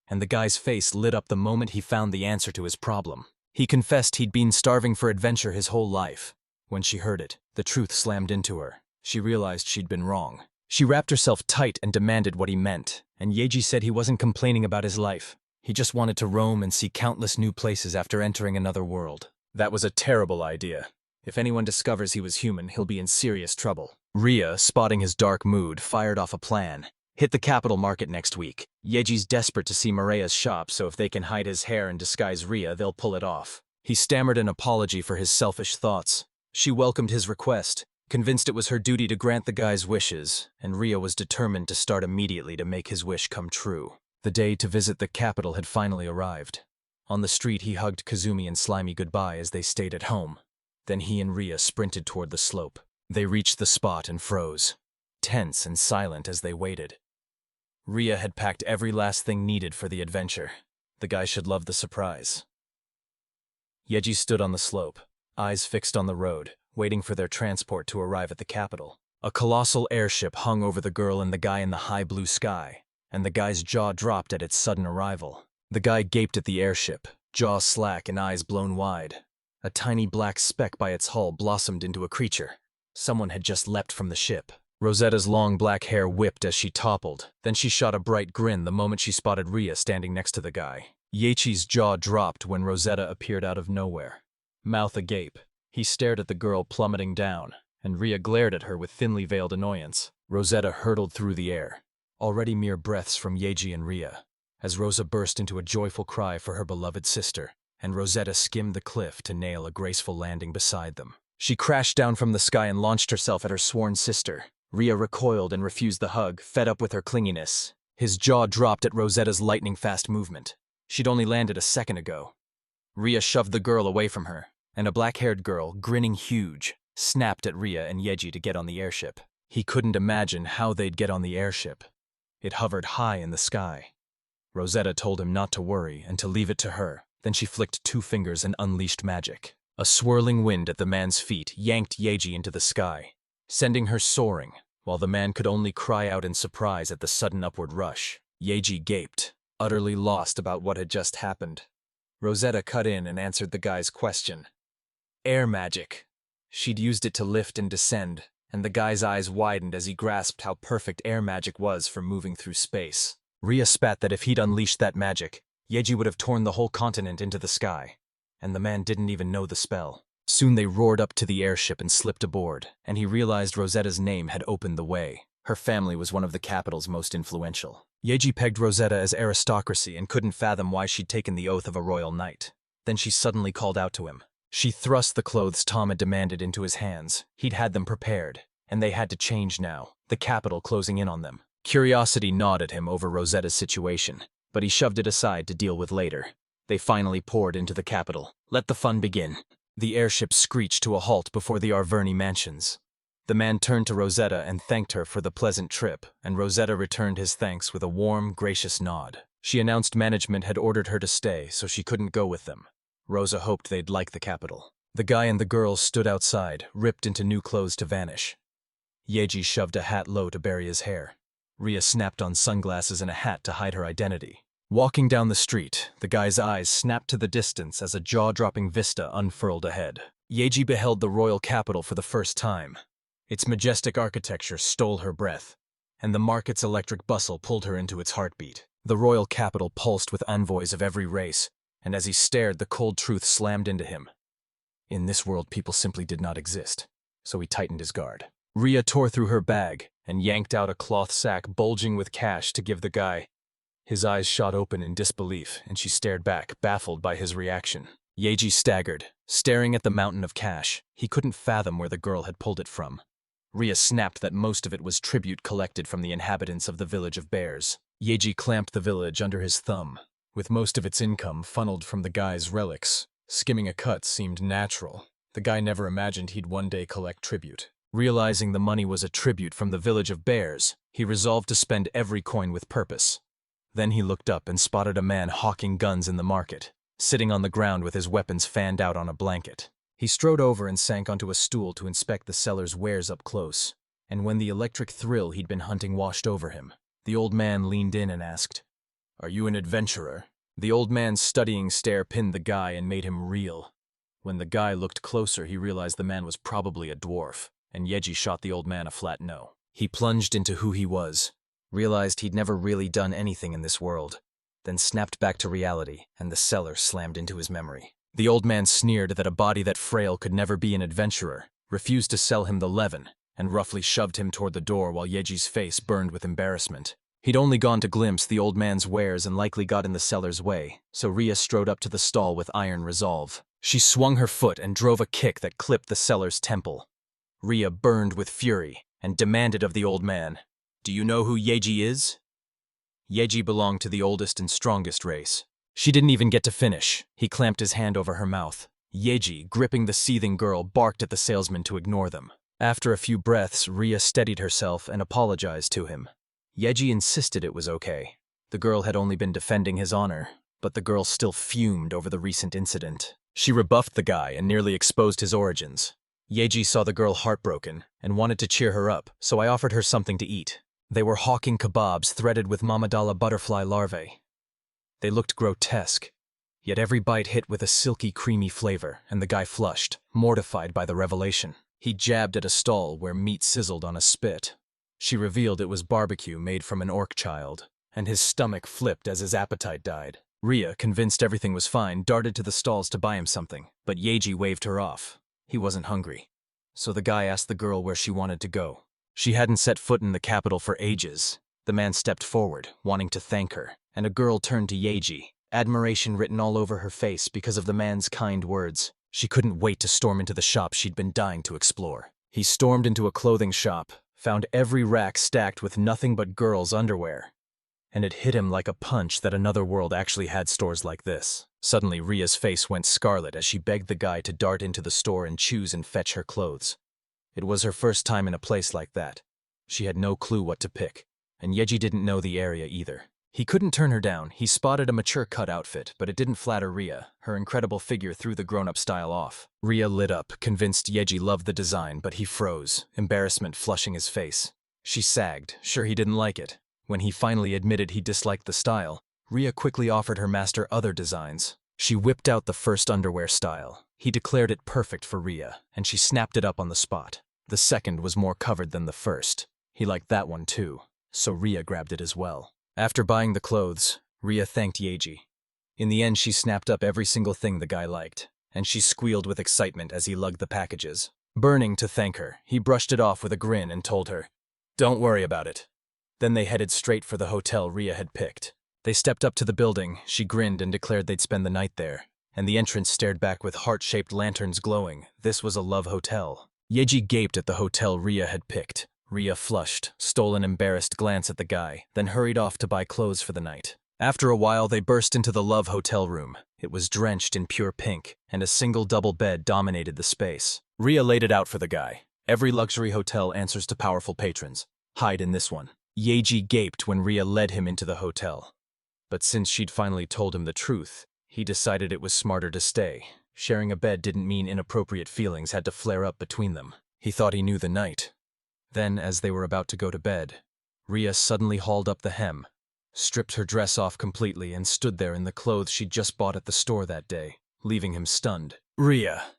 and the guy's face lit up the moment he found the answer to his problem. He confessed he'd been starving for adventure his whole life. When she heard it, the truth slammed into her. She realized she'd been wrong. She wrapped herself tight and demanded what he meant, and Yeji said he wasn't complaining about his life. He just wanted to roam and see countless new places after entering another world. That was a terrible idea. If anyone discovers he was human, he'll be in serious trouble. Ria, spotting his dark mood, fired off a plan. Hit the capital market next week. Yeji's desperate to see Maria's shop, so if they can hide his hair and disguise Ria, they'll pull it off. He stammered an apology for his selfish thoughts. She welcomed his request, convinced it was her duty to grant the guy's wishes, and Ria was determined to start immediately to make his wish come true. The day to visit the capital had finally arrived. On the street, he hugged Kazumi and Slimy goodbye as they stayed at home. Then he and Ria sprinted toward the slope. They reached the spot and froze, tense and silent as they waited. Ria had packed every last thing needed for the adventure. The guy should love the surprise. Yeji stood on the slope, eyes fixed on the road, waiting for their transport to arrive at the capital. A colossal airship hung over the girl and the guy in the high blue sky, and the guy's jaw dropped at its sudden arrival. The guy gaped at the airship, jaw slack and eyes blown wide. A tiny black speck by its hull blossomed into a creature. Someone had just leapt from the ship. Rosetta's long black hair whipped as she toppled. Then she shot a bright grin the moment she spotted Ria standing next to the guy. Yechi's jaw dropped when Rosetta appeared out of nowhere. Mouth agape, he stared at the girl plummeting down, and Ria glared at her with thinly veiled annoyance. Rosetta hurtled through the air, already mere breaths from Yeji and Ria, as Rosa burst into a joyful cry for her beloved sister, and Rosetta skimmed the cliff to nail a graceful landing beside them. She crashed down from the sky and launched herself at her sworn sister. Ria recoiled and refused the hug, fed up with her clinginess. His jaw dropped at Rosetta's lightning-fast movement. She'd only landed a second ago. Ria shoved the girl away from her, and a black-haired girl, grinning huge, snapped at Ria and Yeji to get on the airship. He couldn't imagine how they'd get on the airship. It hovered high in the sky. Rosetta told him not to worry and to leave it to her. Then she flicked 2 fingers and unleashed magic. A swirling wind at the man's feet yanked Yeji into the sky, sending her soaring, while the man could only cry out in surprise at the sudden upward rush. Yeji gaped, utterly lost about what had just happened. Rosetta cut in and answered the guy's question. Air magic. She'd used it to lift and descend, and the guy's eyes widened as he grasped how perfect air magic was for moving through space. Ria spat that if he'd unleashed that magic, Yeji would have torn the whole continent into the sky, and the man didn't even know the spell. Soon they roared up to the airship and slipped aboard, and he realized Rosetta's name had opened the way. Her family was one of the capital's most influential. Yeji pegged Rosetta as aristocracy and couldn't fathom why she'd taken the oath of a royal knight. Then she suddenly called out to him. She thrust the clothes Tom had demanded into his hands. He'd had them prepared, and they had to change now, the capital closing in on them. Curiosity gnawed at him over Rosetta's situation, but he shoved it aside to deal with later. They finally poured into the capital. Let the fun begin. The airship screeched to a halt before the Arverni mansions. The man turned to Rosetta and thanked her for the pleasant trip, and Rosetta returned his thanks with a warm, gracious nod. She announced management had ordered her to stay, so she couldn't go with them. Rosa hoped they'd like the capital. The guy and the girl stood outside, ripped into new clothes to vanish. Yoji shoved a hat low to bury his hair. Ria snapped on sunglasses and a hat to hide her identity. Walking down the street, the guy's eyes snapped to the distance as a jaw-dropping vista unfurled ahead. Yoji beheld the royal capital for the first time. Its majestic architecture stole her breath, and the market's electric bustle pulled her into its heartbeat. The royal capital pulsed with envoys of every race, and as he stared, the cold truth slammed into him. In this world, people simply did not exist, so he tightened his guard. Ria tore through her bag and yanked out a cloth sack bulging with cash to give the guy. His eyes shot open in disbelief, and she stared back, baffled by his reaction. Yoji staggered, staring at the mountain of cash. He couldn't fathom where the girl had pulled it from. Ria snapped that most of it was tribute collected from the inhabitants of the village of bears. Yoji clamped the village under his thumb, with most of its income funneled from the guy's relics. Skimming a cut seemed natural. The guy never imagined he'd one day collect tribute. Realizing the money was a tribute from the village of bears, he resolved to spend every coin with purpose. Then he looked up and spotted a man hawking guns in the market, sitting on the ground with his weapons fanned out on a blanket. He strode over and sank onto a stool to inspect the seller's wares up close, and when the electric thrill he'd been hunting washed over him, the old man leaned in and asked, "Are you an adventurer?" The old man's studying stare pinned the guy and made him reel. When the guy looked closer, he realized the man was probably a dwarf, and Yoji shot the old man a flat no. He plunged into who he was, realized he'd never really done anything in this world, then snapped back to reality, and the seller slammed into his memory. The old man sneered that a body that frail could never be an adventurer, refused to sell him the leaven, and roughly shoved him toward the door while Yeji's face burned with embarrassment. He'd only gone to glimpse the old man's wares and likely got in the seller's way, so Ria strode up to the stall with iron resolve. She swung her foot and drove a kick that clipped the seller's temple. Ria burned with fury and demanded of the old man, "Do you know who Yoji is?" Yoji belonged to the oldest and strongest race. She didn't even get to finish. He clamped his hand over her mouth. Yoji, gripping the seething girl, barked at the salesman to ignore them. After a few breaths, Ria steadied herself and apologized to him. Yoji insisted it was okay. The girl had only been defending his honor, but the girl still fumed over the recent incident. She rebuffed the guy and nearly exposed his origins. Yoji saw the girl heartbroken and wanted to cheer her up, so I offered her something to eat. They were hawking kebabs threaded with mamadala butterfly larvae. They looked grotesque, yet every bite hit with a silky, creamy flavor, and the guy flushed, mortified by the revelation. He jabbed at a stall where meat sizzled on a spit. She revealed it was barbecue made from an orc child, and his stomach flipped as his appetite died. Ria, convinced everything was fine, darted to the stalls to buy him something, but Yoji waved her off. He wasn't hungry. So the guy asked the girl where she wanted to go. She hadn't set foot in the capital for ages. The man stepped forward, wanting to thank her, and a girl turned to Yoji, admiration written all over her face because of the man's kind words. She couldn't wait to storm into the shop she'd been dying to explore. He stormed into a clothing shop, found every rack stacked with nothing but girls' underwear, and it hit him like a punch that another world actually had stores like this. Suddenly, Ria's face went scarlet as she begged the guy to dart into the store and choose and fetch her clothes. It was her first time in a place like that. She had no clue what to pick, and Yoji didn't know the area either. He couldn't turn her down. He spotted a mature cut outfit, but it didn't flatter Ria. Her incredible figure threw the grown-up style off. Ria lit up, convinced Yoji loved the design, but he froze, embarrassment flushing his face. She sagged, sure he didn't like it. When he finally admitted he disliked the style, Ria quickly offered her master other designs. She whipped out the first underwear style. He declared it perfect for Ria, and she snapped it up on the spot. The second was more covered than the first. He liked that one too, so Ria grabbed it as well. After buying the clothes, Ria thanked Yoji. In the end, she snapped up every single thing the guy liked, and she squealed with excitement as he lugged the packages. Burning to thank her, he brushed it off with a grin and told her, "Don't worry about it." Then they headed straight for the hotel Ria had picked. They stepped up to the building, she grinned and declared they'd spend the night there, and the entrance stared back with heart-shaped lanterns glowing. This was a love hotel. Yoji gaped at the hotel Ria had picked. Ria flushed, stole an embarrassed glance at the guy, then hurried off to buy clothes for the night. After a while, they burst into the Love Hotel room. It was drenched in pure pink, and a single double bed dominated the space. Ria laid it out for the guy. Every luxury hotel answers to powerful patrons. Hide in this one. Yoji gaped when Ria led him into the hotel. But since she'd finally told him the truth, he decided it was smarter to stay. Sharing a bed didn't mean inappropriate feelings had to flare up between them. He thought he knew the night. Then, as they were about to go to bed, Ria suddenly hauled up the hem, stripped her dress off completely, and stood there in the clothes she'd just bought at the store that day, leaving him stunned. "Ria!"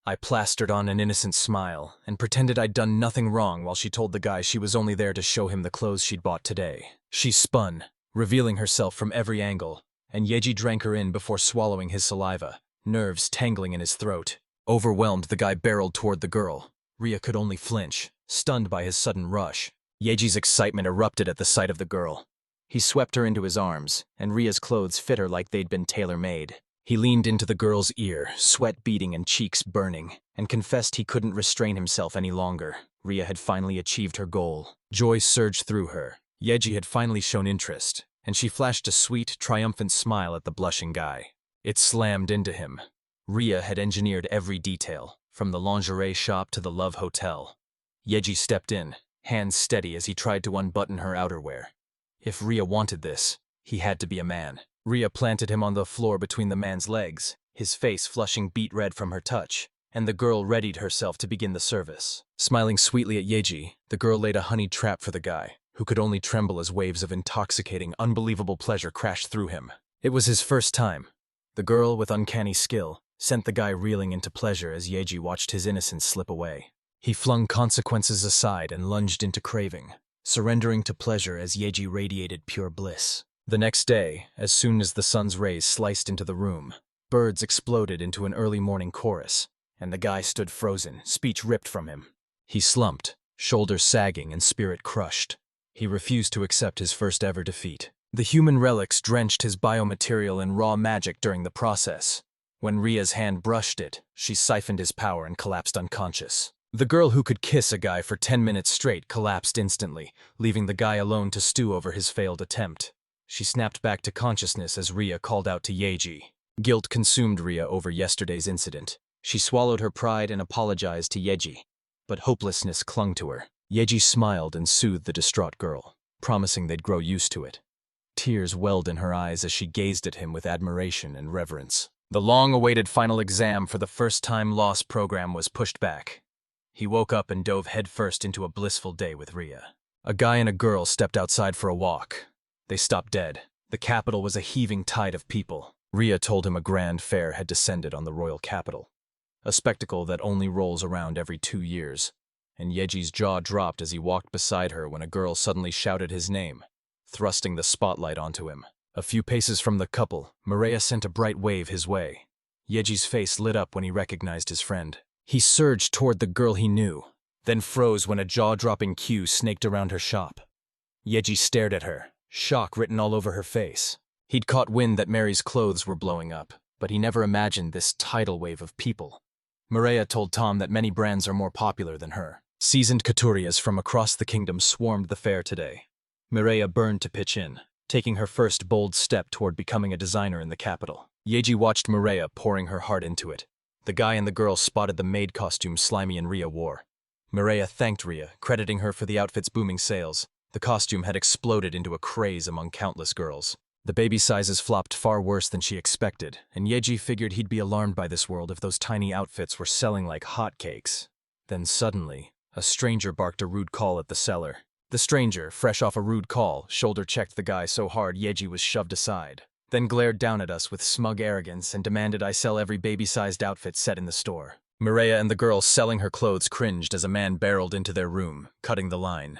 I plastered on an innocent smile and pretended I'd done nothing wrong while she told the guy she was only there to show him the clothes she'd bought today. She spun, revealing herself from every angle, and Yoji drank her in before swallowing his saliva, nerves tangling in his throat. Overwhelmed, the guy barreled toward the girl. Ria could only flinch, stunned by his sudden rush. Yoji's excitement erupted at the sight of the girl. He swept her into his arms, and Ria's clothes fit her like they'd been tailor-made. He leaned into the girl's ear, sweat beading and cheeks burning, and confessed he couldn't restrain himself any longer. Ria had finally achieved her goal. Joy surged through her. Yoji had finally shown interest, and she flashed a sweet, triumphant smile at the blushing guy. It slammed into him. Ria had engineered every detail, from the lingerie shop to the Love Hotel. Yoji stepped in, hands steady as he tried to unbutton her outerwear. If Ria wanted this, he had to be a man. Ria planted him on the floor between the man's legs, his face flushing beet red from her touch, and the girl readied herself to begin the service. Smiling sweetly at Yoji, the girl laid a honeyed trap for the guy, who could only tremble as waves of intoxicating, unbelievable pleasure crashed through him. It was his first time. The girl, with uncanny skill, sent the guy reeling into pleasure as Yoji watched his innocence slip away. He flung consequences aside and lunged into craving, surrendering to pleasure as Yoji radiated pure bliss. The next day, as soon as the sun's rays sliced into the room, birds exploded into an early morning chorus, and the guy stood frozen, speech ripped from him. He slumped, shoulders sagging and spirit crushed. He refused to accept his first ever defeat. The human relics drenched his biomaterial in raw magic during the process. When Ria's hand brushed it, she siphoned his power and collapsed unconscious. The girl who could kiss a guy for 10 minutes straight collapsed instantly, leaving the guy alone to stew over his failed attempt. She snapped back to consciousness as Ria called out to Yoji. Guilt consumed Ria over yesterday's incident. She swallowed her pride and apologized to Yoji, but hopelessness clung to her. Yoji smiled and soothed the distraught girl, promising they'd grow used to it. Tears welled in her eyes as she gazed at him with admiration and reverence. The long-awaited final exam for the first-time loss program was pushed back. He woke up and dove headfirst into a blissful day with Ria. A guy and a girl stepped outside for a walk. They stopped dead. The capital was a heaving tide of people. Ria told him a grand fair had descended on the royal capital, a spectacle that only rolls around every 2 years. And Yoji's jaw dropped as he walked beside her when a girl suddenly shouted his name, thrusting the spotlight onto him. A few paces from the couple, Mireia sent a bright wave his way. Yoji's face lit up when he recognized his friend. He surged toward the girl he knew, then froze when a jaw-dropping queue snaked around her shop. Yoji stared at her, shock written all over her face. He'd caught wind that Mary's clothes were blowing up, but he never imagined this tidal wave of people. Mireia told Tom that many brands are more popular than her. Seasoned couturiers from across the kingdom swarmed the fair today. Mireia burned to pitch in, taking her first bold step toward becoming a designer in the capital. Yoji watched Mireia pouring her heart into it. The guy and the girl spotted the maid costume Slimy and Ria wore. Mireia thanked Ria, crediting her for the outfit's booming sales. The costume had exploded into a craze among countless girls. The baby sizes flopped far worse than she expected, and Yoji figured he'd be alarmed by this world if those tiny outfits were selling like hotcakes. Then suddenly, a stranger barked a rude call at the seller. The stranger, fresh off a rude call, shoulder-checked the guy so hard Yoji was shoved aside, then glared down at us with smug arrogance and demanded I sell every baby-sized outfit set in the store. Mireia and the girl selling her clothes cringed as a man barreled into their room, cutting the line.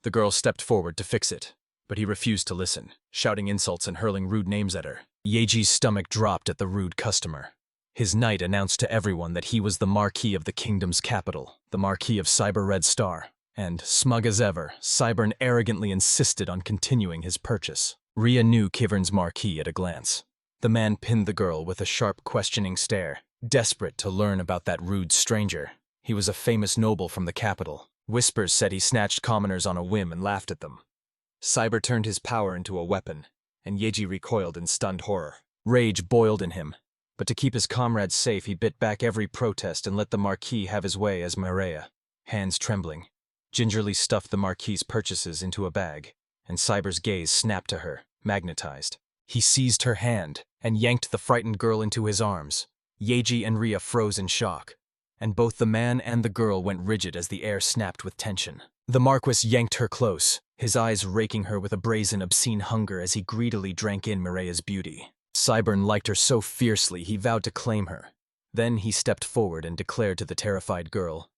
The girl stepped forward to fix it, but he refused to listen, shouting insults and hurling rude names at her. Yoji's stomach dropped at the rude customer. His knight announced to everyone that he was the Marquis of the kingdom's capital, the Marquis of Cyber Red Star, and, smug as ever, Cybern arrogantly insisted on continuing his purchase. Ria knew Kivern's Marquis at a glance. The man pinned the girl with a sharp, questioning stare, desperate to learn about that rude stranger. He was a famous noble from the capital, Whispers said he snatched commoners on a whim and laughed at them. Cyber turned his power into a weapon, and Yoji recoiled in stunned horror. Rage boiled in him, but to keep his comrades safe he bit back every protest and let the Marquis have his way as Mireia, hands trembling, gingerly stuffed the Marquis's purchases into a bag, and Cyber's gaze snapped to her, magnetized. He seized her hand and yanked the frightened girl into his arms. Yoji and Ria froze in shock, and both the man and the girl went rigid as the air snapped with tension. The Marquis yanked her close, his eyes raking her with a brazen, obscene hunger as he greedily drank in Mireia's beauty. Cybern liked her so fiercely he vowed to claim her. Then he stepped forward and declared to the terrified girl,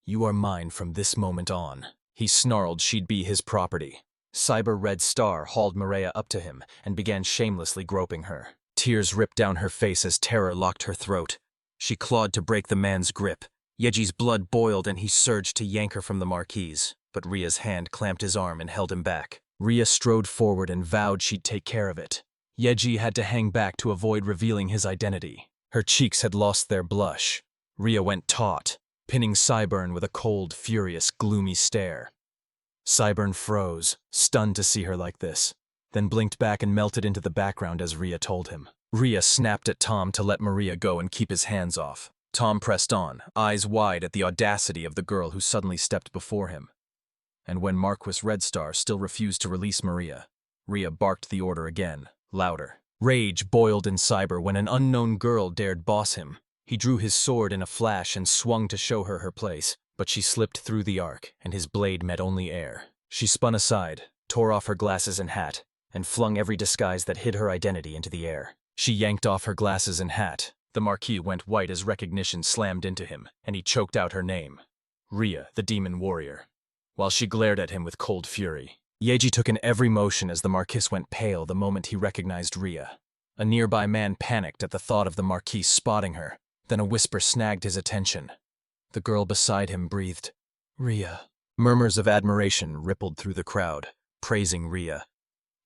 "You are mine from this moment on." He snarled she'd be his property. Cyber Red Star hauled Mireia up to him and began shamelessly groping her. Tears ripped down her face as terror locked her throat. She clawed to break the man's grip. Yeji's blood boiled and he surged to yank her from the Marquis, but Ria's hand clamped his arm and held him back. Ria strode forward and vowed she'd take care of it. Yoji had to hang back to avoid revealing his identity. Her cheeks had lost their blush. Ria went taut, pinning Cybern with a cold, furious, gloomy stare. Cybern froze, stunned to see her like this, then blinked back and melted into the background as Ria told him. Ria snapped at Tom to let Maria go and keep his hands off. Tom pressed on, eyes wide at the audacity of the girl who suddenly stepped before him. And when Marquis Redstar still refused to release Maria, Ria barked the order again, louder. Rage boiled in Cyber when an unknown girl dared boss him. He drew his sword in a flash and swung to show her her place, but she slipped through the arc, and his blade met only air. She spun aside, tore off her glasses and hat, and flung every disguise that hid her identity into the air. She yanked off her glasses and hat. The Marquis went white as recognition slammed into him, and he choked out her name. Ria, the demon warrior. While she glared at him with cold fury. Yoji took in every motion as the Marquis went pale the moment he recognized Ria. A nearby man panicked at the thought of the Marquis spotting her. Then a whisper snagged his attention. The girl beside him breathed, "Ria." Murmurs of admiration rippled through the crowd, praising Ria.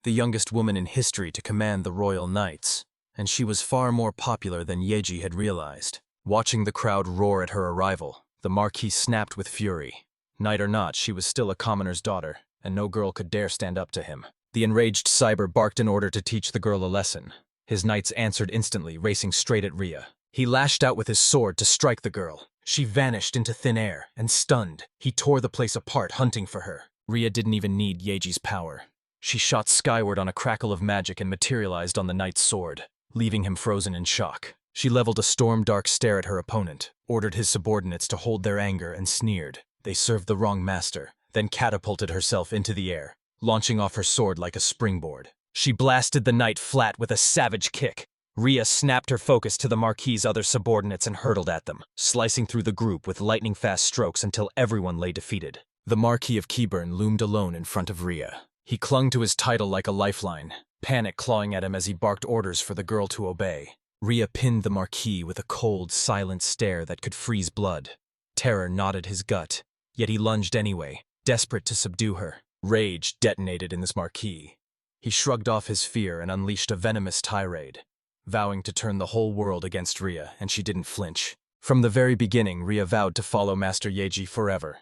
The youngest woman in history to command the Royal Knights, and she was far more popular than Yoji had realized. Watching the crowd roar at her arrival, the Marquis snapped with fury. Knight or not, she was still a commoner's daughter, and no girl could dare stand up to him. The enraged Cyber barked in order to teach the girl a lesson. His knights answered instantly, racing straight at Ria. He lashed out with his sword to strike the girl. She vanished into thin air, and stunned, he tore the place apart, hunting for her. Ria didn't even need Yoji's power. She shot skyward on a crackle of magic and materialized on the knight's sword, leaving him frozen in shock. She leveled a storm-dark stare at her opponent, ordered his subordinates to hold their anger, and sneered. They served the wrong master, then catapulted herself into the air, launching off her sword like a springboard. She blasted the knight flat with a savage kick. Ria snapped her focus to the Marquis' other subordinates and hurtled at them, slicing through the group with lightning-fast strokes until everyone lay defeated. The Marquis of Keyburn loomed alone in front of Ria. He clung to his title like a lifeline, panic clawing at him as he barked orders for the girl to obey. Ria pinned the Marquis with a cold, silent stare that could freeze blood. Terror knotted his gut, yet he lunged anyway, desperate to subdue her. Rage detonated in this Marquis. He shrugged off his fear and unleashed a venomous tirade, vowing to turn the whole world against Ria, and she didn't flinch. From the very beginning, Ria vowed to follow Master Yoji forever.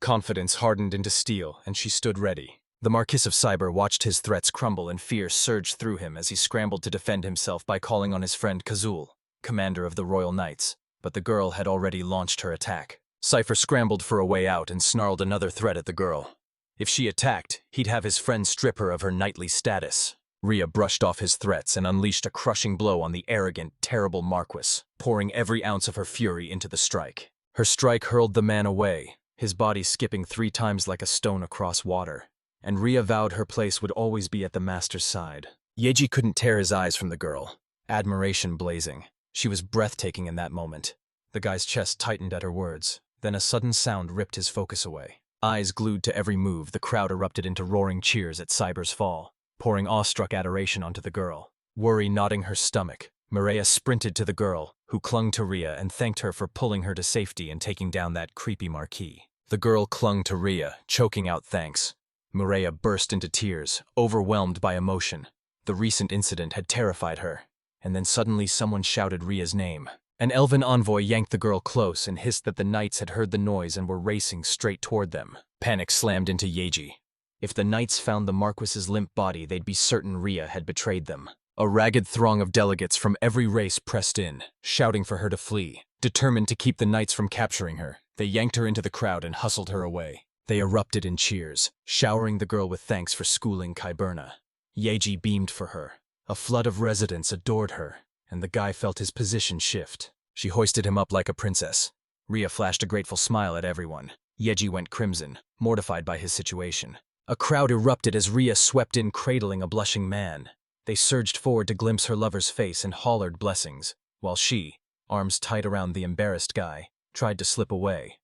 Confidence hardened into steel, and she stood ready. The Marquis of Cyber watched his threats crumble and fear surged through him as he scrambled to defend himself by calling on his friend Kazul, commander of the Royal Knights, but the girl had already launched her attack. Cypher scrambled for a way out and snarled another threat at the girl. If she attacked, he'd have his friend strip her of her knightly status. Ria brushed off his threats and unleashed a crushing blow on the arrogant, terrible Marquis, pouring every ounce of her fury into the strike. Her strike hurled the man away, his body skipping 3 times like a stone across water. And Ria vowed her place would always be at the master's side. Yoji couldn't tear his eyes from the girl, admiration blazing. She was breathtaking in that moment. The guy's chest tightened at her words. Then a sudden sound ripped his focus away. Eyes glued to every move, the crowd erupted into roaring cheers at Cyber's fall, pouring awestruck adoration onto the girl. Worry knotting her stomach, Mireia sprinted to the girl, who clung to Ria and thanked her for pulling her to safety and taking down that creepy Marquis. The girl clung to Ria, choking out thanks. Mireia burst into tears, overwhelmed by emotion. The recent incident had terrified her, and then suddenly someone shouted Ria's name. An elven envoy yanked the girl close and hissed that the knights had heard the noise and were racing straight toward them. Panic slammed into Yoji. If the knights found the Marquis's limp body, they'd be certain Rhea had betrayed them. A ragged throng of delegates from every race pressed in, shouting for her to flee. Determined to keep the knights from capturing her, they yanked her into the crowd and hustled her away. They erupted in cheers, showering the girl with thanks for schooling Kyberna. Yoji beamed for her. A flood of residents adored her, and the guy felt his position shift. She hoisted him up like a princess. Rhea flashed a grateful smile at everyone. Yoji went crimson, mortified by his situation. A crowd erupted as Rhea swept in, cradling a blushing man. They surged forward to glimpse her lover's face and hollered blessings, while she, arms tight around the embarrassed guy, tried to slip away.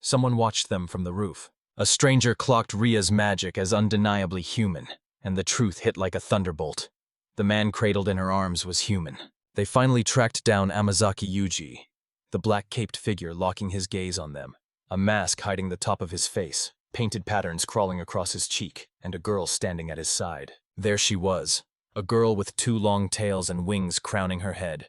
Someone watched them from the roof. A stranger clocked Rhea's magic as undeniably human, and the truth hit like a thunderbolt. The man cradled in her arms was human. They finally tracked down Amazaki Yuji, the black-caped figure locking his gaze on them, a mask hiding the top of his face, painted patterns crawling across his cheek, and a girl standing at his side. There she was, a girl with 2 long tails and wings crowning her head.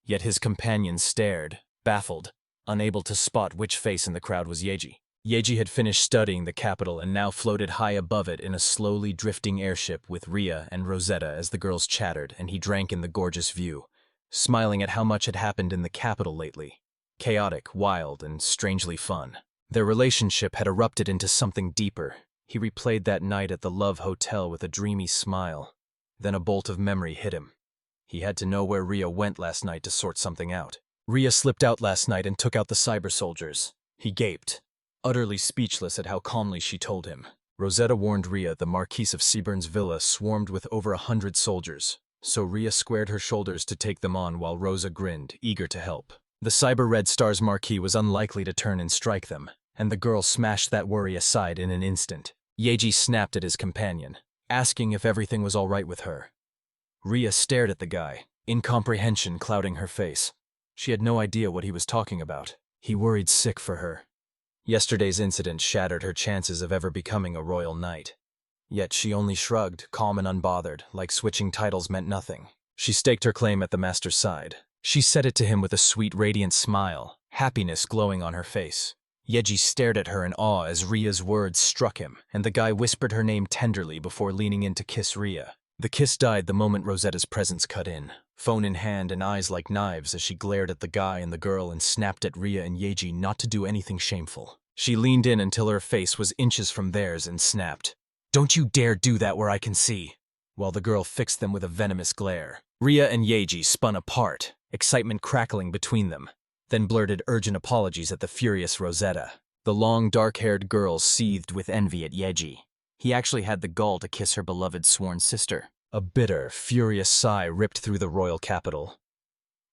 Yet his companions stared, baffled, unable to spot which face in the crowd was Yoji. Yoji had finished studying the capital and now floated high above it in a slowly drifting airship with Rhea and Rosetta as the girls chattered and he drank in the gorgeous view, smiling at how much had happened in the capital lately. Chaotic, wild, and strangely fun. Their relationship had erupted into something deeper. He replayed that night at the Love Hotel with a dreamy smile. Then a bolt of memory hit him. He had to know where Rhea went last night to sort something out. Rhea slipped out last night and took out the cyber soldiers. He gaped, utterly speechless at how calmly she told him. Rosetta warned Rhea the Marquise of Seaburn's villa swarmed with over 100 soldiers, so Rhea squared her shoulders to take them on while Rosa grinned, eager to help. The Cyber Red Star's Marquis was unlikely to turn and strike them, and the girl smashed that worry aside in an instant. Yoji snapped at his companion, asking if everything was all right with her. Rhea stared at the guy, incomprehension clouding her face. She had no idea what he was talking about. He worried sick for her. Yesterday's incident shattered her chances of ever becoming a royal knight. Yet she only shrugged, calm and unbothered, like switching titles meant nothing. She staked her claim at the master's side. She said it to him with a sweet, radiant smile, happiness glowing on her face. Yoji stared at her in awe as Rhea's words struck him, and the guy whispered her name tenderly before leaning in to kiss Rhea. The kiss died the moment Rosetta's presence cut in, phone in hand and eyes like knives as she glared at the guy and the girl and snapped at Rhea and Yoji not to do anything shameful. She leaned in until her face was inches from theirs and snapped, "Don't you dare do that where I can see," while the girl fixed them with a venomous glare. Rhea and Yoji spun apart, excitement crackling between them, then blurted urgent apologies at the furious Rosetta. The long, dark-haired girl seethed with envy at Yoji. He actually had the gall to kiss her beloved sworn sister. A bitter, furious sigh ripped through the royal capital.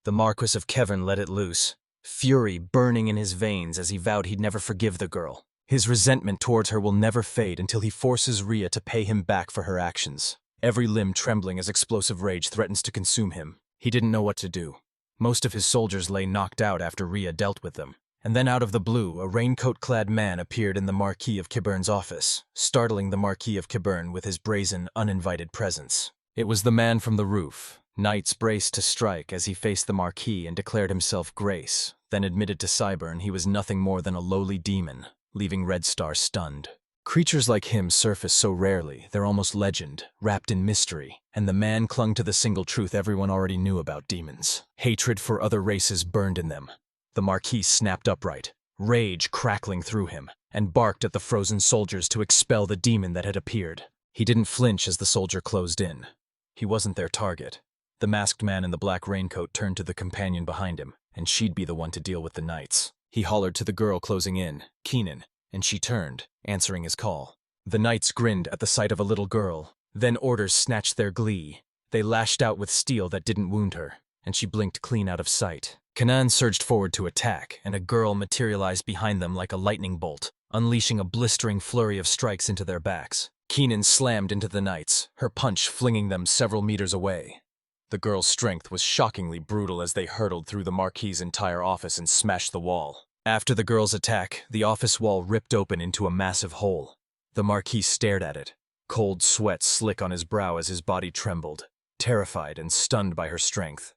The Marquis of Kevern let it loose, fury burning in his veins as he vowed he'd never forgive the girl. His resentment towards her will never fade until he forces Rhea to pay him back for her actions. Every limb trembling as explosive rage threatens to consume him. He didn't know what to do. Most of his soldiers lay knocked out after Rhea dealt with them. And then out of the blue, a raincoat-clad man appeared in the Marquis of Kibern's office, startling the Marquis of Kibern with his brazen, uninvited presence. It was the man from the roof. Knights braced to strike as he faced the Marquis and declared himself Grace, then admitted to Cyburn he was nothing more than a lowly demon, leaving Red Star stunned. Creatures like him surface so rarely, they're almost legend, wrapped in mystery, and the man clung to the single truth everyone already knew about demons. Hatred for other races burned in them. The Marquis snapped upright, rage crackling through him, and barked at the frozen soldiers to expel the demon that had appeared. He didn't flinch as the soldier closed in. He wasn't their target. The masked man in the black raincoat turned to the companion behind him, and she'd be the one to deal with the knights. He hollered to the girl closing in, Keenan, and she turned, answering his call. The knights grinned at the sight of a little girl. Then orders snatched their glee. They lashed out with steel that didn't wound her, and she blinked clean out of sight. Kanan surged forward to attack, and a girl materialized behind them like a lightning bolt, unleashing a blistering flurry of strikes into their backs. Keenan slammed into the knights, her punch flinging them several meters away. The girl's strength was shockingly brutal as they hurtled through the Marquis's entire office and smashed the wall. After the girl's attack, the office wall ripped open into a massive hole. The Marquis stared at it, cold sweat slick on his brow as his body trembled, terrified and stunned by her strength.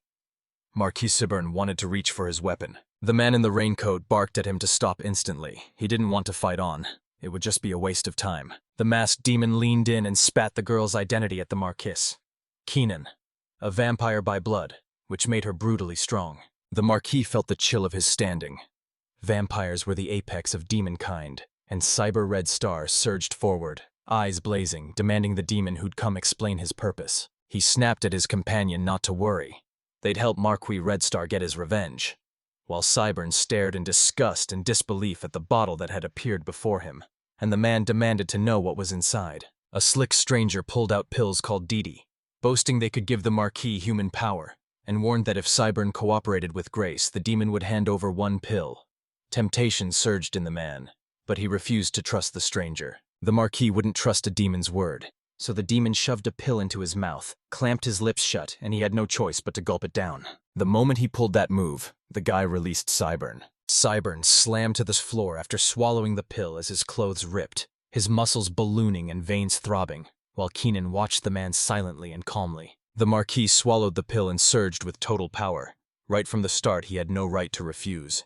Marquis Sibern wanted to reach for his weapon. The man in the raincoat barked at him to stop instantly. He didn't want to fight on. It would just be a waste of time. The masked demon leaned in and spat the girl's identity at the Marquis. Keenan, a vampire by blood, which made her brutally strong. The Marquis felt the chill of his standing. Vampires were the apex of demon kind, and Cyber Red Star surged forward, eyes blazing, demanding the demon who'd come explain his purpose. He snapped at his companion not to worry. They'd help Marquis Red Star get his revenge, while Cybern stared in disgust and disbelief at the bottle that had appeared before him, and the man demanded to know what was inside. A slick stranger pulled out pills called Didi, boasting they could give the Marquis human power, and warned that if Cybern cooperated with Grace, the demon would hand over one pill. Temptation surged in the man, but he refused to trust the stranger. The Marquis wouldn't trust a demon's word, so the demon shoved a pill into his mouth, clamped his lips shut, and he had no choice but to gulp it down. The moment he pulled that move, the guy released Cybern. Cybern slammed to the floor after swallowing the pill as his clothes ripped, his muscles ballooning and veins throbbing, while Keenan watched the man silently and calmly. The Marquis swallowed the pill and surged with total power. Right from the start, he had no right to refuse.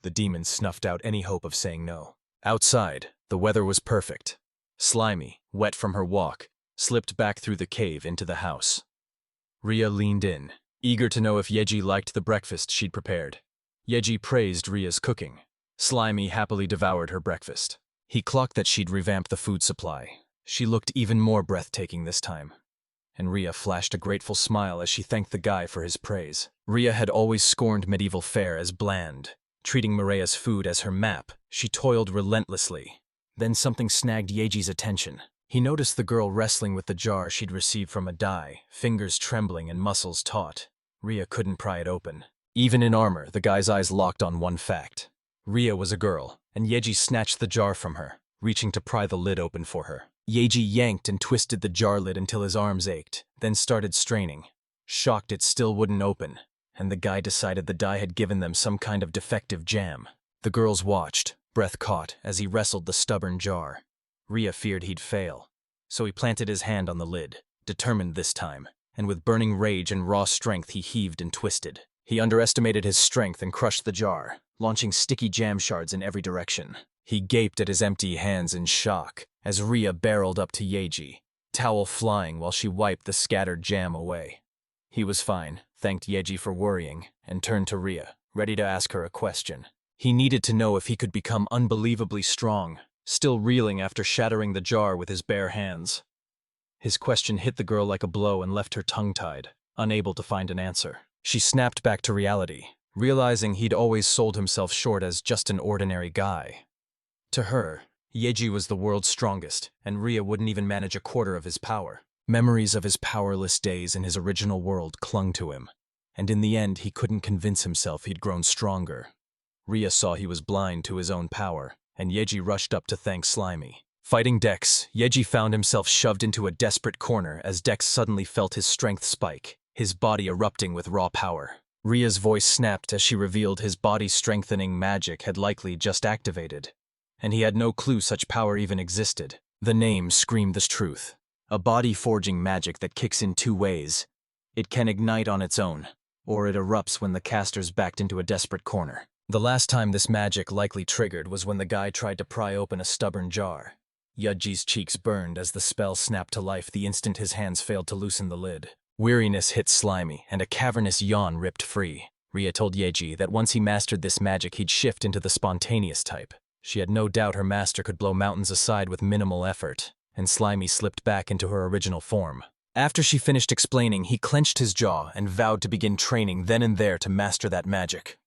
The demon snuffed out any hope of saying no. Outside, the weather was perfect. Slimy, wet from her walk, slipped back through the cave into the house. Rhea leaned in, eager to know if Yoji liked the breakfast she'd prepared. Yoji praised Rhea's cooking. Slimy happily devoured her breakfast. He clocked that she'd revamped the food supply. She looked even more breathtaking this time. And Rhea flashed a grateful smile as she thanked the guy for his praise. Rhea had always scorned medieval fare as bland. Treating Mireya's food as her map, she toiled relentlessly. Then something snagged Yeji's attention. He noticed the girl wrestling with the jar she'd received from a dai, fingers trembling and muscles taut. Rhea couldn't pry it open. Even in armor, the guy's eyes locked on one fact. Rhea was a girl, and Yoji snatched the jar from her, reaching to pry the lid open for her. Yoji yanked and twisted the jar lid until his arms ached, then started straining. Shocked it still wouldn't open, and the guy decided the dye had given them some kind of defective jam. The girls watched, breath caught, as he wrestled the stubborn jar. Rhea feared he'd fail, so he planted his hand on the lid, determined this time, and with burning rage and raw strength he heaved and twisted. He underestimated his strength and crushed the jar, launching sticky jam shards in every direction. He gaped at his empty hands in shock as Rhea barreled up to Yoji, towel flying while she wiped the scattered jam away. He was fine, thanked Yoji for worrying, and turned to Rhea, ready to ask her a question. He needed to know if he could become unbelievably strong, still reeling after shattering the jar with his bare hands. His question hit the girl like a blow and left her tongue-tied, unable to find an answer. She snapped back to reality, realizing he'd always sold himself short as just an ordinary guy. To her, Yoji was the world's strongest, and Rhea wouldn't even manage a quarter of his power. Memories of his powerless days in his original world clung to him, and in the end he couldn't convince himself he'd grown stronger. Rhea saw he was blind to his own power, and Yoji rushed up to thank Slimy. Fighting Dex, Yoji found himself shoved into a desperate corner as Dex suddenly felt his strength spike, his body erupting with raw power. Rhea's voice snapped as she revealed his body-strengthening magic had likely just activated, and he had no clue such power even existed. The name screamed the truth. A body-forging magic that kicks in two ways. It can ignite on its own, or it erupts when the caster's backed into a desperate corner. The last time this magic likely triggered was when the guy tried to pry open a stubborn jar. Yoji's cheeks burned as the spell snapped to life the instant his hands failed to loosen the lid. Weariness hit Slimy, and a cavernous yawn ripped free. Rhea told Yoji that once he mastered this magic he'd shift into the spontaneous type. She had no doubt her master could blow mountains aside with minimal effort, and Slimy slipped back into her original form. After she finished explaining, he clenched his jaw and vowed to begin training then and there to master that magic.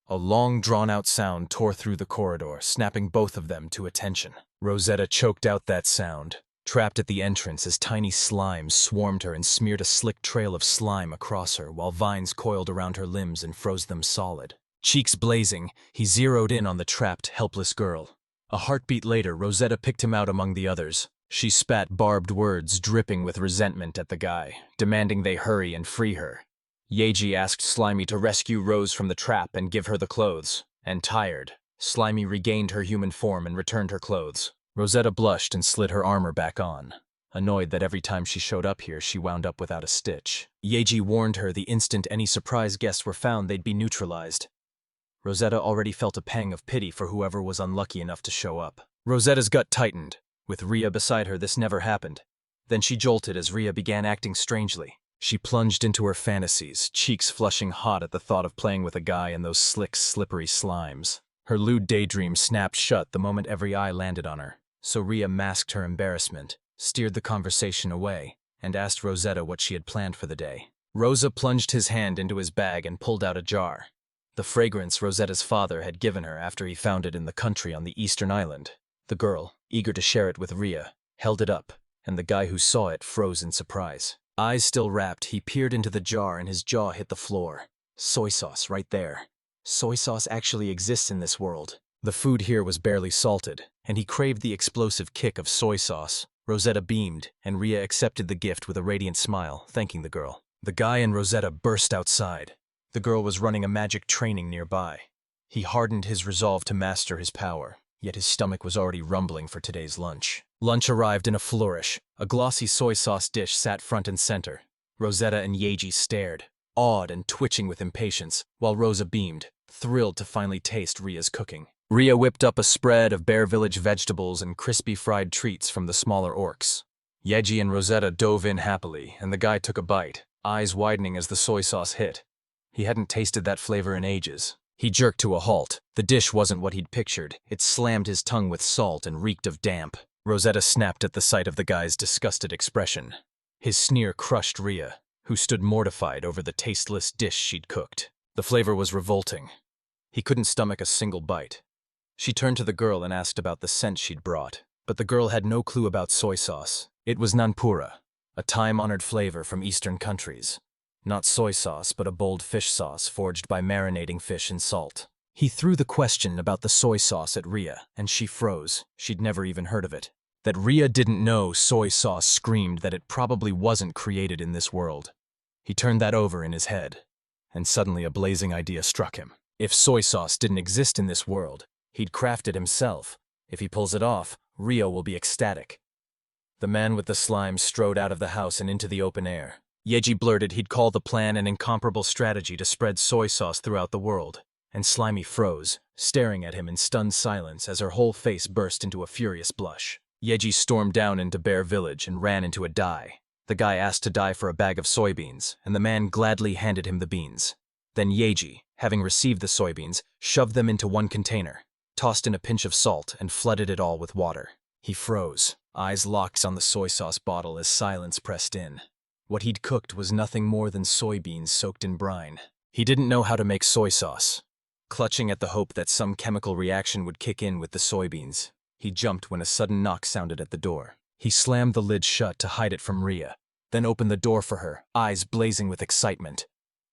A long, drawn-out sound tore through the corridor, snapping both of them to attention. Rosetta choked out that sound, trapped at the entrance as tiny slimes swarmed her and smeared a slick trail of slime across her while vines coiled around her limbs and froze them solid. Cheeks blazing, he zeroed in on the trapped, helpless girl. A heartbeat later, Rosetta picked him out among the others. She spat barbed words, dripping with resentment at the guy, demanding they hurry and free her. Yoji asked Slimy to rescue Rose from the trap and give her the clothes, and tired, Slimy regained her human form and returned her clothes. Rosetta blushed and slid her armor back on. annoyed that every time she showed up here she wound up without a stitch. Yoji warned her the instant any surprise guests were found they'd be neutralized. Rosetta already felt a pang of pity for whoever was unlucky enough to show up. Rosetta's gut tightened. With Rhea beside her, this never happened. Then she jolted as Rhea began acting strangely. She plunged into her fantasies, cheeks flushing hot at the thought of playing with a guy in those slick, slippery slimes. Her lewd daydream snapped shut the moment every eye landed on her, so Rhea masked her embarrassment, steered the conversation away, and asked Rosetta what she had planned for the day. Rosa plunged his hand into his bag and pulled out a jar. The fragrance Rosetta's father had given her after he found it in the country on the eastern island. The girl, eager to share it with Rhea, held it up, and the guy who saw it froze in surprise. Eyes still wrapped, he peered into the jar and his jaw hit the floor. Soy sauce right there. Soy sauce actually exists in this world. The food here was barely salted, and he craved the explosive kick of soy sauce. Rosetta beamed, and Rhea accepted the gift with a radiant smile, thanking the girl. The guy and Rosetta burst outside. The girl was running a magic training nearby. He hardened his resolve to master his power, yet his stomach was already rumbling for today's lunch. Lunch arrived in a flourish. A glossy soy sauce dish sat front and center. Rosetta and Yoji stared, awed and twitching with impatience, while Rosa beamed, thrilled to finally taste Rhea's cooking. Rhea whipped up a spread of Bear Village vegetables and crispy fried treats from the smaller orcs. Yoji and Rosetta dove in happily, and the guy took a bite, eyes widening as the soy sauce hit. He hadn't tasted that flavor in ages. He jerked to a halt. The dish wasn't what he'd pictured. It slammed his tongue with salt and reeked of damp. Rosetta snapped at the sight of the guy's disgusted expression. His sneer crushed Rhea, who stood mortified over the tasteless dish she'd cooked. The flavor was revolting. He couldn't stomach a single bite. She turned to the girl and asked about the scent she'd brought, but the girl had no clue about soy sauce. It was nanpura, a time-honored flavor from eastern countries. Not soy sauce, but a bold fish sauce forged by marinating fish in salt. He threw the question about the soy sauce at Rhea, and she froze. She'd never even heard of it. That Rhea didn't know soy sauce screamed that it probably wasn't created in this world. He turned that over in his head, and suddenly a blazing idea struck him. If soy sauce didn't exist in this world, he'd craft it himself. If he pulls it off, Rhea will be ecstatic. The man with the slime strode out of the house and into the open air. Yoji blurted he'd call the plan an incomparable strategy to spread soy sauce throughout the world, and Slimy froze, staring at him in stunned silence as her whole face burst into a furious blush. Yoji stormed down into Bear Village and ran into a dye. The guy asked to dye for a bag of soybeans, and the man gladly handed him the beans. Then Yoji, having received the soybeans, shoved them into one container, tossed in a pinch of salt, and flooded it all with water. He froze, eyes locked on the soy sauce bottle as silence pressed in. What he'd cooked was nothing more than soybeans soaked in brine. He didn't know how to make soy sauce. Clutching at the hope that some chemical reaction would kick in with the soybeans, he jumped when a sudden knock sounded at the door. He slammed the lid shut to hide it from Rhea, then opened the door for her, eyes blazing with excitement.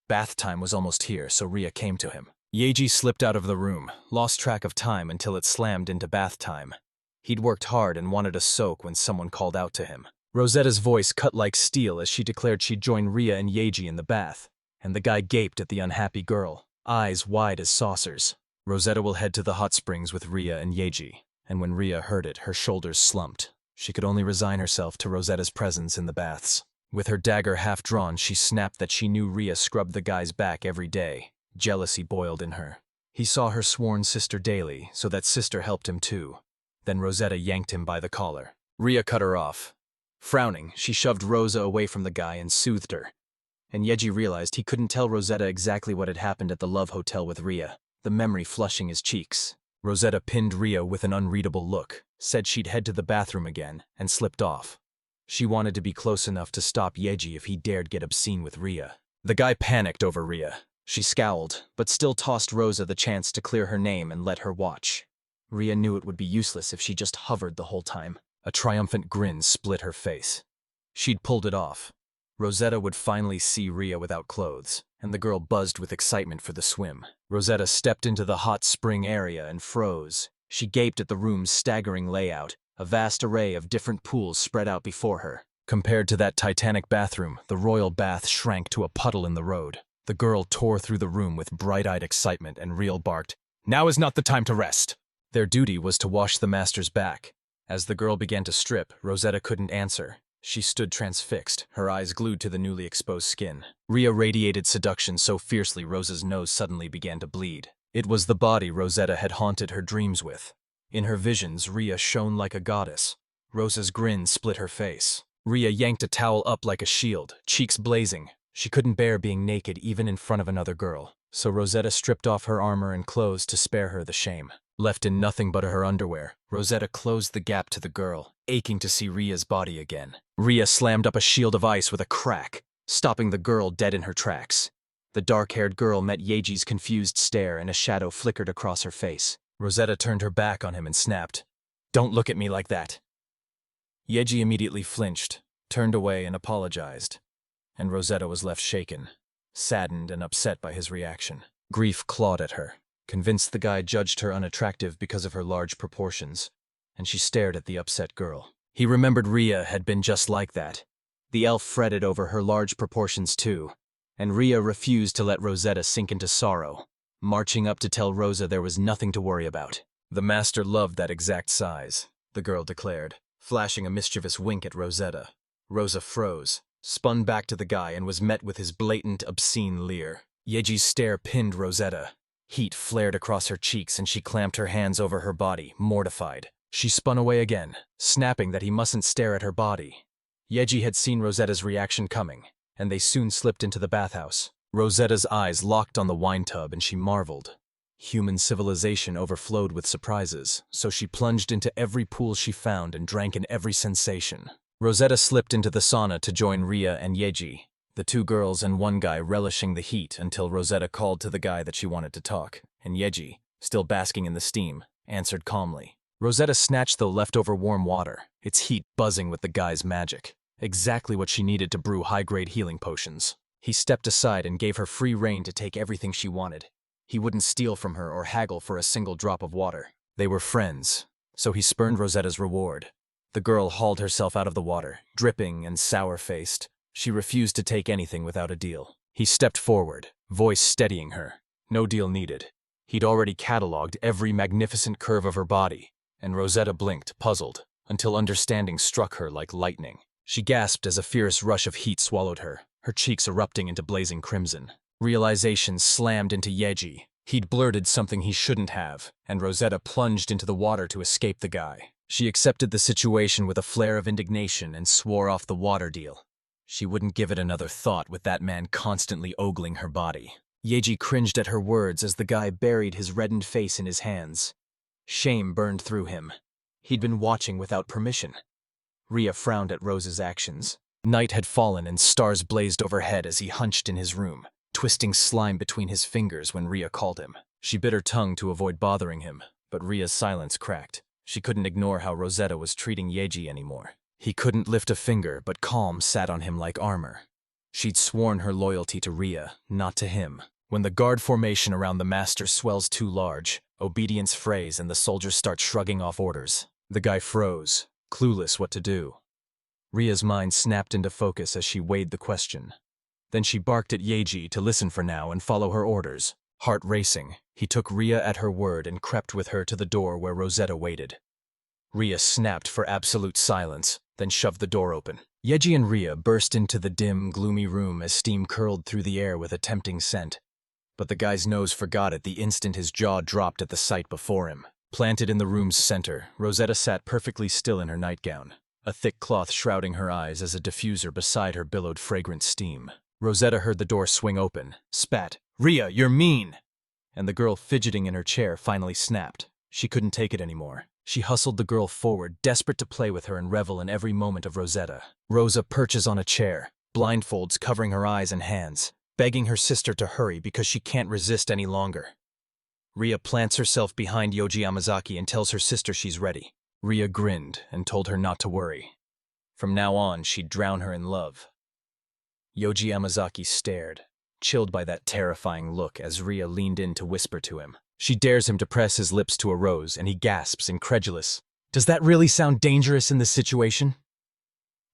Bath time was almost here, so Rhea came to him. Yoji slipped out of the room, lost track of time until it slammed into bath time. He'd worked hard and wanted a soak when someone called out to him. Rosetta's voice cut like steel as she declared she'd join Rhea and Yoji in the bath, and the guy gaped at the unhappy girl, eyes wide as saucers. Rosetta will head to the hot springs with Rhea and Yoji, and when Rhea heard it, her shoulders slumped. She could only resign herself to Rosetta's presence in the baths. With her dagger half drawn, she snapped that she knew Rhea scrubbed the guy's back every day. Jealousy boiled in her. He saw her sworn sister daily, so that sister helped him too. Then Rosetta yanked him by the collar. Rhea cut her off. Frowning, she shoved Rosa away from the guy and soothed her. And Yoji realized he couldn't tell Rosetta exactly what had happened at the Love Hotel with Rhea, the memory flushing his cheeks. Rosetta pinned Rhea with an unreadable look, said she'd head to the bathroom again, and slipped off. She wanted to be close enough to stop Yoji if he dared get obscene with Rhea. The guy panicked over Rhea. She scowled, but still tossed Rosa the chance to clear her name and let her watch. Rhea knew it would be useless if she just hovered the whole time. A triumphant grin split her face. She'd pulled it off. Rosetta would finally see Rhea without clothes, and the girl buzzed with excitement for the swim. Rosetta stepped into the hot spring area and froze. She gaped at the room's staggering layout, a vast array of different pools spread out before her. Compared to that titanic bathroom, the royal bath shrank to a puddle in the road. The girl tore through the room with bright-eyed excitement, and Rhea barked, "Now is not the time to rest!" Their duty was to wash the master's back. As the girl began to strip, Rosetta couldn't answer. She stood transfixed, her eyes glued to the newly exposed skin. Ria radiated seduction so fiercely Rosa's nose suddenly began to bleed. It was the body Rosetta had haunted her dreams with. In her visions, Ria shone like a goddess. Rosa's grin split her face. Ria yanked a towel up like a shield, cheeks blazing. She couldn't bear being naked even in front of another girl, so Rosetta stripped off her armor and clothes to spare her the shame. Left in nothing but her underwear, Rosetta closed the gap to the girl, aching to see Ria's body again. Ria slammed up a shield of ice with a crack, stopping the girl dead in her tracks. The dark-haired girl met Yeji's confused stare and a shadow flickered across her face. Rosetta turned her back on him and snapped, "Don't look at me like that." Yeji immediately flinched, turned away and apologized, and Rosetta was left shaken, saddened and upset by his reaction. Grief clawed at her, convinced the guy judged her unattractive because of her large proportions, and she stared at the upset girl. He remembered Ria had been just like that. The elf fretted over her large proportions too, and Ria refused to let Rosetta sink into sorrow, marching up to tell Rosa there was nothing to worry about. The master loved that exact size, the girl declared, flashing a mischievous wink at Rosetta. Rosa froze, spun back to the guy and was met with his blatant, obscene leer. Yeji's stare pinned Rosetta. Heat flared across her cheeks and she clamped her hands over her body, mortified. She spun away again, snapping that he mustn't stare at her body. Yeji had seen Rosetta's reaction coming, and they soon slipped into the bathhouse. Rosetta's eyes locked on the wine tub and she marveled. Human civilization overflowed with surprises, so she plunged into every pool she found and drank in every sensation. Rosetta slipped into the sauna to join Ria and Yeji, the two girls and one guy relishing the heat until Rosetta called to the guy that she wanted to talk, and Yeji, still basking in the steam, answered calmly. Rosetta snatched the leftover warm water, its heat buzzing with the guy's magic. Exactly what she needed to brew high-grade healing potions. He stepped aside and gave her free rein to take everything she wanted. He wouldn't steal from her or haggle for a single drop of water. They were friends, so he spurned Rosetta's reward. The girl hauled herself out of the water, dripping and sour-faced. She refused to take anything without a deal. He stepped forward, voice steadying her. No deal needed. He'd already cataloged every magnificent curve of her body, and Rosetta blinked, puzzled, until understanding struck her like lightning. She gasped as a fierce rush of heat swallowed her, her cheeks erupting into blazing crimson. Realization slammed into Yeji. He'd blurted something he shouldn't have, and Rosetta plunged into the water to escape the guy. She accepted the situation with a flare of indignation and swore off the water deal. She wouldn't give it another thought with that man constantly ogling her body. Yeji cringed at her words as the guy buried his reddened face in his hands. Shame burned through him. He'd been watching without permission. Ria frowned at Rose's actions. Night had fallen and stars blazed overhead as he hunched in his room, twisting slime between his fingers when Ria called him. She bit her tongue to avoid bothering him, but Ria's silence cracked. She couldn't ignore how Rosetta was treating Yeji anymore. He couldn't lift a finger, but calm sat on him like armor. She'd sworn her loyalty to Ria, not to him. When the guard formation around the master swells too large, obedience frays and the soldiers start shrugging off orders. The guy froze, clueless what to do. Ria's mind snapped into focus as she weighed the question. Then she barked at Yeji to listen for now and follow her orders. Heart racing, he took Ria at her word and crept with her to the door where Rosetta waited. Ria snapped for absolute silence, then shoved the door open. Yeji and Ria burst into the dim, gloomy room as steam curled through the air with a tempting scent. But the guy's nose forgot it the instant his jaw dropped at the sight before him. Planted in the room's center, Rosetta sat perfectly still in her nightgown, a thick cloth shrouding her eyes as a diffuser beside her billowed fragrant steam. Rosetta heard the door swing open, spat, "Ria, you're mean!" And the girl fidgeting in her chair finally snapped. She couldn't take it anymore. She hustled the girl forward, desperate to play with her and revel in every moment of Rosetta. Rosa perches on a chair, blindfolds covering her eyes and hands, begging her sister to hurry because she can't resist any longer. Ria plants herself behind Yoji Yamazaki and tells her sister she's ready. Ria grinned and told her not to worry. From now on, she'd drown her in love. Yoji Yamazaki stared, chilled by that terrifying look as Ria leaned in to whisper to him. She dares him to press his lips to a rose, and he gasps, incredulous. Does that really sound dangerous in this situation?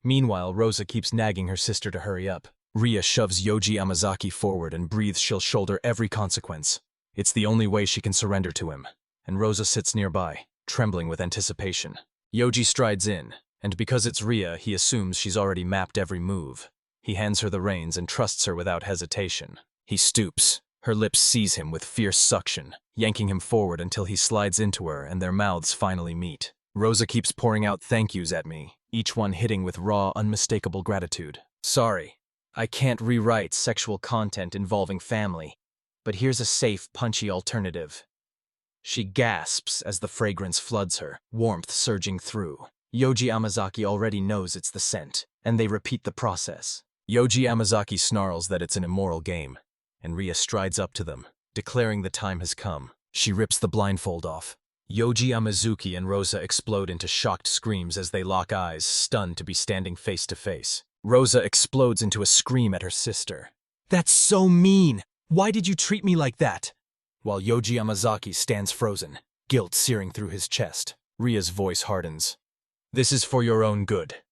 Meanwhile, Rosa keeps nagging her sister to hurry up. Ria shoves Yoji Yamazaki forward and breathes she'll shoulder every consequence. It's the only way she can surrender to him, and Rosa sits nearby, trembling with anticipation. Yoji strides in, And because it's Ria, he assumes she's already mapped every move. He hands her the reins and trusts her without hesitation. He stoops. Her lips seize him with fierce suction, yanking him forward until he slides into her and their mouths finally meet. Rosa keeps pouring out thank yous at me, each one hitting with raw, unmistakable gratitude. Sorry, I can't rewrite sexual content involving family, but here's a safe, punchy alternative. She gasps as the fragrance floods her, warmth surging through. Yoji Amazaki already knows it's the scent, and they repeat the process. Yoji Amazaki snarls that it's an immoral game, and Ria strides up to them, declaring the time has come. She rips the blindfold off. Yoji Amazuki and Rosa explode into shocked screams as they lock eyes, stunned to be standing face to face. Rosa explodes into a scream at her sister. "That's so mean! Why did you treat me like that?" While Yoji Amazaki stands frozen, guilt searing through his chest. Ria's voice hardens. "This is for your own good."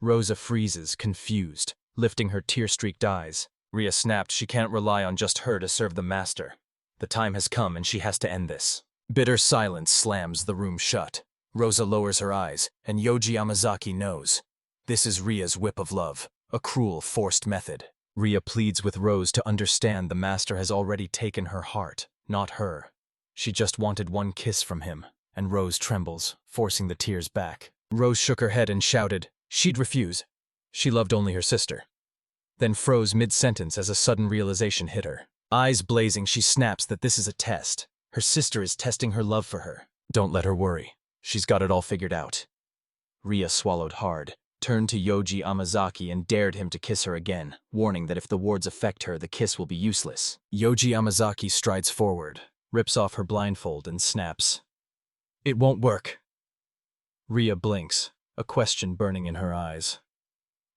Rosa freezes, confused, lifting her tear-streaked eyes. Ria snapped she can't rely on just her to serve the master. The time has come and she has to end this. Bitter silence slams the room shut. Rosa lowers her eyes, and Yoji Amazaki knows. This is Ria's whip of love, a cruel, forced method. Ria pleads with Rose to understand the master has already taken her heart, not her. She just wanted one kiss from him, and Rose trembles, forcing the tears back. Rose shook her head and shouted she'd refuse. She loved only her sister. Then froze mid-sentence as a sudden realization hit her. Eyes blazing, she snaps that this is a test. Her sister is testing her love for her. Don't let her worry. She's got it all figured out. Ria swallowed hard, turned to Yoji Amazaki and dared him to kiss her again, warning that if the wards affect her, the kiss will be useless. Yoji Amazaki strides forward, rips off her blindfold and snaps. "It won't work." Ria blinks, a question burning in her eyes.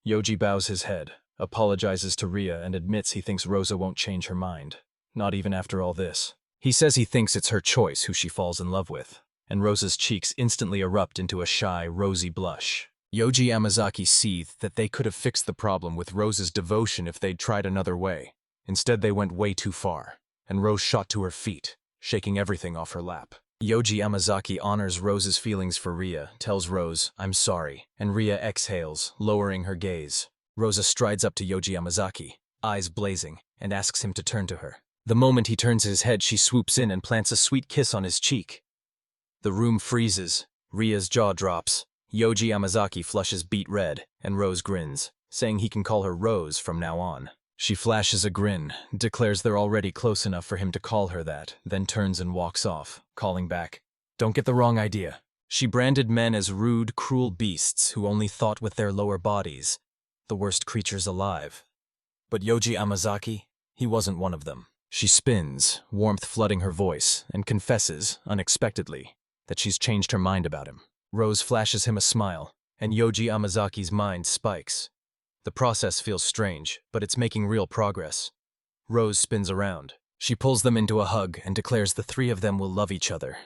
Yoji bows his head, apologizes to Ria and admits he thinks Rosa won't change her mind, not even after all this. He says he thinks it's her choice who she falls in love with, and Rosa's cheeks instantly erupt into a shy, rosy blush. Yoji Amazaki seethed that they could have fixed the problem with Rosa's devotion if they'd tried another way. Instead, they went way too far, and Rose shot to her feet, shaking everything off her lap. Yoji Amazaki honors Rose's feelings for Ria, tells Rose, "I'm sorry," and Ria exhales, lowering her gaze. Rosa strides up to Yoji Amazaki, eyes blazing, and asks him to turn to her. The moment he turns his head, she swoops in and plants a sweet kiss on his cheek. The room freezes. Ria's jaw drops. Yoji Amazaki flushes beet red, and Rose grins, saying he can call her Rose from now on. She flashes a grin, declares they're already close enough for him to call her that, then turns and walks off, calling back, "Don't get the wrong idea." She branded men as rude, cruel beasts who only thought with their lower bodies, the worst creatures alive. But Yoji Amazaki, he wasn't one of them. She spins, warmth flooding her voice, and confesses, unexpectedly, that she's changed her mind about him. Rose flashes him a smile, and Yoji Amazaki's mind spikes. The process feels strange, but it's making real progress. Rose spins around. She pulls them into a hug and declares the three of them will love each other.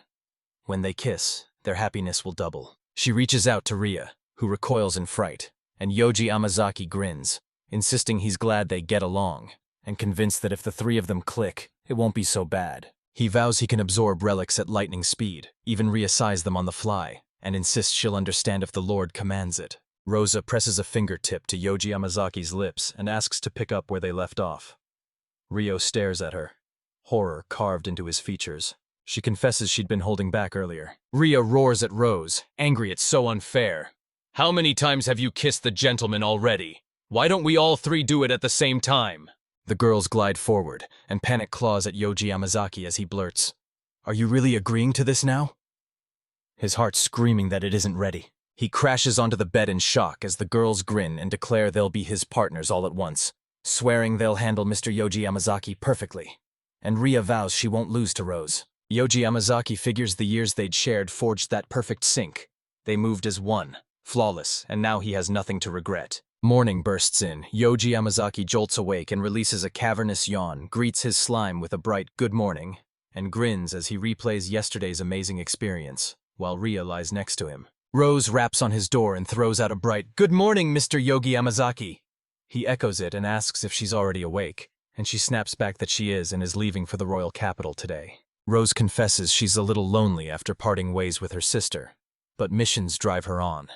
When they kiss, their happiness will double. She reaches out to Ria, who recoils in fright, and Yoji Amazaki grins, insisting he's glad they get along, and convinced that if the three of them click, it won't be so bad. He vows he can absorb relics at lightning speed, even reassize them on the fly, and insists she'll understand if the Lord commands it. Rosa presses a fingertip to Yoji Amazaki's lips and asks to pick up where they left off. Rio stares at her, horror carved into his features. She confesses she'd been holding back earlier. Ria roars at Rose, angry it's so unfair. "How many times have you kissed the gentleman already? Why don't we all three do it at the same time?" The girls glide forward, and panic claws at Yoji Amazaki as he blurts, "Are you really agreeing to this now?" His heart screaming that it isn't ready. He crashes onto the bed in shock as the girls grin and declare they'll be his partners all at once, swearing they'll handle Mr. Yoji Amazaki perfectly. And Ria vows she won't lose to Rose. Yoji Amazaki figures the years they'd shared forged that perfect sync. They moved as one, flawless, and now he has nothing to regret. Morning bursts in. Yoji Amazaki jolts awake and releases a cavernous yawn, greets his slime with a bright "good morning," and grins as he replays yesterday's amazing experience, while Ria lies next to him. Rose raps on his door and throws out a bright, "Good morning, Mr. Yogi Amazaki." He echoes it and asks if she's already awake, and she snaps back that she is and is leaving for the royal capital today. Rose confesses she's a little lonely after parting ways with her sister, but missions drive her on.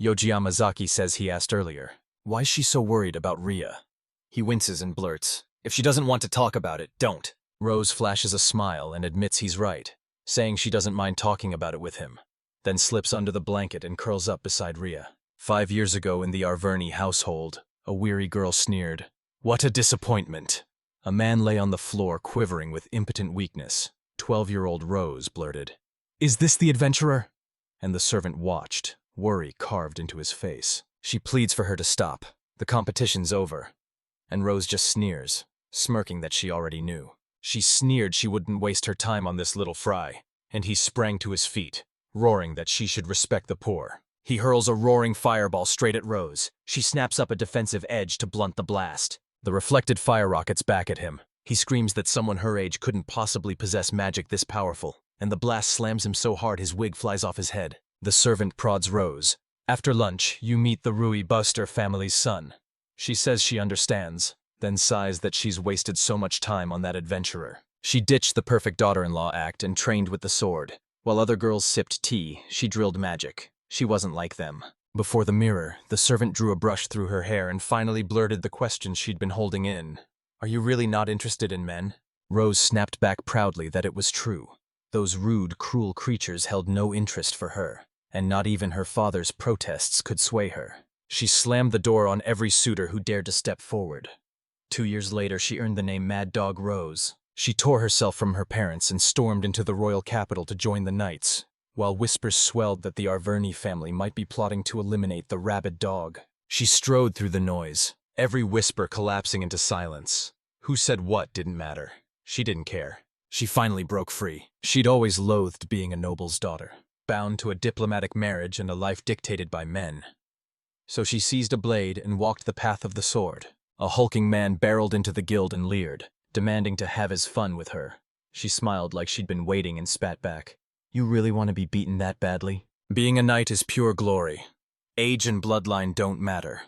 Yoji Yamazaki says he asked earlier. Why's she so worried about Ria? He winces and blurts, if she doesn't want to talk about it, don't. Rose flashes a smile and admits he's right, saying she doesn't mind talking about it with him, then slips under the blanket and curls up beside Ria. 5 years ago in the Arverni household, a weary girl sneered, "What a disappointment!" A man lay on the floor quivering with impotent weakness. 12-year-old Rose blurted, "Is this the adventurer?" And the servant watched, worry carved into his face. She pleads for her to stop. The competition's over. And Rose just sneers, smirking that she already knew. She sneered she wouldn't waste her time on this little fry, and he sprang to his feet, roaring that she should respect the poor. He hurls a roaring fireball straight at Rose. She snaps up a defensive edge to blunt the blast. The reflected fire rockets back at him. He screams that someone her age couldn't possibly possess magic this powerful, and the blast slams him so hard his wig flies off his head. The servant prods Rose. After lunch, you meet the Rui Buster family's son. She says she understands, then sighs that she's wasted so much time on that adventurer. She ditched the perfect daughter-in-law act and trained with the sword. While other girls sipped tea, she drilled magic. She wasn't like them. Before the mirror, the servant drew a brush through her hair and finally blurted the question she'd been holding in. Are you really not interested in men? Rose snapped back proudly that it was true. Those rude, cruel creatures held no interest for her, and not even her father's protests could sway her. She slammed the door on every suitor who dared to step forward. 2 years later, she earned the name Mad Dog Rose. She tore herself from her parents and stormed into the royal capital to join the knights, while whispers swelled that the Arverni family might be plotting to eliminate the rabid dog. She strode through the noise, every whisper collapsing into silence. Who said what didn't matter. She didn't care. She finally broke free. She'd always loathed being a noble's daughter, bound to a diplomatic marriage and a life dictated by men. So she seized a blade and walked the path of the sword. A hulking man barreled into the guild and leered, demanding to have his fun with her. She smiled like she'd been waiting and spat back. You really want to be beaten that badly? Being a knight is pure glory. Age and bloodline don't matter.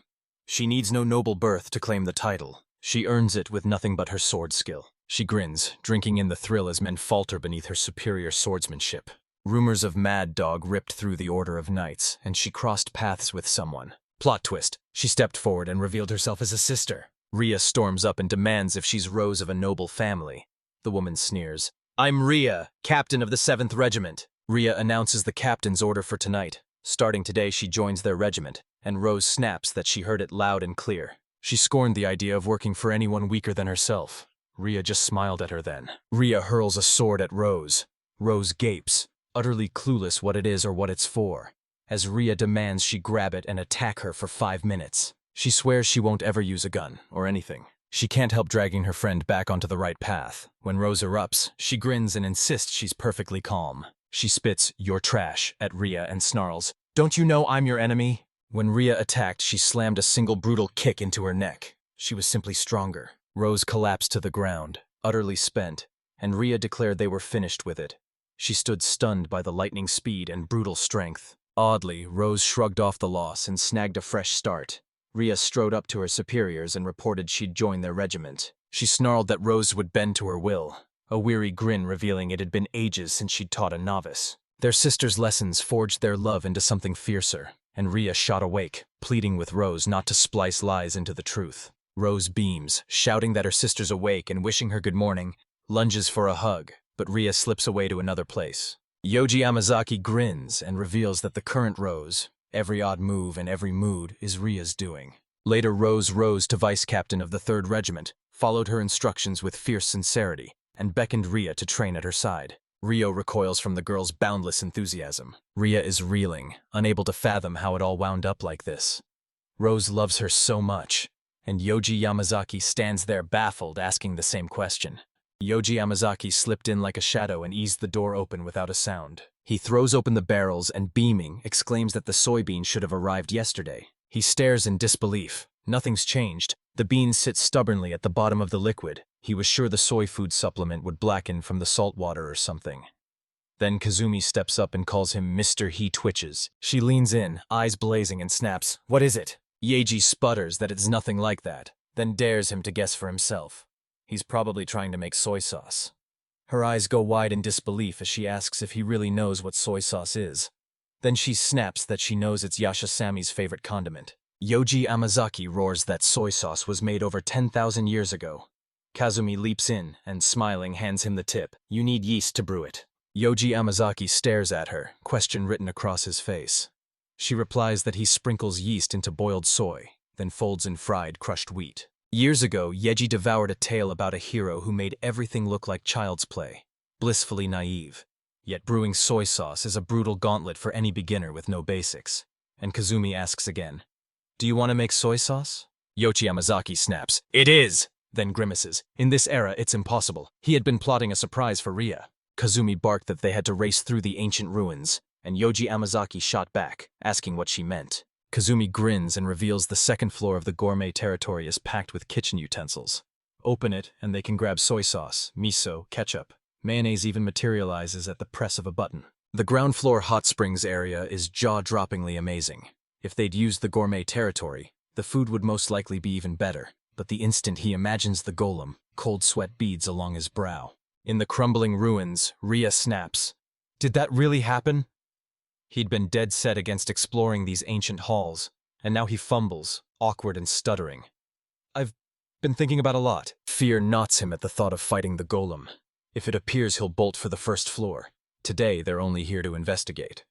She needs no noble birth to claim the title. She earns it with nothing but her sword skill. She grins, drinking in the thrill as men falter beneath her superior swordsmanship. Rumors of Mad Dog ripped through the Order of Knights, and she crossed paths with someone. Plot twist. She stepped forward and revealed herself as a sister. Ria storms up and demands if she's Rose of a noble family. The woman sneers. I'm Ria, captain of the 7th Regiment. Ria announces the captain's order for tonight. Starting today, she joins their regiment, and Rose snaps that she heard it loud and clear. She scorned the idea of working for anyone weaker than herself. Ria just smiled at her then. Ria hurls a sword at Rose. Rose gapes, utterly clueless what it is or what it's for, as Ria demands she grab it and attack her for 5 minutes. She swears she won't ever use a gun or anything. She can't help dragging her friend back onto the right path. When Rose erupts, she grins and insists she's perfectly calm. She spits, "You're trash," at Ria and snarls, "Don't you know I'm your enemy?" When Ria attacked, she slammed a single brutal kick into her neck. She was simply stronger. Rose collapsed to the ground, utterly spent, and Ria declared they were finished with it. She stood stunned by the lightning speed and brutal strength. Oddly, Rose shrugged off the loss and snagged a fresh start. Ria strode up to her superiors and reported she'd join their regiment. She snarled that Rose would bend to her will, a weary grin revealing it had been ages since she'd taught a novice. Their sister's lessons forged their love into something fiercer, and Ria shot awake, pleading with Rose not to splice lies into the truth. Rose beams, shouting that her sister's awake and wishing her good morning, lunges for a hug, but Ria slips away to another place. Yoji Yamazaki grins and reveals that the current Rose, every odd move and every mood, is Ria's doing. Later, Rose rose to vice captain of the 3rd Regiment, followed her instructions with fierce sincerity, and beckoned Ria to train at her side. Rio recoils from the girl's boundless enthusiasm. Ria is reeling, unable to fathom how it all wound up like this. Rose loves her so much, and Yoji Yamazaki stands there baffled, asking the same question. Yoji Yamazaki slipped in like a shadow and eased the door open without a sound. He throws open the barrels and, beaming, exclaims that the soybean should have arrived yesterday. He stares in disbelief. Nothing's changed. The beans sit stubbornly at the bottom of the liquid. He was sure the soy food supplement would blacken from the salt water or something. Then Kazumi steps up and calls him Mr. He Twitches. She leans in, eyes blazing, and snaps, "What is it?" Yeji sputters that it's nothing like that, then dares him to guess for himself. He's probably trying to make soy sauce. Her eyes go wide in disbelief as she asks if he really knows what soy sauce is. Then she snaps that she knows it's Yasha Sami's favorite condiment. Yoji Amazaki roars that soy sauce was made over 10,000 years ago. Kazumi leaps in and, smiling, hands him the tip. You need yeast to brew it. Yoji Amazaki stares at her, question written across his face. She replies that he sprinkles yeast into boiled soy, then folds in fried crushed wheat. Years ago, Yeji devoured a tale about a hero who made everything look like child's play, blissfully naive. Yet brewing soy sauce is a brutal gauntlet for any beginner with no basics. And Kazumi asks again, do you want to make soy sauce? Yoji Amazaki snaps, it is! Then grimaces. In this era, it's impossible. He had been plotting a surprise for Ria. Kazumi barked that they had to race through the ancient ruins, and Yoji Amazaki shot back, asking what she meant. Kazumi grins and reveals the second floor of the gourmet territory is packed with kitchen utensils. Open it, and they can grab soy sauce, miso, ketchup. Mayonnaise even materializes at the press of a button. The ground floor hot springs area is jaw-droppingly amazing. If they'd used the gourmet territory, the food would most likely be even better. But the instant he imagines the golem, cold sweat beads along his brow. In the crumbling ruins, Ria snaps. Did that really happen? He'd been dead set against exploring these ancient halls, and now he fumbles, awkward and stuttering. I've been thinking about a lot. Fear knots him at the thought of fighting the golem. If it appears, he'll bolt for the first floor. Today, they're only here to investigate.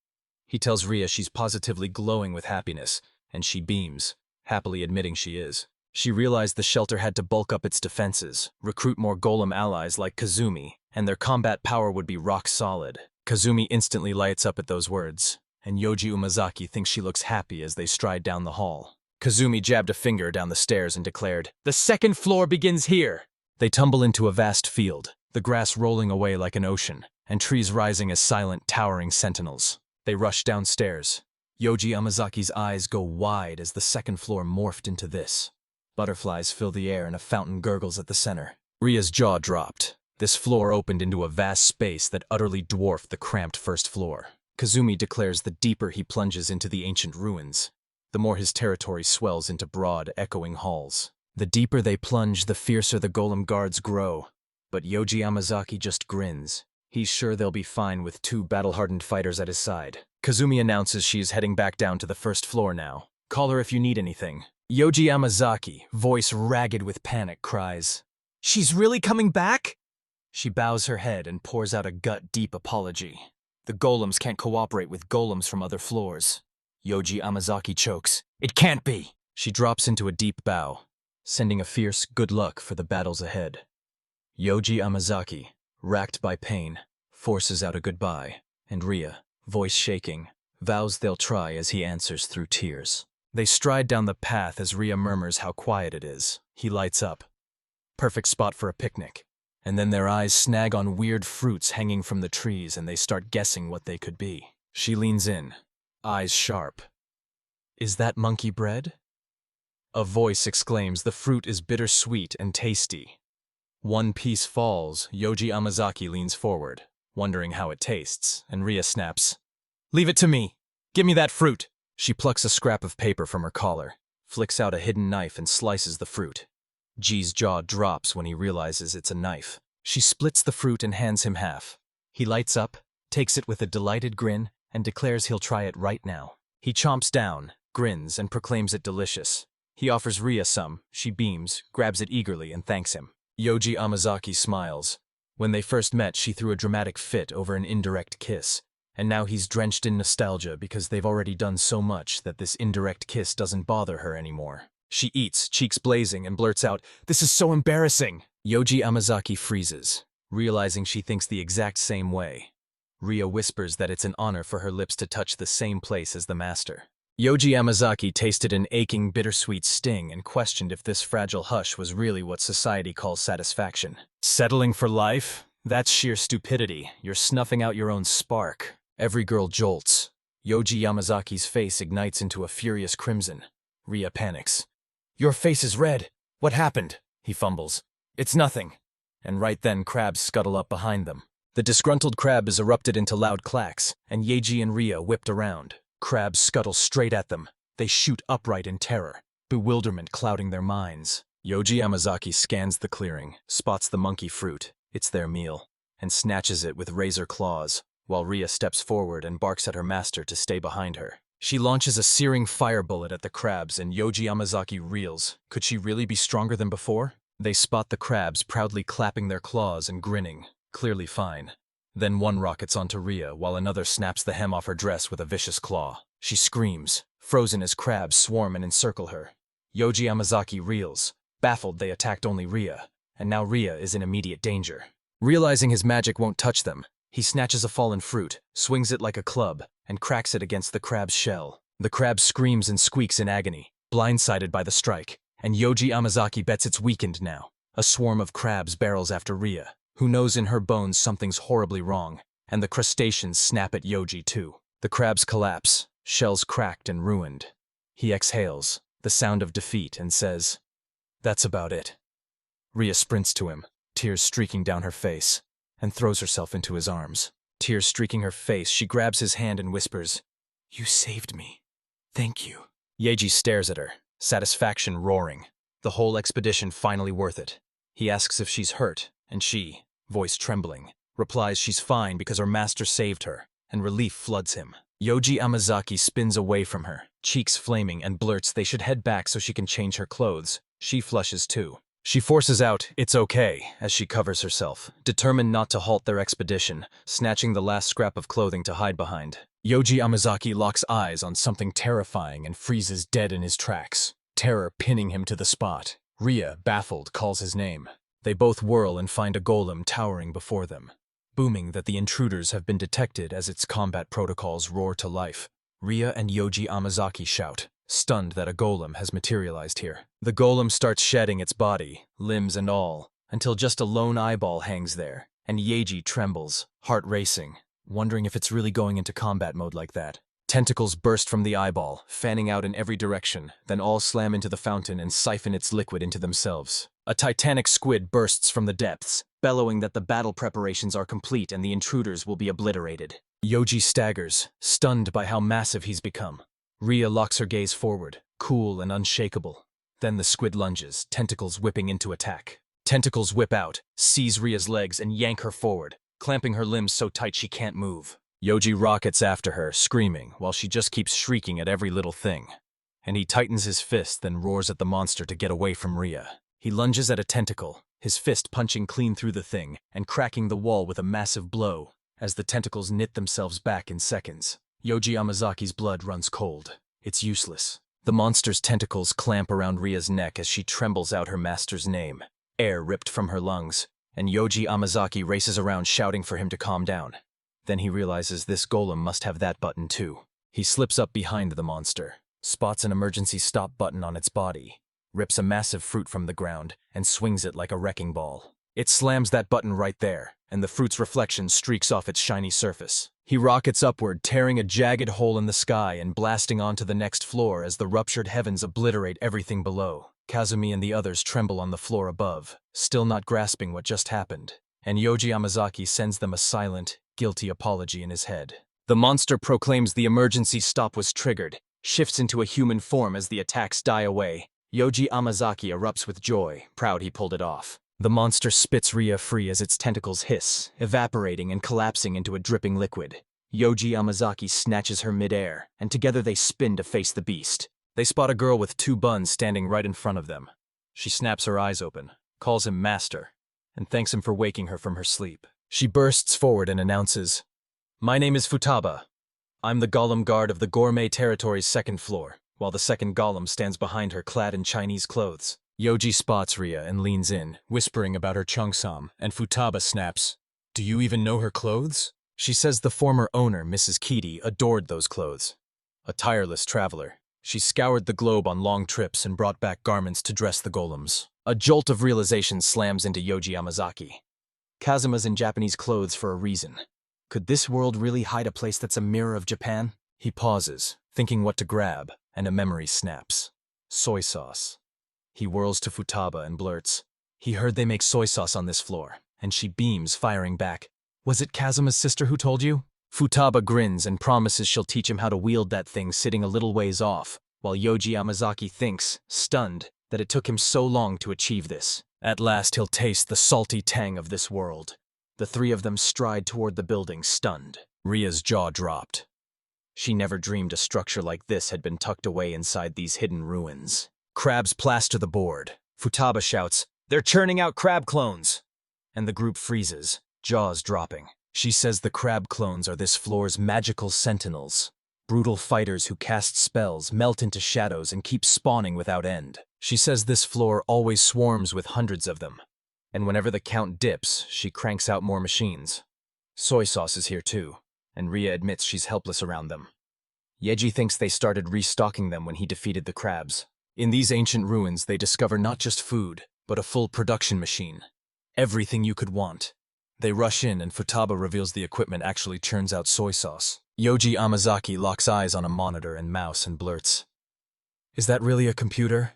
He tells Ria she's positively glowing with happiness, and she beams, happily admitting she is. She realized the shelter had to bulk up its defenses, recruit more golem allies like Kazumi, and their combat power would be rock solid. Kazumi instantly lights up at those words, and Yoji Umazaki thinks she looks happy as they stride down the hall. Kazumi jabbed a finger down the stairs and declared, the second floor begins here! They tumble into a vast field, the grass rolling away like an ocean, and trees rising as silent, towering sentinels. They rush downstairs. Yoji Amazaki's eyes go wide as the second floor morphed into this. Butterflies fill the air and a fountain gurgles at the center. Ria's jaw dropped. This floor opened into a vast space that utterly dwarfed the cramped first floor. Kazumi declares the deeper he plunges into the ancient ruins, the more his territory swells into broad, echoing halls. The deeper they plunge, the fiercer the golem guards grow. But Yoji Amazaki just grins. He's sure they'll be fine with two battle-hardened fighters at his side. Kazumi announces she is heading back down to the first floor now. Call her if you need anything. Yoji Amazaki, voice ragged with panic, cries, she's really coming back? She bows her head and pours out a gut-deep apology. The golems can't cooperate with golems from other floors. Yoji Amazaki chokes. It can't be! She drops into a deep bow, sending a fierce good luck for the battles ahead. Yoji Amazaki, racked by pain, forces out a goodbye, and Ria, voice shaking, vows they'll try as he answers through tears. They stride down the path as Ria murmurs how quiet it is. He lights up. Perfect spot for a picnic. And then their eyes snag on weird fruits hanging from the trees and they start guessing what they could be. She leans in, eyes sharp. Is that monkey bread? A voice exclaims the fruit is bittersweet and tasty. One piece falls. Yoji Amazaki leans forward, wondering how it tastes, and Ria snaps, leave it to me. Give me that fruit. She plucks a scrap of paper from her collar, flicks out a hidden knife and slices the fruit. G's jaw drops when he realizes it's a knife. She splits the fruit and hands him half. He lights up, takes it with a delighted grin, and declares he'll try it right now. He chomps down, grins, and proclaims it delicious. He offers Ria some. She beams, grabs it eagerly, and thanks him. Yoji Amazaki smiles. When they first met, she threw a dramatic fit over an indirect kiss. And now he's drenched in nostalgia because they've already done so much that this indirect kiss doesn't bother her anymore. She eats, cheeks blazing, and blurts out, this is so embarrassing! Yoji Amazaki freezes, realizing she thinks the exact same way. Ria whispers that it's an honor for her lips to touch the same place as the master. Yoji Amazaki tasted an aching, bittersweet sting and questioned if this fragile hush was really what society calls satisfaction. Settling for life? That's sheer stupidity. You're snuffing out your own spark. Every girl jolts. Yoji Yamazaki's face ignites into a furious crimson. Ria panics. Your face is red. What happened? He fumbles. It's nothing. And right then crabs scuttle up behind them. The disgruntled crab is erupted into loud clacks, and Yeji and Ria whipped around. Crabs scuttle straight at them. They shoot upright in terror, bewilderment clouding their minds. Yoji Yamazaki scans the clearing, spots the monkey fruit, it's their meal, and snatches it with razor claws, while Ria steps forward and barks at her master to stay behind her. She launches a searing fire bullet at the crabs and Yoji Yamazaki reels. Could she really be stronger than before? They spot the crabs proudly clapping their claws and grinning, clearly fine. Then one rockets onto Ria while another snaps the hem off her dress with a vicious claw. She screams, frozen as crabs swarm and encircle her. Yoji Yamazaki reels. Baffled, they attacked only Ria, and now Ria is in immediate danger. Realizing his magic won't touch them, he snatches a fallen fruit, swings it like a club, and cracks it against the crab's shell. The crab screams and squeaks in agony, blindsided by the strike, and Yoji Yamazaki bets it's weakened now. A swarm of crabs barrels after Ria, who knows in her bones something's horribly wrong, and the crustaceans snap at Yoji too. The crabs collapse, shells cracked and ruined. He exhales, the sound of defeat, and says, "That's about it." Ria sprints to him, tears streaking down her face, and throws herself into his arms. Tears streaking her face, she grabs his hand and whispers, "You saved me. Thank you." Yoji stares at her, satisfaction roaring. The whole expedition finally worth it. He asks if she's hurt, and she, voice trembling, replies she's fine because her master saved her, and relief floods him. Yoji Yamazaki spins away from her, cheeks flaming, and blurts they should head back so she can change her clothes. She flushes too. She forces out, "It's okay," as she covers herself, determined not to halt their expedition, snatching the last scrap of clothing to hide behind. Yoji Yamazaki locks eyes on something terrifying and freezes dead in his tracks, terror pinning him to the spot. Ria, baffled, calls his name. They both whirl and find a golem towering before them, booming that the intruders have been detected as its combat protocols roar to life. Ria and Yoji Yamazaki shout, stunned that a golem has materialized here. The golem starts shedding its body, limbs and all, until just a lone eyeball hangs there, and Yoji trembles, heart racing, wondering if it's really going into combat mode like that. Tentacles burst from the eyeball, fanning out in every direction, then all slam into the fountain and siphon its liquid into themselves. A titanic squid bursts from the depths, bellowing that the battle preparations are complete and the intruders will be obliterated. Yoji staggers, stunned by how massive he's become. Ria locks her gaze forward, cool and unshakable. Then the squid lunges, tentacles whipping into attack. Tentacles whip out, seize Ria's legs and yank her forward, clamping her limbs so tight she can't move. Yoji rockets after her, screaming, while she just keeps shrieking at every little thing. And he tightens his fist, then roars at the monster to get away from Ria. He lunges at a tentacle, his fist punching clean through the thing and cracking the wall with a massive blow, as the tentacles knit themselves back in seconds. Yoji Yamazaki's blood runs cold. It's useless. The monster's tentacles clamp around Ria's neck as she trembles out her master's name. Air ripped from her lungs, and Yoji Yamazaki races around shouting for him to calm down. Then he realizes this golem must have that button too. He slips up behind the monster, spots an emergency stop button on its body, rips a massive fruit from the ground, and swings it like a wrecking ball. It slams that button right there, and the fruit's reflection streaks off its shiny surface. He rockets upward, tearing a jagged hole in the sky and blasting onto the next floor as the ruptured heavens obliterate everything below. Kazumi and the others tremble on the floor above, still not grasping what just happened, and Yoji Yamazaki sends them a silent, guilty apology in his head. The monster proclaims the emergency stop was triggered, shifts into a human form as the attacks die away. Yoji Yamazaki erupts with joy, proud he pulled it off. The monster spits Ria free as its tentacles hiss, evaporating and collapsing into a dripping liquid. Yoji Yamazaki snatches her midair, and together they spin to face the beast. They spot a girl with 2 buns standing right in front of them. She snaps her eyes open, calls him master, and thanks him for waking her from her sleep. She bursts forward and announces, "My name is Futaba. I'm the golem guard of the Gourmet Territory's 2nd floor, while the 2nd golem stands behind her clad in Chinese clothes." Yoji spots Ria and leans in, whispering about her cheongsam, and Futaba snaps, "Do you even know her clothes?" She says the former owner, Mrs. Keedy, adored those clothes. A tireless traveler, she scoured the globe on long trips and brought back garments to dress the golems. A jolt of realization slams into Yoji Yamazaki. Kazuma's in Japanese clothes for a reason. Could this world really hide a place that's a mirror of Japan? He pauses, thinking what to grab, and a memory snaps. Soy sauce. He whirls to Futaba and blurts, "He heard they make soy sauce on this floor," and she beams, firing back, "Was it Kazuma's sister who told you?" Futaba grins and promises she'll teach him how to wield that thing sitting a little ways off, while Yoji Yamazaki thinks, stunned, that it took him so long to achieve this. At last he'll taste the salty tang of this world. The 3 of them stride toward the building, stunned. Ria's jaw dropped. She never dreamed a structure like this had been tucked away inside these hidden ruins. Crabs plaster the board. Futaba shouts, "They're churning out crab clones!" And the group freezes, jaws dropping. She says the crab clones are this floor's magical sentinels. Brutal fighters who cast spells, melt into shadows, and keep spawning without end. She says this floor always swarms with hundreds of them. And whenever the count dips, she cranks out more machines. Soy sauce is here too, and Ria admits she's helpless around them. Yoji thinks they started restocking them when he defeated the crabs. In these ancient ruins, they discover not just food, but a full production machine. Everything you could want. They rush in and Futaba reveals the equipment actually churns out soy sauce. Yoji Amazaki locks eyes on a monitor and mouse and blurts, "Is that really a computer?"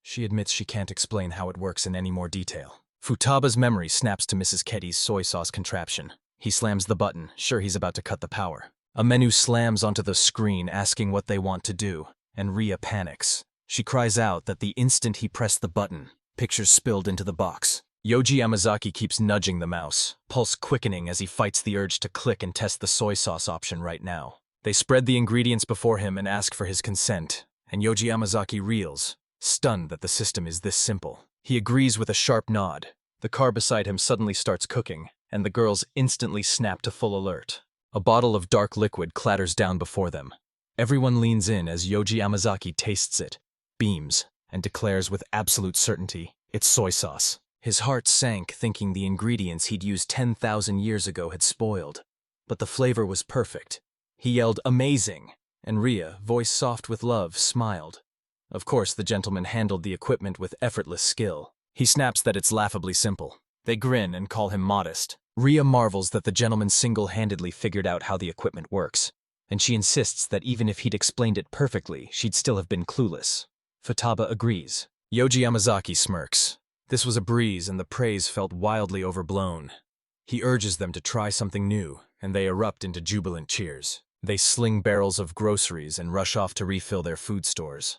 She admits she can't explain how it works in any more detail. Futaba's memory snaps to Mrs. Ketty's soy sauce contraption. He slams the button, sure he's about to cut the power. A menu slams onto the screen asking what they want to do, and Ria panics. She cries out that the instant he pressed the button, pictures spilled into the box. Yoji Yamazaki keeps nudging the mouse, pulse quickening as he fights the urge to click and test the soy sauce option right now. They spread the ingredients before him and ask for his consent, and Yoji Yamazaki reels, stunned that the system is this simple. He agrees with a sharp nod. The car beside him suddenly starts cooking, and the girls instantly snap to full alert. A bottle of dark liquid clatters down before them. Everyone leans in as Yoji Yamazaki tastes it, beams, and declares with absolute certainty, it's soy sauce. His heart sank thinking the ingredients he'd used 10,000 years ago had spoiled. But the flavor was perfect. He yelled, "Amazing!" And Ria, voice soft with love, smiled. Of course, the gentleman handled the equipment with effortless skill. He snaps that it's laughably simple. They grin and call him modest. Ria marvels that the gentleman single-handedly figured out how the equipment works, and she insists that even if he'd explained it perfectly, she'd still have been clueless. Futaba agrees. Yoji Yamazaki smirks. This was a breeze, and the praise felt wildly overblown. He urges them to try something new, and they erupt into jubilant cheers. They sling barrels of groceries and rush off to refill their food stores.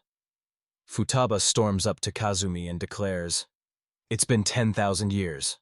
Futaba storms up to Kazumi and declares, "It's been 10,000 years,"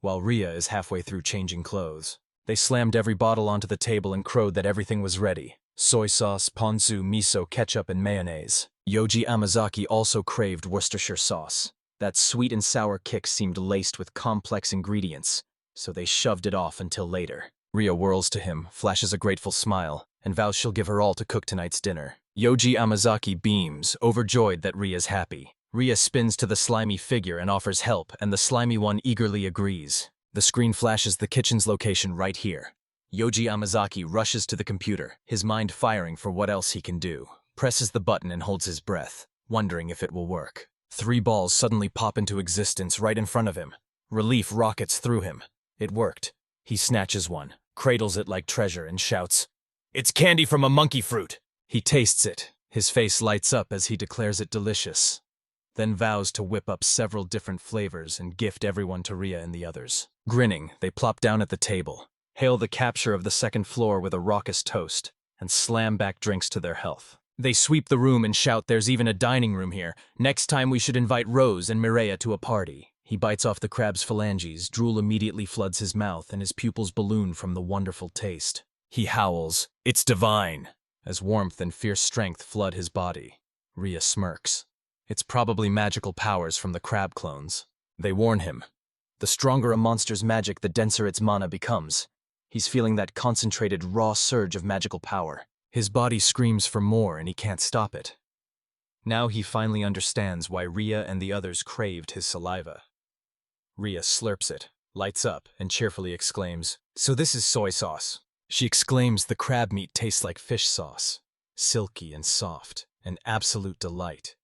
while Ria is halfway through changing clothes. They slammed every bottle onto the table and crowed that everything was ready. Soy sauce, ponzu, miso, ketchup, and mayonnaise. Yoji Amazaki also craved Worcestershire sauce. That sweet and sour kick seemed laced with complex ingredients, so they shoved it off until later. Ria whirls to him, flashes a grateful smile, and vows she'll give her all to cook tonight's dinner. Yoji Amazaki beams, overjoyed that Ria's happy. Ria spins to the slimy figure and offers help, and the slimy one eagerly agrees. The screen flashes the kitchen's location right here. Yoji Amazaki rushes to the computer, his mind firing for what else he can do, presses the button and holds his breath, wondering if it will work. 3 balls suddenly pop into existence right in front of him. Relief rockets through him. It worked. He snatches one, cradles it like treasure, and shouts, "It's candy from a monkey fruit!" He tastes it. His face lights up as he declares it delicious, then vows to whip up several different flavors and gift everyone to Ria and the others. Grinning, they plop down at the table, hail the capture of the second floor with a raucous toast, and slam back drinks to their health. They sweep the room and shout, "There's even a dining room here. Next time we should invite Rose and Mireia to a party." He bites off the crab's phalanges, drool immediately floods his mouth, and his pupils balloon from the wonderful taste. He howls, "It's divine!" as warmth and fierce strength flood his body. Ria smirks. It's probably magical powers from the crab clones. They warn him. The stronger a monster's magic, the denser its mana becomes. He's feeling that concentrated, raw surge of magical power. His body screams for more and he can't stop it. Now he finally understands why Ria and the others craved his saliva. Ria slurps it, lights up, and cheerfully exclaims, "So this is soy sauce." She exclaims the crab meat tastes like fish sauce. Silky and soft, an absolute delight.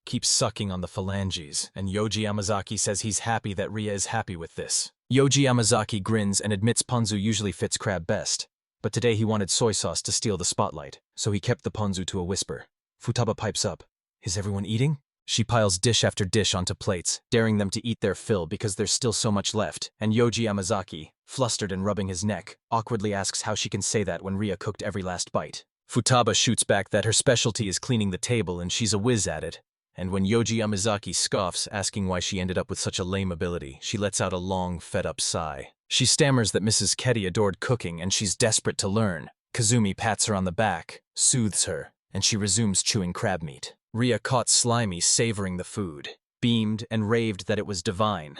Keeps sucking on the phalanges, and Yoji Yamazaki says he's happy that Ria is happy with this. Yoji Yamazaki grins and admits ponzu usually fits crab best, but today he wanted soy sauce to steal the spotlight, so he kept the ponzu to a whisper. Futaba pipes up, "Is everyone eating?" She piles dish after dish onto plates, daring them to eat their fill because there's still so much left, and Yoji Yamazaki, flustered and rubbing his neck, awkwardly asks how she can say that when Ria cooked every last bite. Futaba shoots back that her specialty is cleaning the table and she's a whiz at it, And when Yoji Yamazaki scoffs, asking why she ended up with such a lame ability, she lets out a long, fed-up sigh. She stammers that Mrs. Ketty adored cooking and she's desperate to learn. Kazumi pats her on the back, soothes her, and she resumes chewing crab meat. Ria caught Slimy savoring the food, beamed and raved that it was divine.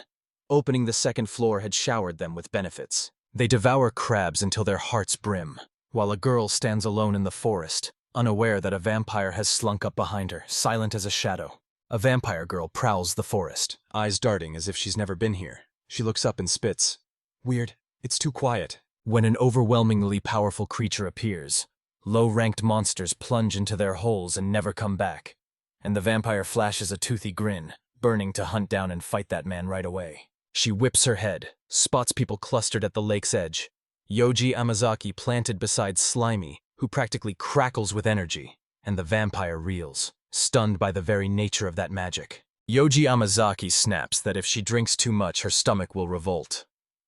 Opening the second floor had showered them with benefits. They devour crabs until their hearts brim, while a girl stands alone in the forest, unaware that a vampire has slunk up behind her, silent as a shadow. A vampire girl prowls the forest, eyes darting as if she's never been here. She looks up and spits. Weird, it's too quiet. When an overwhelmingly powerful creature appears, low-ranked monsters plunge into their holes and never come back. And the vampire flashes a toothy grin, burning to hunt down and fight that man right away. She whips her head, spots people clustered at the lake's edge. Yoji Amazaki planted beside Slimy, who practically crackles with energy, and the vampire reels, stunned by the very nature of that magic. Yoji Amazaki snaps that if she drinks too much, her stomach will revolt.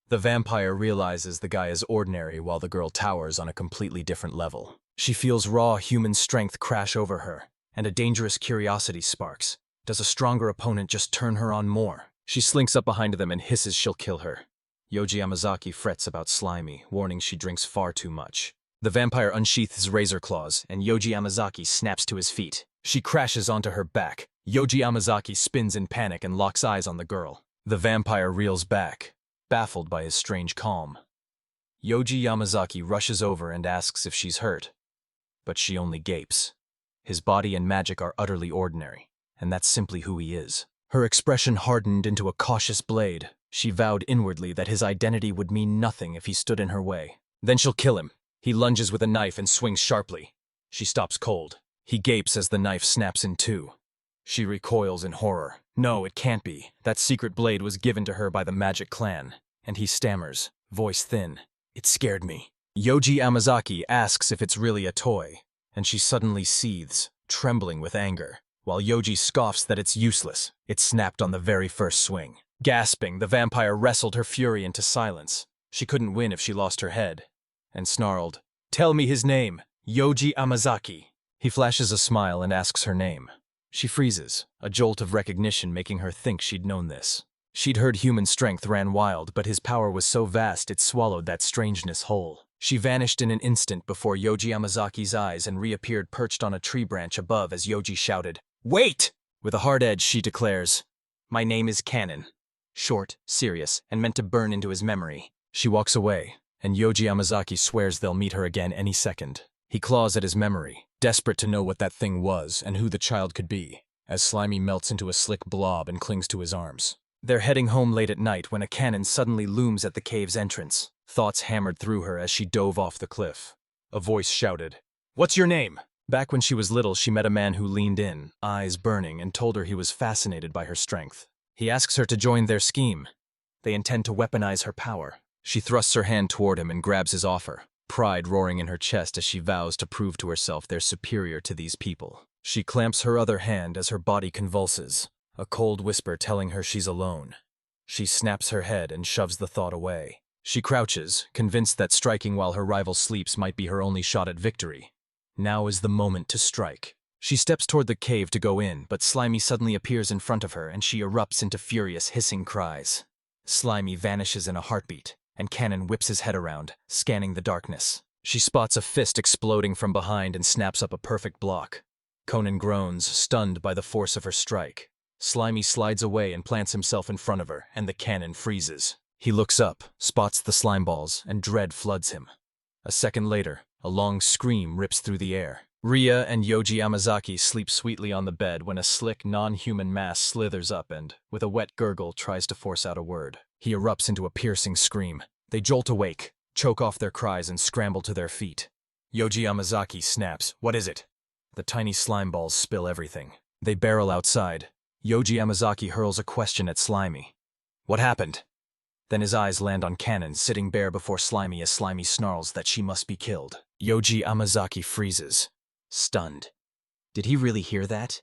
The vampire realizes the guy is ordinary while the girl towers on a completely different level. She feels raw human strength crash over her, and a dangerous curiosity sparks. Does a stronger opponent just turn her on more? She slinks up behind them and hisses she'll kill her. Yoji Amazaki frets about Slimy, warning she drinks far too much. The vampire unsheathes his razor claws, and Yoji Amazaki snaps to his feet. She crashes onto her back. Yoji Amazaki spins in panic and locks eyes on the girl. The vampire reels back, baffled by his strange calm. Yoji Yamazaki rushes over and asks if she's hurt, but she only gapes. His body and magic are utterly ordinary, and that's simply who he is. Her expression hardened into a cautious blade. She vowed inwardly that his identity would mean nothing if he stood in her way. Then she'll kill him. He lunges with a knife and swings sharply. She stops cold. He gapes as the knife snaps in two. She recoils in horror. No, it can't be. That secret blade was given to her by the Magic Clan. And he stammers, voice thin. It scared me. Yoji Amazaki asks if it's really a toy, and she suddenly seethes, trembling with anger, while Yoji scoffs that it's useless. It snapped on the very first swing. Gasping, the vampire wrestled her fury into silence. She couldn't win if she lost her head, and snarled, "Tell me his name, Yoji Amazaki." He flashes a smile and asks her name. She freezes, a jolt of recognition making her think she'd known this. She'd heard human strength ran wild, but his power was so vast it swallowed that strangeness whole. She vanished in an instant before Yoji Amazaki's eyes and reappeared perched on a tree branch above as Yoji shouted, "Wait!" With a hard edge, she declares, "My name is Canon." Short, serious, and meant to burn into his memory. She walks away, and Yoji Amazaki swears they'll meet her again any second. He claws at his memory, desperate to know what that thing was and who the child could be, as Slimy melts into a slick blob and clings to his arms. They're heading home late at night when a cannon suddenly looms at the cave's entrance. Thoughts hammered through her as she dove off the cliff. A voice shouted, "What's your name?" Back when she was little, she met a man who leaned in, eyes burning, and told her he was fascinated by her strength. He asks her to join their scheme. They intend to weaponize her power. She thrusts her hand toward him and grabs his offer, pride roaring in her chest as she vows to prove to herself they're superior to these people. She clamps her other hand as her body convulses, a cold whisper telling her she's alone. She snaps her head and shoves the thought away. She crouches, convinced that striking while her rival sleeps might be her only shot at victory. Now is the moment to strike. She steps toward the cave to go in, but Slimy suddenly appears in front of her and she erupts into furious hissing cries. Slimy vanishes in a heartbeat, and Cannon whips his head around, scanning the darkness. She spots a fist exploding from behind and snaps up a perfect block. Conan groans, stunned by the force of her strike. Slimy slides away and plants himself in front of her, and the cannon freezes. He looks up, spots the slime balls, and dread floods him. A second later, a long scream rips through the air. Ria and Yoji Amazaki sleep sweetly on the bed when a slick, non-human mass slithers up and, with a wet gurgle, tries to force out a word. He erupts into a piercing scream. They jolt awake, choke off their cries, and scramble to their feet. Yoji Amazaki snaps, "What is it?" The tiny slime balls spill everything. They barrel outside. Yoji Amazaki hurls a question at Slimy. "What happened?" Then his eyes land on Cannon, sitting bare before Slimy as Slimy snarls that she must be killed. Yoji Amazaki freezes, stunned. Did he really hear that?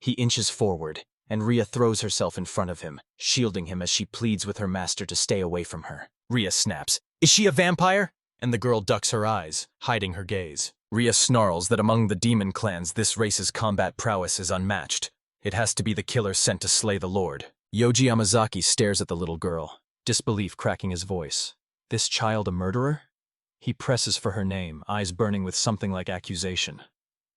He inches forward, and Ria throws herself in front of him, shielding him as she pleads with her master to stay away from her. Ria snaps, "Is she a vampire?" And the girl ducks her eyes, hiding her gaze. Ria snarls that among the demon clans this race's combat prowess is unmatched. It has to be the killer sent to slay the Lord. Yoji Yamazaki stares at the little girl, disbelief cracking his voice. This child a murderer? He presses for her name, eyes burning with something like accusation.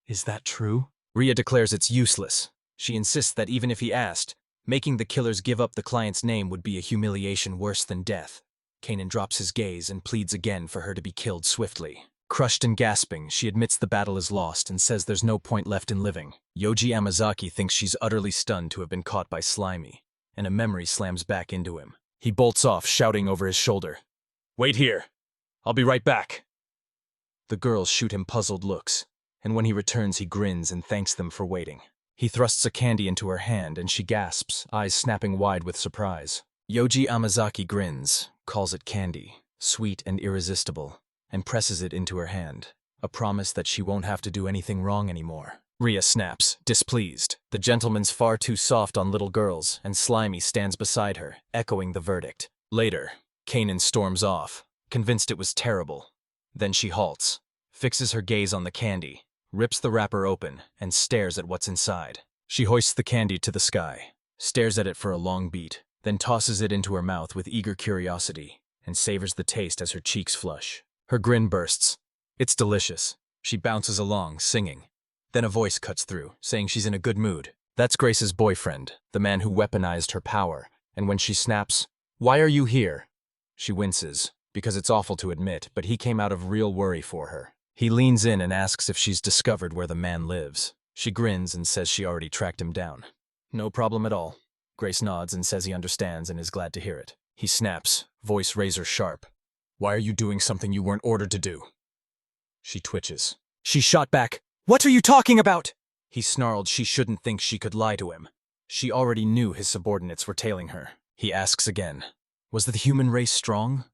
Is that true? Ria declares it's useless. She insists that even if he asked, making the killers give up the client's name would be a humiliation worse than death. Kanan drops his gaze and pleads again for her to be killed swiftly. Crushed and gasping, she admits the battle is lost and says there's no point left in living. Yoji Yamazaki thinks she's utterly stunned to have been caught by Slimy, and a memory slams back into him. He bolts off, shouting over his shoulder, "Wait here! I'll be right back!" The girls shoot him puzzled looks, and when he returns he grins and thanks them for waiting. He thrusts a candy into her hand and she gasps, eyes snapping wide with surprise. Yoji Yamazaki grins, calls it candy, sweet and irresistible, and presses it into her hand, a promise that she won't have to do anything wrong anymore. Ria snaps, displeased. The gentleman's far too soft on little girls, and Slimy stands beside her, echoing the verdict. Later, Kanan storms off, convinced it was terrible. Then she halts, fixes her gaze on the candy, rips the wrapper open, and stares at what's inside. She hoists the candy to the sky, stares at it for a long beat, then tosses it into her mouth with eager curiosity, and savors the taste as her cheeks flush. Her grin bursts. It's delicious. She bounces along, singing. Then a voice cuts through, saying she's in a good mood. That's Grace's boyfriend, the man who weaponized her power, and when she snaps, "Why are you here?" She winces, because it's awful to admit, but he came out of real worry for her. He leans in and asks if she's discovered where the man lives. She grins and says she already tracked him down. No problem at all. Grace nods and says he understands and is glad to hear it. He snaps, voice razor sharp. "Why are you doing something you weren't ordered to do?" She twitches. She shot back, "What are you talking about?" He snarled she shouldn't think she could lie to him. She already knew his subordinates were tailing her. He asks again, "Was the human race strong?"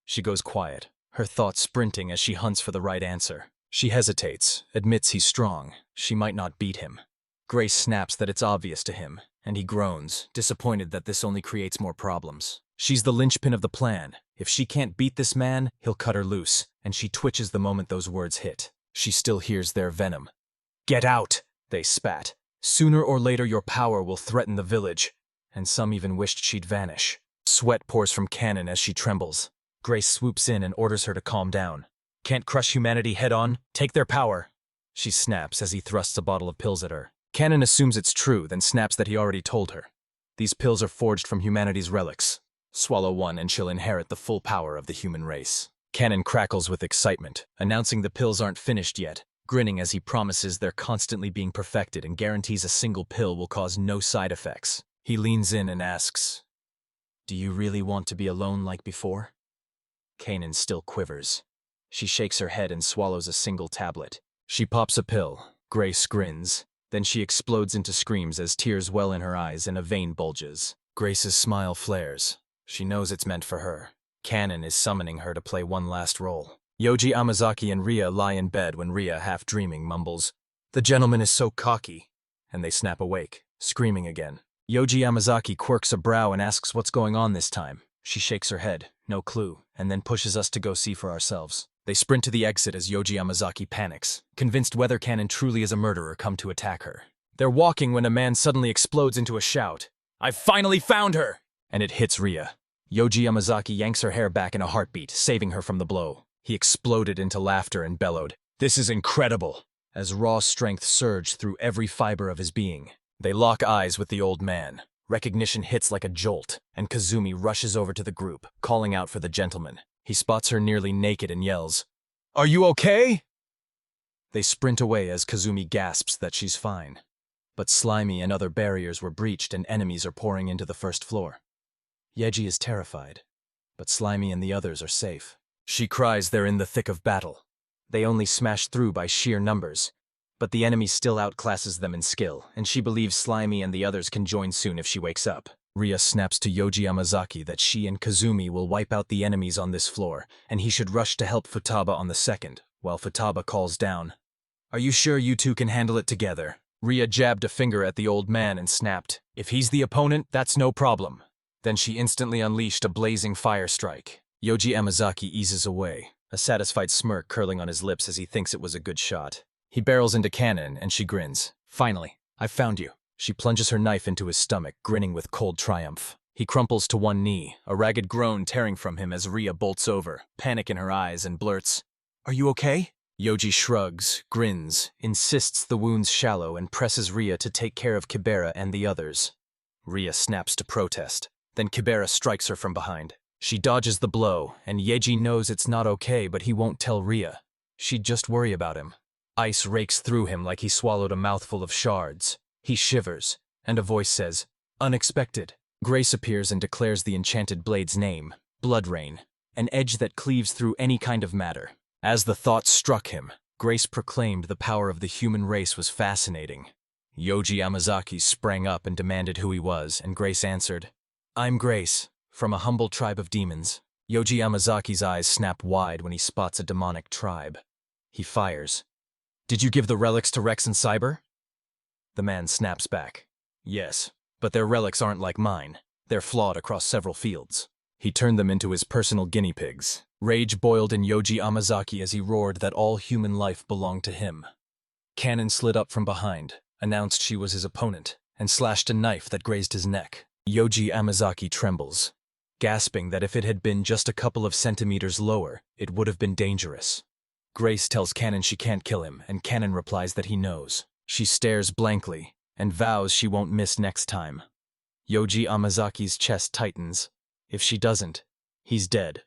She goes quiet, her thoughts sprinting as she hunts for the right answer. She hesitates, admits he's strong. She might not beat him. Grace snaps that it's obvious to him, and he groans, disappointed that this only creates more problems. She's the linchpin of the plan. If she can't beat this man, he'll cut her loose, and she twitches the moment those words hit. She still hears their venom. "Get out!" they spat. "Sooner or later your power will threaten the village." And some even wished she'd vanish. Sweat pours from Kanan as she trembles. Grace swoops in and orders her to calm down. "Can't crush humanity head-on? Take their power!" She snaps as he thrusts a bottle of pills at her. Kanan assumes it's true, then snaps that he already told her. "These pills are forged from humanity's relics. Swallow one and she'll inherit the full power of the human race." Kanan crackles with excitement, announcing the pills aren't finished yet, grinning as he promises they're constantly being perfected and guarantees a single pill will cause no side effects. He leans in and asks, "Do you really want to be alone like before?" Kanan still quivers. She shakes her head and swallows a single tablet. She pops a pill. Grace grins. Then she explodes into screams as tears well in her eyes and a vein bulges. Grace's smile flares. She knows it's meant for her. Kanan is summoning her to play one last role. Yoji Yamazaki and Ria lie in bed when Ria, half dreaming, mumbles, "The gentleman is so cocky," and they snap awake, screaming again. Yoji Yamazaki quirks a brow and asks what's going on this time. She shakes her head, no clue, and then pushes us to go see for ourselves. They sprint to the exit as Yoji Yamazaki panics, convinced whether Kanan truly is a murderer come to attack her. They're walking when a man suddenly explodes into a shout. "I've finally found her!" And it hits Ria. Yoji Yamazaki yanks her hair back in a heartbeat, saving her from the blow. He exploded into laughter and bellowed, "This is incredible!" as raw strength surged through every fiber of his being. They lock eyes with the old man. Recognition hits like a jolt, and Kazumi rushes over to the group, calling out for the gentleman. He spots her nearly naked and yells, "Are you okay?" They sprint away as Kazumi gasps that she's fine. But Slimy and other barriers were breached and enemies are pouring into the first floor. Yeji is terrified, but Slimy and the others are safe. She cries they're in the thick of battle. They only smash through by sheer numbers, but the enemy still outclasses them in skill, and she believes Slimy and the others can join soon if she wakes up. Ria snaps to Yoji Yamazaki that she and Kazumi will wipe out the enemies on this floor, and he should rush to help Futaba on the second, while Futaba calls down, "Are you sure you two can handle it together?" Ria jabbed a finger at the old man and snapped, "If he's the opponent, that's no problem." Then she instantly unleashed a blazing fire strike. Yoji Yamazaki eases away, a satisfied smirk curling on his lips as he thinks it was a good shot. He barrels into Kanan and she grins. "Finally, I've found you." She plunges her knife into his stomach, grinning with cold triumph. He crumples to one knee, a ragged groan tearing from him as Rhea bolts over, panic in her eyes, and blurts, "Are you okay?" Yoji shrugs, grins, insists the wound's shallow, and presses Rhea to take care of Kibera and the others. Rhea snaps to protest. Then Kibera strikes her from behind. She dodges the blow, and Yoji knows it's not okay, but he won't tell Rhea. She'd just worry about him. Ice rakes through him like he swallowed a mouthful of shards. He shivers, and a voice says, "Unexpected." Grace appears and declares the enchanted blade's name, Blood Rain, an edge that cleaves through any kind of matter. As the thought struck him, Grace proclaimed the power of the human race was fascinating. Yoji Amazaki sprang up and demanded who he was, and Grace answered, "I'm Grace, from a humble tribe of demons." Yoji Amazaki's eyes snap wide when he spots a demonic tribe. He fires. "Did you give the relics to Rex and Cyber?" The man snaps back. "Yes, but their relics aren't like mine. They're flawed across several fields." He turned them into his personal guinea pigs. Rage boiled in Yoji Amazaki as he roared that all human life belonged to him. Cannon slid up from behind, announced she was his opponent, and slashed a knife that grazed his neck. Yoji Amazaki trembles, gasping that if it had been just a couple of centimeters lower, it would have been dangerous. Grace tells Cannon she can't kill him, and Cannon replies that he knows. She stares blankly, and vows she won't miss next time. Yoji Amazaki's chest tightens. If she doesn't, he's dead.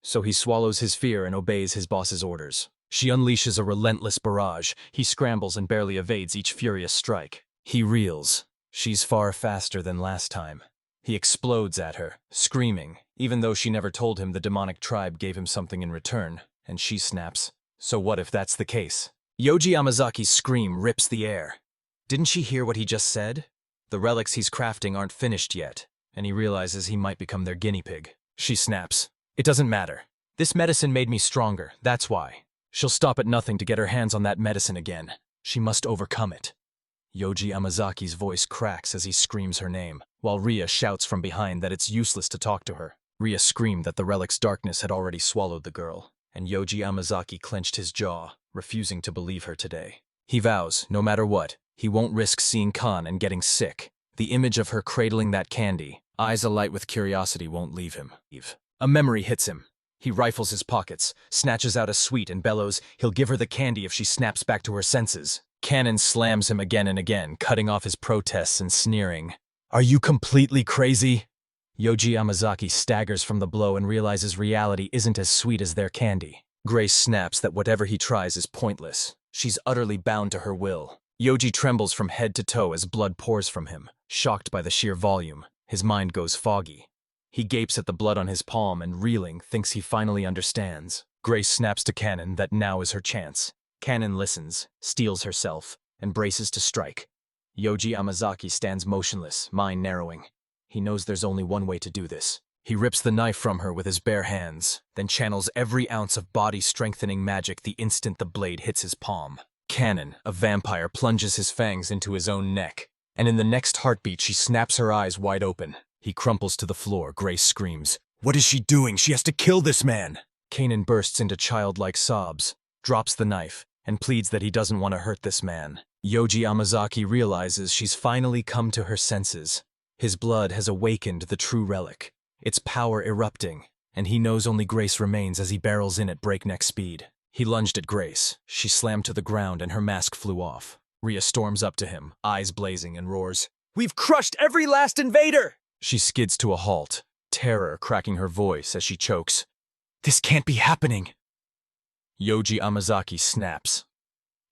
So he swallows his fear and obeys his boss's orders. She unleashes a relentless barrage. He scrambles and barely evades each furious strike. He reels. She's far faster than last time. He explodes at her, screaming, even though she never told him the demonic tribe gave him something in return, and she snaps, "So what if that's the case?" Yoji Amazaki's scream rips the air. Didn't she hear what he just said? The relics he's crafting aren't finished yet, and he realizes he might become their guinea pig. She snaps, "It doesn't matter. This medicine made me stronger, that's why." She'll stop at nothing to get her hands on that medicine again. She must overcome it. Yoji Amazaki's voice cracks as he screams her name, while Rhea shouts from behind that it's useless to talk to her. Rhea screamed that the relic's darkness had already swallowed the girl, and Yoji Amazaki clenched his jaw, refusing to believe her today. He vows, no matter what, he won't risk seeing Khan and getting sick. The image of her cradling that candy, eyes alight with curiosity, won't leave him. A memory hits him. He rifles his pockets, snatches out a sweet, and bellows he'll give her the candy if she snaps back to her senses. Cannon slams him again and again, cutting off his protests and sneering, "Are you completely crazy?" Yoji Amazaki staggers from the blow and realizes reality isn't as sweet as their candy. Grace snaps that whatever he tries is pointless. She's utterly bound to her will. Yoji trembles from head to toe as blood pours from him, shocked by the sheer volume. His mind goes foggy. He gapes at the blood on his palm and, reeling, thinks he finally understands. Grace snaps to Cannon that now is her chance. Cannon listens, steels herself, and braces to strike. Yoji Amazaki stands motionless, mind narrowing. He knows there's only one way to do this. He rips the knife from her with his bare hands, then channels every ounce of body-strengthening magic the instant the blade hits his palm. Cannon, a vampire, plunges his fangs into his own neck, and in the next heartbeat she snaps her eyes wide open. He crumples to the floor. Grace screams, "What is she doing? She has to kill this man!" Kanan bursts into childlike sobs, drops the knife, and pleads that he doesn't want to hurt this man. Yoji Amazaki realizes she's finally come to her senses. His blood has awakened the true relic, its power erupting, and he knows only Grace remains as he barrels in at breakneck speed. He lunged at Grace. She slammed to the ground and her mask flew off. Rhea storms up to him, eyes blazing, and roars, "We've crushed every last invader!" She skids to a halt, terror cracking her voice as she chokes, "This can't be happening." Yoji Amazaki snaps.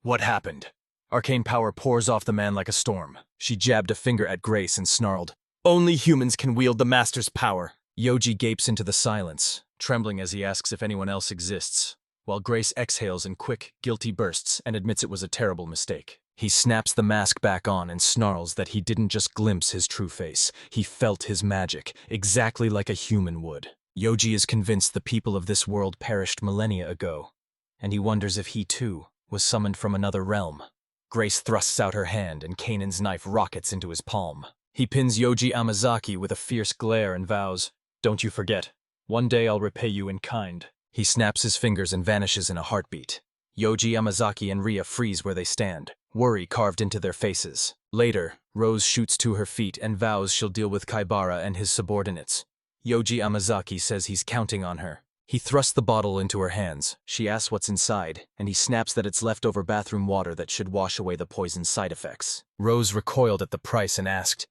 "What happened?" Arcane power pours off the man like a storm. She jabbed a finger at Grace and snarled, "Only humans can wield the Master's power." Yoji gapes into the silence, trembling as he asks if anyone else exists, while Grace exhales in quick, guilty bursts and admits it was a terrible mistake. He snaps the mask back on and snarls that he didn't just glimpse his true face, he felt his magic, exactly like a human would. Yoji is convinced the people of this world perished millennia ago, and he wonders if he, too, was summoned from another realm. Grace thrusts out her hand and Kanan's knife rockets into his palm. He pins Yoji Amazaki with a fierce glare and vows, "Don't you forget, one day I'll repay you in kind." He snaps his fingers and vanishes in a heartbeat. Yoji Amazaki and Rhea freeze where they stand, worry carved into their faces. Later, Rose shoots to her feet and vows she'll deal with Kaibara and his subordinates. Yoji Amazaki says he's counting on her. He thrusts the bottle into her hands. She asks what's inside, and he snaps that it's leftover bathroom water that should wash away the poison's side effects. Rose recoiled at the price and asked,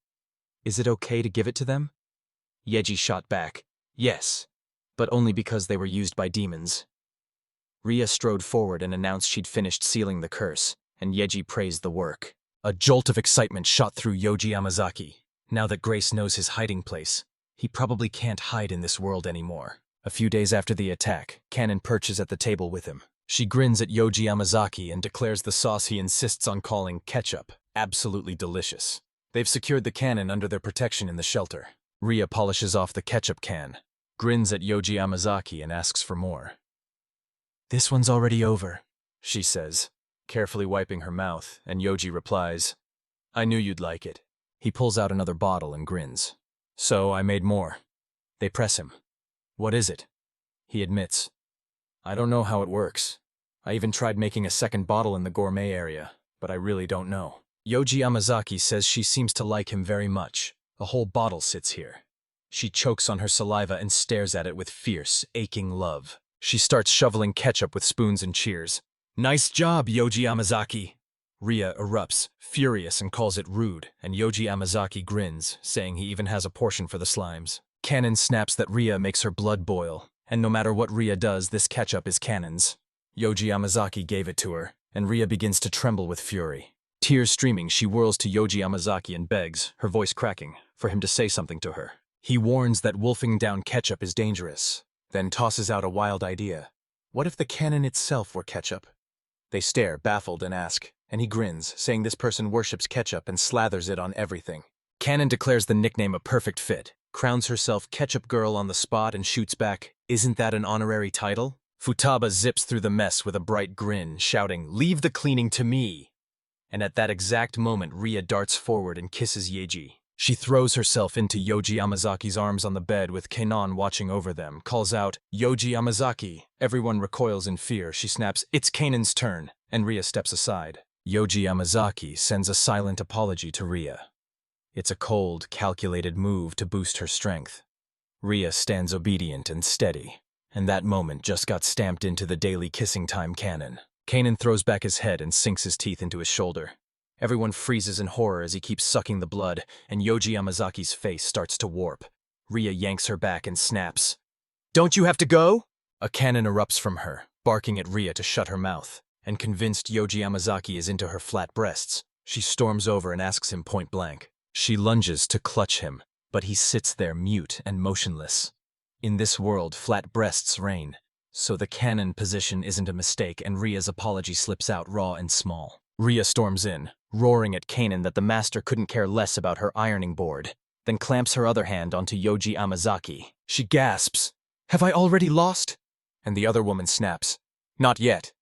"Is it okay to give it to them?" Yoji shot back, "Yes, but only because they were used by demons." Ria strode forward and announced she'd finished sealing the curse, and Yoji praised the work. A jolt of excitement shot through Yoji Amazaki. Now that Grace knows his hiding place, he probably can't hide in this world anymore. A few days after the attack, Kanon perches at the table with him. She grins at Yoji Amazaki and declares the sauce he insists on calling ketchup absolutely delicious. They've secured the cannon under their protection in the shelter. Ria polishes off the ketchup can, grins at Yoji Amazaki and asks for more. "This one's already over," she says, carefully wiping her mouth, and Yoji replies, "I knew you'd like it." He pulls out another bottle and grins. "So I made more." They press him. "What is it?" He admits, "I don't know how it works. I even tried making a second bottle in the gourmet area, but I really don't know." Yoji Amazaki says she seems to like him very much. A whole bottle sits here. She chokes on her saliva and stares at it with fierce, aching love. She starts shoveling ketchup with spoons and cheers. "Nice job, Yoji Amazaki." Ria erupts, furious, and calls it rude, and Yoji Amazaki grins, saying he even has a portion for the slimes. Kanon snaps that Ria makes her blood boil, and no matter what Ria does, this ketchup is Kanon's. Yoji Amazaki gave it to her, and Ria begins to tremble with fury. Tears streaming, she whirls to Yoji Amazaki and begs, her voice cracking, for him to say something to her. He warns that wolfing down ketchup is dangerous, then tosses out a wild idea. What if the cannon itself were ketchup? They stare, baffled, and ask, and he grins, saying this person worships ketchup and slathers it on everything. Kanon declares the nickname a perfect fit, crowns herself Ketchup Girl on the spot, and shoots back, "Isn't that an honorary title?" Futaba zips through the mess with a bright grin, shouting, "Leave the cleaning to me!" And at that exact moment, Ria darts forward and kisses Yeji. She throws herself into Yoji Amazaki's arms on the bed with Kanon watching over them, calls out, "Yoji Amazaki!" Everyone recoils in fear. She snaps, "It's Kanon's turn," and Ria steps aside. Yoji Amazaki sends a silent apology to Ria. It's a cold, calculated move to boost her strength. Ria stands obedient and steady, and that moment just got stamped into the daily kissing time canon. Kanon throws back his head and sinks his teeth into his shoulder. Everyone freezes in horror as he keeps sucking the blood, and Yoji Amazaki's face starts to warp. Ria yanks her back and snaps, "Don't you have to go?" A cannon erupts from her, barking at Ria to shut her mouth, and convinced Yoji Amazaki is into her flat breasts, she storms over and asks him point blank. She lunges to clutch him, but he sits there mute and motionless. In this world, flat breasts reign, so the cannon position isn't a mistake, and Ria's apology slips out raw and small. Ria storms in, roaring at Kanon that the master couldn't care less about her ironing board, then clamps her other hand onto Yoji Amazaki. She gasps, "Have I already lost?" And the other woman snaps, "Not yet.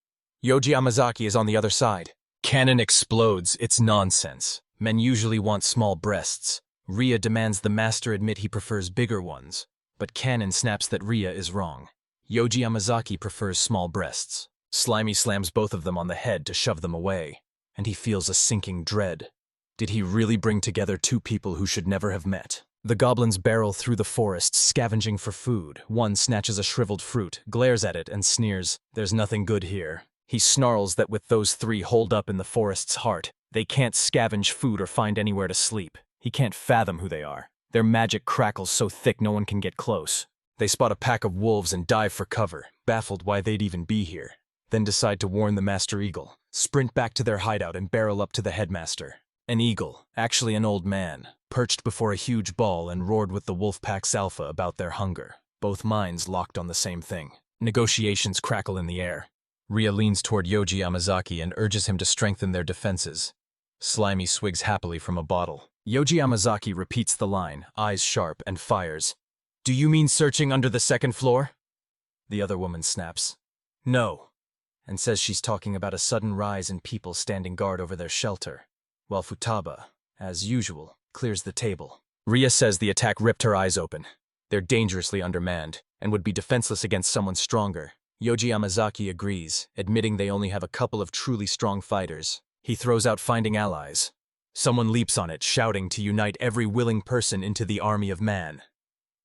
Yoji Amazaki is on the other side." Kanon explodes. It's nonsense. Men usually want small breasts. Ria demands the master admit he prefers bigger ones, but Kanon snaps that Ria is wrong. Yoji Amazaki prefers small breasts. Slimy slams both of them on the head to shove them away, and he feels a sinking dread. Did he really bring together two people who should never have met? The goblins barrel through the forest, scavenging for food. One snatches a shriveled fruit, glares at it, and sneers, "There's nothing good here." He snarls that with those three holed up in the forest's heart, they can't scavenge food or find anywhere to sleep. He can't fathom who they are. Their magic crackles so thick no one can get close. They spot a pack of wolves and dive for cover, baffled why they'd even be here. Then decide to warn the Master Eagle, sprint back to their hideout and barrel up to the headmaster. An eagle, actually an old man, perched before a huge ball and roared with the wolf pack's alpha about their hunger. Both minds locked on the same thing. Negotiations crackle in the air. Ria leans toward Yoji Amazaki and urges him to strengthen their defenses. Slimy swigs happily from a bottle. Yoji Amazaki repeats the line, eyes sharp, and fires. "Do you mean searching under the second floor?" The other woman snaps, "No," and says she's talking about a sudden rise in people standing guard over their shelter, while Futaba, as usual, clears the table. Ria says the attack ripped her eyes open. They're dangerously undermanned, and would be defenseless against someone stronger. Yoji Amazaki agrees, admitting they only have a couple of truly strong fighters. He throws out finding allies. Someone leaps on it, shouting to unite every willing person into the army of man.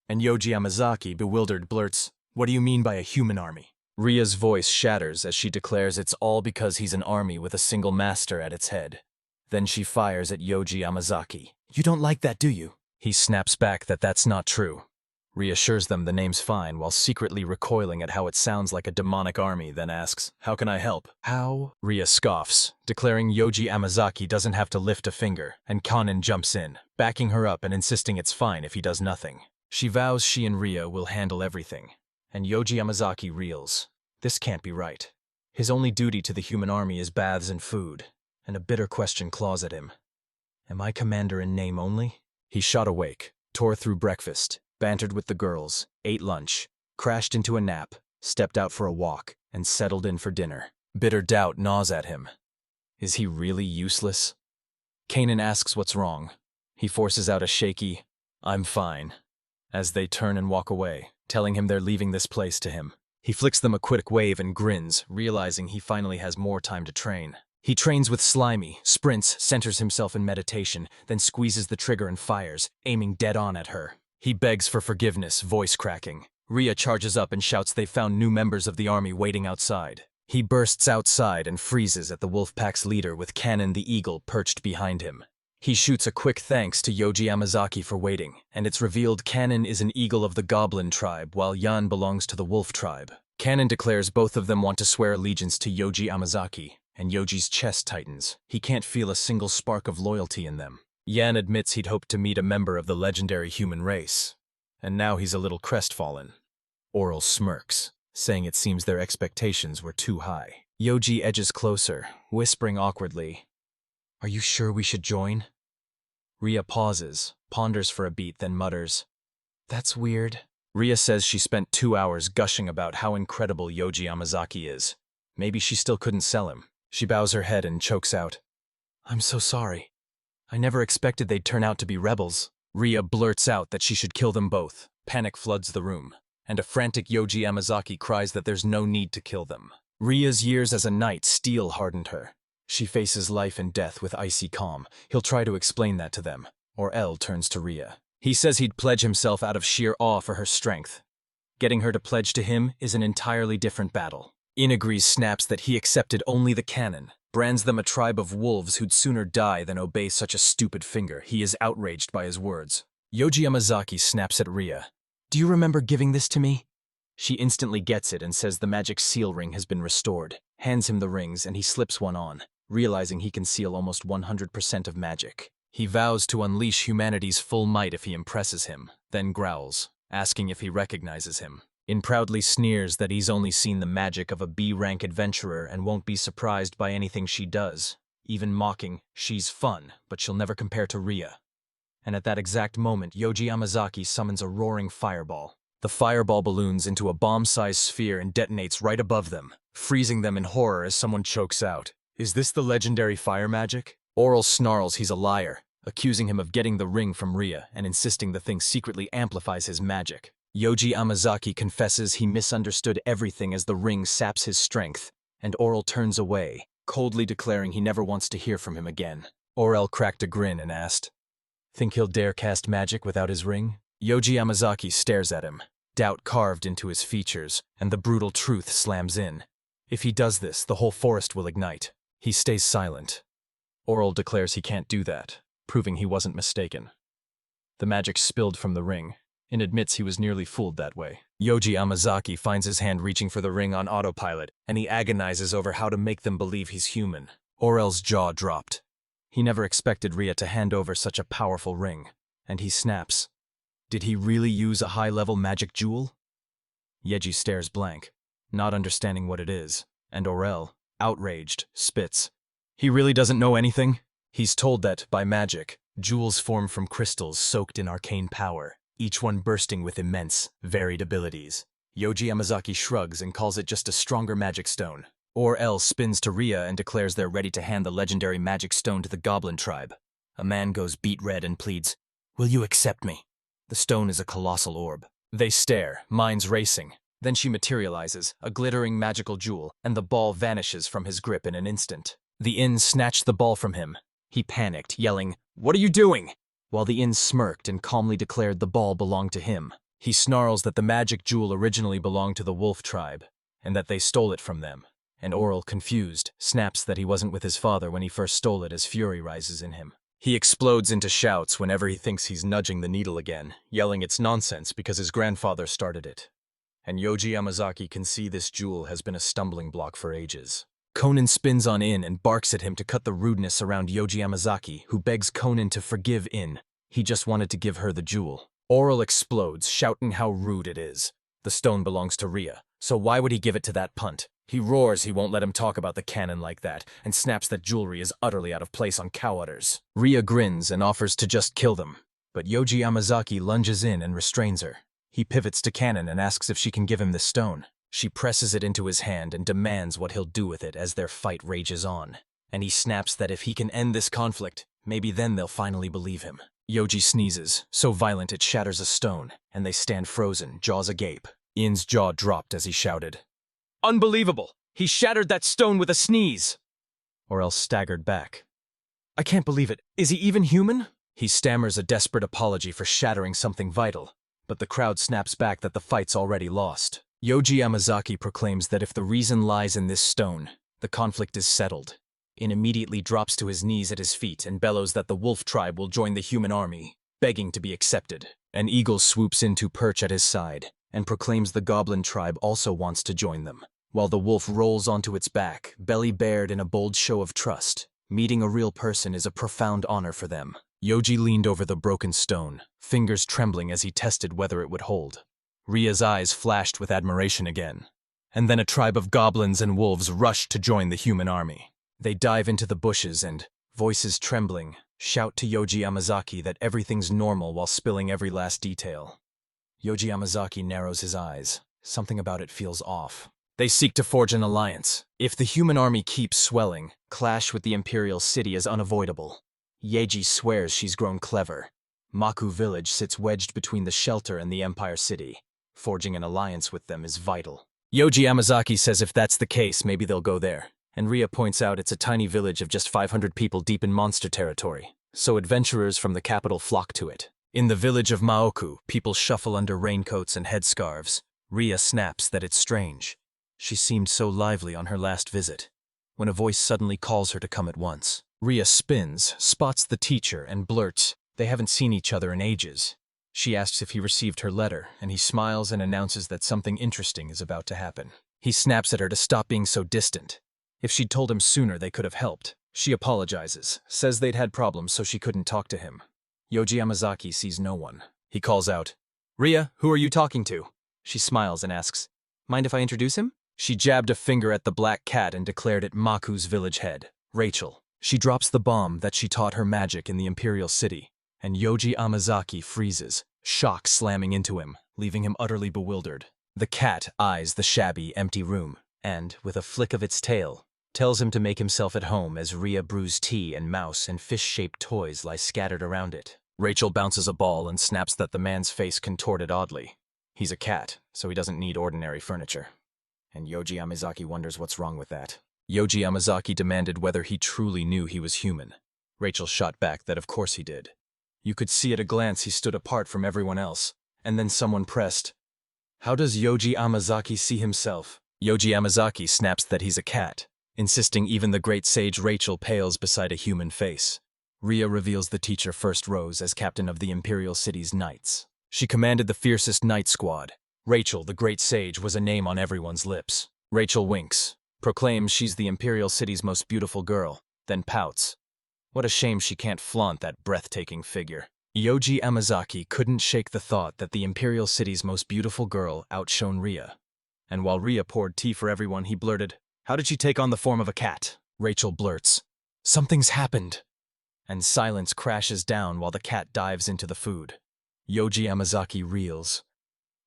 And Yoji Yamazaki, bewildered, blurts, "What do you mean by a human army?" Ria's voice shatters as she declares it's all because he's an army with a single master at its head. Then she fires at Yoji Yamazaki. "You don't like that, do you?" He snaps back that that's not true. Reassures them the name's fine while secretly recoiling at how it sounds like a demonic army, then asks, "How can I help?" "How?" Ria scoffs, declaring Yoji Yamazaki doesn't have to lift a finger, and Kanen jumps in, backing her up and insisting it's fine if he does nothing. She vows she and Ria will handle everything, and Yoji Yamazaki reels. This can't be right. His only duty to the human army is baths and food, and a bitter question claws at him. Am I commander in name only? He shot awake, tore through breakfast, bantered with the girls, ate lunch, crashed into a nap, stepped out for a walk, and settled in for dinner. Bitter doubt gnaws at him. Is he really useless? Kanan asks what's wrong. He forces out a shaky, "I'm fine," as they turn and walk away, telling him they're leaving this place to him. He flicks them a quick wave and grins, realizing he finally has more time to train. He trains with Slimy, sprints, centers himself in meditation, then squeezes the trigger and fires, aiming dead on at her. He begs for forgiveness, voice cracking. Ria charges up and shouts they've found new members of the army waiting outside. He bursts outside and freezes at the Wolfpack's leader with Kanen the Eagle perched behind him. He shoots a quick thanks to Yoji Yamazaki for waiting, and it's revealed Kanen is an eagle of the Goblin tribe while Yan belongs to the Wolf tribe. Kanen declares both of them want to swear allegiance to Yoji Yamazaki, and Yoji's chest tightens. He can't feel a single spark of loyalty in them. Yan admits he'd hoped to meet a member of the legendary human race, and now he's a little crestfallen. Oral smirks, saying it seems their expectations were too high. Yoji edges closer, whispering awkwardly, "Are you sure we should join?" Ria pauses, ponders for a beat, then mutters, "That's weird." Ria says she spent 2 hours gushing about how incredible Yoji Yamazaki is. Maybe she still couldn't sell him. She bows her head and chokes out, "I'm so sorry. I never expected they'd turn out to be rebels." Ria blurts out that she should kill them both. Panic floods the room, and a frantic Yoji Yamazaki cries that there's no need to kill them. Ria's years as a knight steel-hardened her. She faces life and death with icy calm. He'll try to explain that to them. Or turns to Ria. He says he'd pledge himself out of sheer awe for her strength. Getting her to pledge to him is an entirely different battle. Inagrees snaps that he accepted only the canon, brands them a tribe of wolves who'd sooner die than obey such a stupid finger. He is outraged by his words. Yoji Yamazaki snaps at Ria. "Do you remember giving this to me?" She instantly gets it and says the magic seal ring has been restored, hands him the rings, and he slips one on, realizing he can seal almost 100% of magic. He vows to unleash humanity's full might if he impresses him, then growls, asking if he recognizes him. Proudly sneers that he's only seen the magic of a B-rank adventurer and won't be surprised by anything she does, even mocking, "She's fun, but she'll never compare to Ria." And at that exact moment, Yoji Yamazaki summons a roaring fireball. The fireball balloons into a bomb-sized sphere and detonates right above them, freezing them in horror as someone chokes out. "Is this the legendary fire magic?" Oral snarls he's a liar, accusing him of getting the ring from Ria and insisting the thing secretly amplifies his magic. Yoji Yamazaki confesses he misunderstood everything as the ring saps his strength, and Oral turns away, coldly declaring he never wants to hear from him again. Oral cracked a grin and asked, "Think he'll dare cast magic without his ring?" Yoji Yamazaki stares at him, doubt carved into his features, and the brutal truth slams in. If he does this, the whole forest will ignite. He stays silent. Oral declares he can't do that, proving he wasn't mistaken. The magic spilled from the ring, and admits he was nearly fooled that way. Yoji Yamazaki finds his hand reaching for the ring on autopilot, and he agonizes over how to make them believe he's human. Orel's jaw dropped. He never expected Ria to hand over such a powerful ring, and he snaps. Did he really use a high-level magic jewel? Yeji stares blank, not understanding what it is, and Orel, outraged, spits. He really doesn't know anything? He's told that, by magic, jewels form from crystals soaked in arcane power, each one bursting with immense, varied abilities. Yoji Yamazaki shrugs and calls it just a stronger magic stone. Orel spins to Ria and declares they're ready to hand the legendary magic stone to the Goblin tribe. A man goes beet red and pleads, "Will you accept me?" The stone is a colossal orb. They stare, minds racing. Then she materializes, a glittering magical jewel, and the ball vanishes from his grip in an instant. The inn snatched the ball from him. He panicked, yelling, "What are you doing?" While the inn smirked and calmly declared the ball belonged to him. He snarls that the magic jewel originally belonged to the wolf tribe, and that they stole it from them. And Oral, confused, snaps that he wasn't with his father when he first stole it as fury rises in him. He explodes into shouts whenever he thinks he's nudging the needle again, yelling it's nonsense because his grandfather started it. And Yoji Yamazaki can see this jewel has been a stumbling block for ages. Conan spins on In and barks at him to cut the rudeness around Yoji Yamazaki, who begs Conan to forgive In. He just wanted to give her the jewel. Oral explodes, shouting how rude it is. The stone belongs to Rhea, so why would he give it to that punt? He roars he won't let him talk about the canon like that, and snaps that jewelry is utterly out of place on cow udders. Rhea grins and offers to just kill them, but Yoji Yamazaki lunges in and restrains her. He pivots to Canon and asks if she can give him the stone. She presses it into his hand and demands what he'll do with it as their fight rages on. And he snaps that if he can end this conflict, maybe then they'll finally believe him. Yoji sneezes, so violent it shatters a stone, and they stand frozen, jaws agape. In's jaw dropped as he shouted, "Unbelievable! He shattered that stone with a sneeze!" Or else staggered back. "I can't believe it. Is he even human?" He stammers a desperate apology for shattering something vital, but the crowd snaps back that the fight's already lost. Yoji Yamazaki proclaims that if the reason lies in this stone, the conflict is settled. In immediately drops to his knees at his feet and bellows that the wolf tribe will join the human army, begging to be accepted. An eagle swoops in to perch at his side and proclaims the goblin tribe also wants to join them, while the wolf rolls onto its back, belly bared in a bold show of trust. Meeting a real person is a profound honor for them. Yoji leaned over the broken stone, fingers trembling as he tested whether it would hold. Rhea's eyes flashed with admiration again. And then a tribe of goblins and wolves rushed to join the human army. They dive into the bushes and, voices trembling, shout to Yoji Yamazaki that everything's normal while spilling every last detail. Yoji Yamazaki narrows his eyes. Something about it feels off. They seek to forge an alliance. If the human army keeps swelling, clash with the Imperial City is unavoidable. Yeji swears she's grown clever. Maku Village sits wedged between the shelter and the Empire City. Forging an alliance with them is vital. Yoji Yamazaki says if that's the case, maybe they'll go there. And Rhea points out it's a tiny village of just 500 people deep in monster territory, so adventurers from the capital flock to it. In the village of Maoku, people shuffle under raincoats and headscarves. Rhea snaps that it's strange. She seemed so lively on her last visit, when a voice suddenly calls her to come at once. Rhea spins, spots the teacher, and blurts, "They haven't seen each other in ages." She asks if he received her letter, and he smiles and announces that something interesting is about to happen. He snaps at her to stop being so distant. If she'd told him sooner, they could have helped. She apologizes, says they'd had problems so she couldn't talk to him. Yoji Yamazaki sees no one. He calls out, "Rhea, who are you talking to?" She smiles and asks, "Mind if I introduce him?" She jabbed a finger at the black cat and declared it Maku's village head, Rachel. She drops the bomb that she taught her magic in the Imperial City, and Yoji Yamazaki freezes, shock slamming into him, leaving him utterly bewildered. The cat eyes the shabby, empty room, and, with a flick of its tail, tells him to make himself at home as Rhea brews tea and mouse and fish-shaped toys lie scattered around it. Rachel bounces a ball and snaps that the man's face contorted oddly. He's a cat, so he doesn't need ordinary furniture. And Yoji Yamazaki wonders what's wrong with that. Yoji Yamazaki demanded whether he truly knew he was human. Rachel shot back that of course he did. You could see at a glance he stood apart from everyone else, and then someone pressed, "How does Yoji Yamazaki see himself?" Yoji Yamazaki snaps that he's a cat, insisting even the great sage Rachel pales beside a human face. Rhea reveals the teacher First Rose as captain of the Imperial City's knights. She commanded the fiercest knight squad. Rachel, the great sage, was a name on everyone's lips. Rachel winks, proclaims she's the Imperial City's most beautiful girl, then pouts. What a shame she can't flaunt that breathtaking figure. Yoji Yamazaki couldn't shake the thought that the Imperial City's most beautiful girl outshone Rhea. And while Rhea poured tea for everyone, he blurted, "How did she take on the form of a cat?" Rachel blurts, "Something's happened." And silence crashes down while the cat dives into the food. Yoji Yamazaki reels.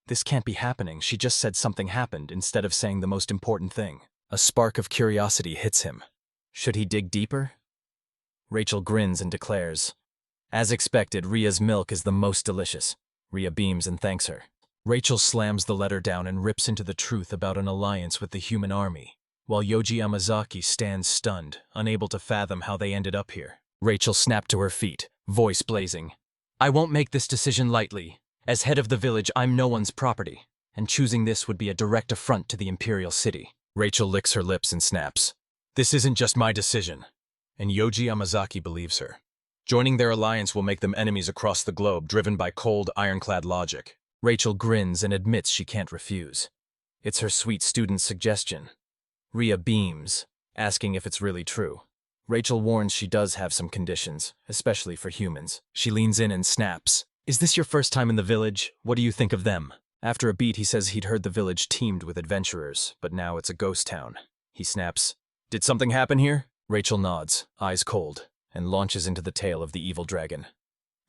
This can't be happening. She just said something happened instead of saying the most important thing. A spark of curiosity hits him. Should he dig deeper? Rachel grins and declares, "As expected, Rhea's milk is the most delicious." Rhea beams and thanks her. Rachel slams the letter down and rips into the truth about an alliance with the human army, while Yoji Yamazaki stands stunned, unable to fathom how they ended up here. Rachel snapped to her feet, voice blazing. I won't make this decision lightly. As head of the village, I'm no one's property, and choosing this would be a direct affront to the Imperial City. Rachel licks her lips and snaps. This isn't just my decision. And Yoji Yamazaki believes her. Joining their alliance will make them enemies across the globe, driven by cold, ironclad logic. Rachel grins and admits she can't refuse. It's her sweet student's suggestion. Rhea beams, asking if it's really true. Rachel warns she does have some conditions, especially for humans. She leans in and snaps. Is this your first time in the village? What do you think of them? After a beat, he says he'd heard the village teemed with adventurers, but now it's a ghost town. He snaps. Did something happen here? Rachel nods, eyes cold, and launches into the tale of the evil dragon.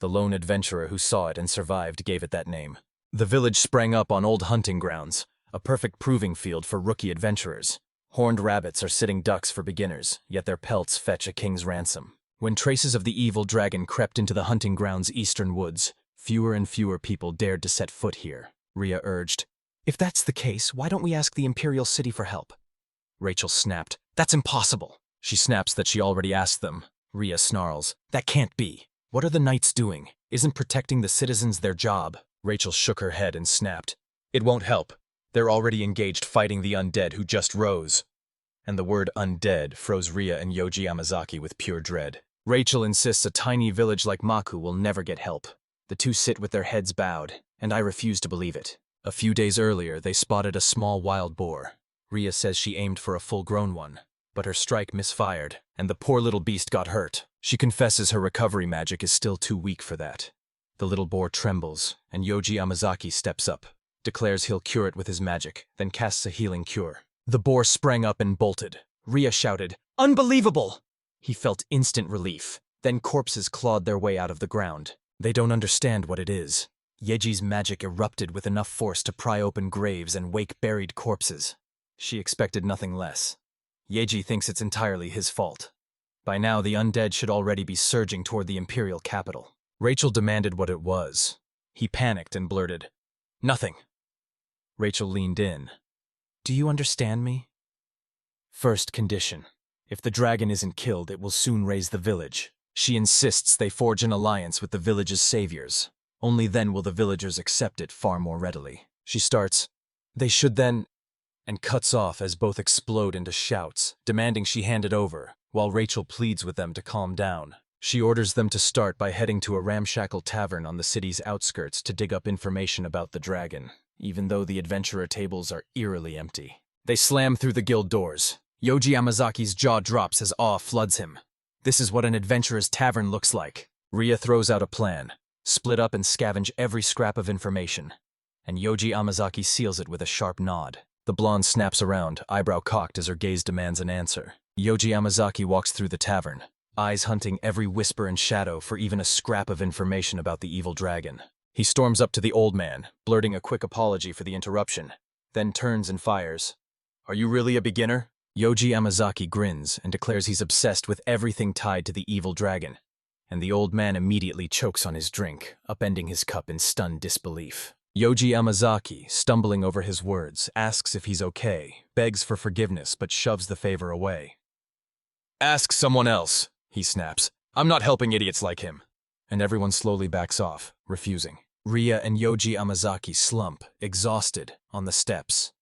The lone adventurer who saw it and survived gave it that name. The village sprang up on old hunting grounds, a perfect proving field for rookie adventurers. Horned rabbits are sitting ducks for beginners, yet their pelts fetch a king's ransom. When traces of the evil dragon crept into the hunting grounds' eastern woods, fewer and fewer people dared to set foot here. Rhea urged. If that's the case, why don't we ask the Imperial City for help? Rachel snapped. That's impossible. She snaps that she already asked them. Rhea snarls. That can't be. What are the knights doing? Isn't protecting the citizens their job? Rachel shook her head and snapped. It won't help. They're already engaged fighting the undead who just rose. And the word undead froze Rhea and Yoji Yamazaki with pure dread. Rachel insists a tiny village like Maku will never get help. The two sit with their heads bowed, and I refuse to believe it. A few days earlier, they spotted a small wild boar. Rhea says she aimed for a full-grown one, but her strike misfired, and the poor little beast got hurt. She confesses her recovery magic is still too weak for that. The little boar trembles, and Yoji Yamazaki steps up, declares he'll cure it with his magic, then casts a healing cure. The boar sprang up and bolted. Rhea shouted, Unbelievable! He felt instant relief. Then corpses clawed their way out of the ground. They don't understand what it is. Yeji's magic erupted with enough force to pry open graves and wake buried corpses. She expected nothing less. Yeji thinks it's entirely his fault. By now, the undead should already be surging toward the imperial capital. Rachel demanded what it was. He panicked and blurted, Nothing. Rachel leaned in. Do you understand me? First condition. If the dragon isn't killed, it will soon raise the village. She insists they forge an alliance with the village's saviors. Only then will the villagers accept it far more readily. She starts, They should then... and cuts off as both explode into shouts, demanding she hand it over, while Rachel pleads with them to calm down. She orders them to start by heading to a ramshackle tavern on the city's outskirts to dig up information about the dragon, even though the adventurer tables are eerily empty. They slam through the guild doors. Yoji Yamazaki's jaw drops as awe floods him. This is what an adventurer's tavern looks like. Rhea throws out a plan. Split up and scavenge every scrap of information. And Yoji Yamazaki seals it with a sharp nod. The blonde snaps around, eyebrow cocked as her gaze demands an answer. Yoji Yamazaki walks through the tavern, eyes hunting every whisper and shadow for even a scrap of information about the evil dragon. He storms up to the old man, blurting a quick apology for the interruption, then turns and fires. Are you really a beginner? Yoji Yamazaki grins and declares he's obsessed with everything tied to the evil dragon, and the old man immediately chokes on his drink, upending his cup in stunned disbelief. Yoji Yamazaki, stumbling over his words, asks if he's okay, begs for forgiveness but shoves the favor away. Ask someone else, he snaps. I'm not helping idiots like him. And everyone slowly backs off, refusing. Rhea and Yoji Yamazaki slump, exhausted, on the steps.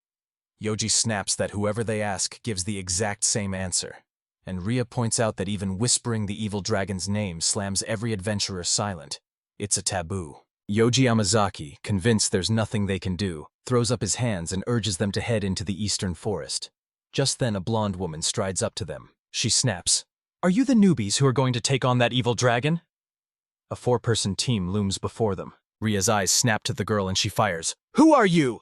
Yoji snaps that whoever they ask gives the exact same answer, and Rhea points out that even whispering the evil dragon's name slams every adventurer silent. It's a taboo. Yoji Yamazaki, convinced there's nothing they can do, throws up his hands and urges them to head into the eastern forest. Just then a blonde woman strides up to them. She snaps, Are you the newbies who are going to take on that evil dragon? A 4-person team looms before them. Rhea's eyes snap to the girl and she fires, Who are you?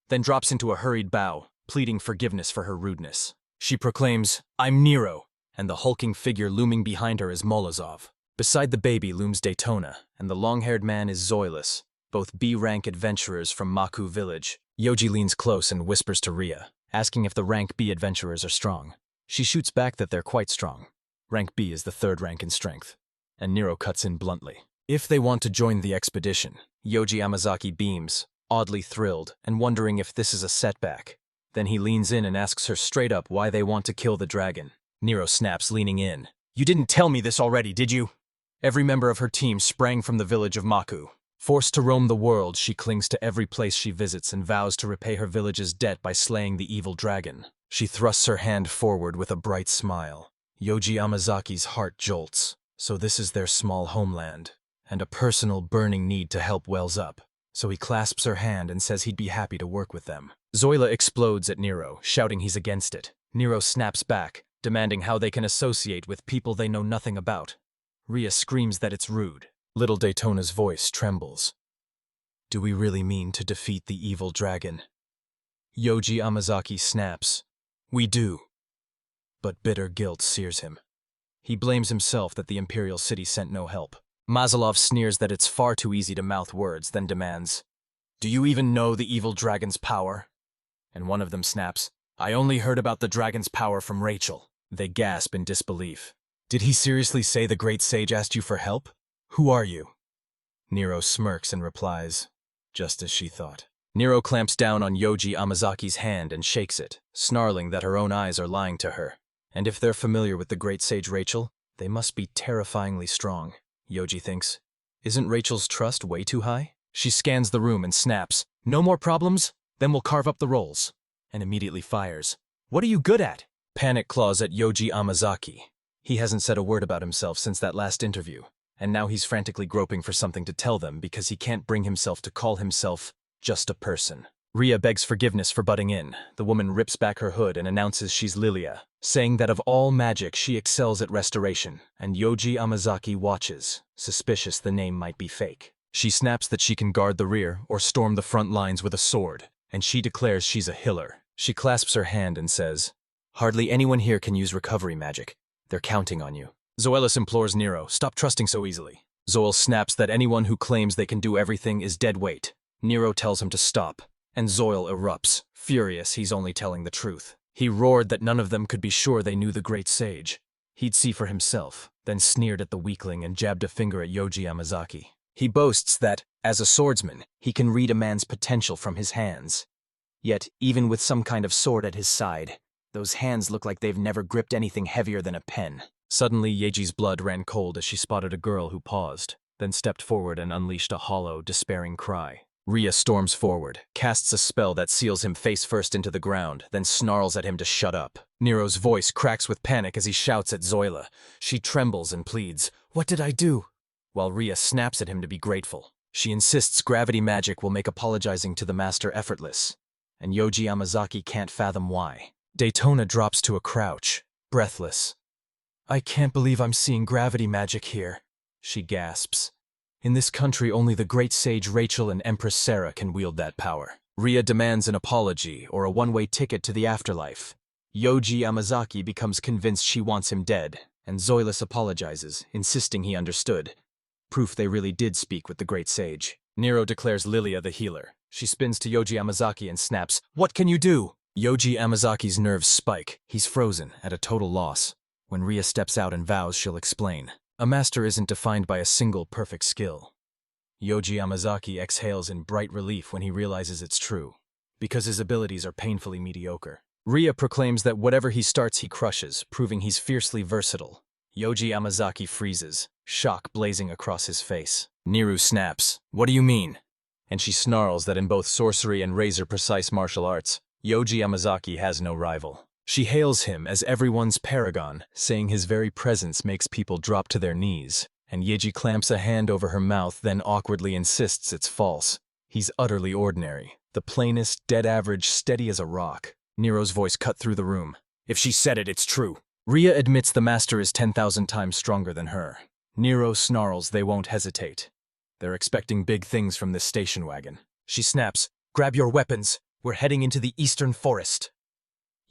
Then drops into a hurried bow, pleading forgiveness for her rudeness. She proclaims, I'm Nero, and the hulking figure looming behind her is Molozov. Beside the baby looms Daytona, and the long-haired man is Zoilus, both B-rank adventurers from Maku village. Yoji leans close and whispers to Rhea, asking if the rank B adventurers are strong. She shoots back that they're quite strong. Rank B is the 3rd rank in strength. And Nero cuts in bluntly. If they want to join the expedition, Yoji Yamazaki beams, oddly thrilled and wondering if this is a setback. Then he leans in and asks her straight up why they want to kill the dragon. Nero snaps, leaning in. You didn't tell me this already, did you? Every member of her team sprang from the village of Maku. Forced to roam the world, she clings to every place she visits and vows to repay her village's debt by slaying the evil dragon. She thrusts her hand forward with a bright smile. Yoji Amazaki's heart jolts. So this is their small homeland. And a personal burning need to help wells up. So he clasps her hand and says he'd be happy to work with them. Zoila explodes at Nero, shouting he's against it. Nero snaps back, demanding how they can associate with people they know nothing about. Ria screams that it's rude. Little Daytona's voice trembles. Do we really mean to defeat the evil dragon? Yoji Amazaki snaps. We do. But bitter guilt sears him. He blames himself that the Imperial City sent no help. Mazalov sneers that it's far too easy to mouth words, then demands, Do you even know the evil dragon's power? And one of them snaps, I only heard about the dragon's power from Rachel. They gasp in disbelief. Did he seriously say the great sage asked you for help? Who are you? Nero smirks and replies, just as she thought. Nero clamps down on Yoji Amazaki's hand and shakes it, snarling that her own eyes are lying to her. And if they're familiar with the great sage Rachel, they must be terrifyingly strong, Yoji thinks. Isn't Rachel's trust way too high? She scans the room and snaps, No more problems? Then we'll carve up the rolls. And immediately fires. What are you good at? Panic claws at Yoji Amazaki. He hasn't said a word about himself since that last interview, and now he's frantically groping for something to tell them because he can't bring himself to call himself just a person. Ria begs forgiveness for butting in. The woman rips back her hood and announces she's Lilia, saying that of all magic she excels at restoration, and Yoji Amazaki watches, suspicious the name might be fake. She snaps that she can guard the rear or storm the front lines with a sword, and she declares she's a healer. She clasps her hand and says, Hardly anyone here can use recovery magic. They're counting on you. Zoelis implores Nero, stop trusting so easily. Zoel snaps that anyone who claims they can do everything is dead weight. Nero tells him to stop, and Zoel erupts, furious he's only telling the truth. He roared that none of them could be sure they knew the great sage. He'd see for himself, then sneered at the weakling and jabbed a finger at Yoji Amazaki. He boasts that, as a swordsman, he can read a man's potential from his hands. Yet, even with some kind of sword at his side, those hands look like they've never gripped anything heavier than a pen. Suddenly, Yeji's blood ran cold as she spotted a girl who paused, then stepped forward and unleashed a hollow, despairing cry. Ria storms forward, casts a spell that seals him face first into the ground, then snarls at him to shut up. Nero's voice cracks with panic as he shouts at Zoila. She trembles and pleads, What did I do? While Ria snaps at him to be grateful. She insists gravity magic will make apologizing to the master effortless, and Yoji Amazaki can't fathom why. Daytona drops to a crouch, breathless. I can't believe I'm seeing gravity magic here, she gasps. In this country, only the great sage Rachel and Empress Sarah can wield that power. Ria demands an apology or a one-way ticket to the afterlife. Yoji Amazaki becomes convinced she wants him dead, and Zoilus apologizes, insisting he understood. Proof they really did speak with the great sage. Nero declares Lilia the healer. She spins to Yoji Amazaki and snaps, What can you do? Yoji Amazaki's nerves spike. He's frozen, at a total loss. When Ria steps out and vows she'll explain. A master isn't defined by a single perfect skill. Yoji Amazaki exhales in bright relief when he realizes it's true, because his abilities are painfully mediocre. Ria proclaims that whatever he starts he crushes, proving he's fiercely versatile. Yoji Amazaki freezes, shock blazing across his face. Niru snaps, What do you mean? And she snarls that in both sorcery and razor-precise martial arts, Yoji Amazaki has no rival. She hails him as everyone's paragon, saying his very presence makes people drop to their knees, and Yeji clamps a hand over her mouth, then awkwardly insists it's false. He's utterly ordinary, the plainest, dead average, steady as a rock. Nero's voice cut through the room. If she said it, it's true. Ria admits the master is 10,000 times stronger than her. Nero snarls they won't hesitate. They're expecting big things from this station wagon. She snaps, Grab your weapons. We're heading into the eastern forest.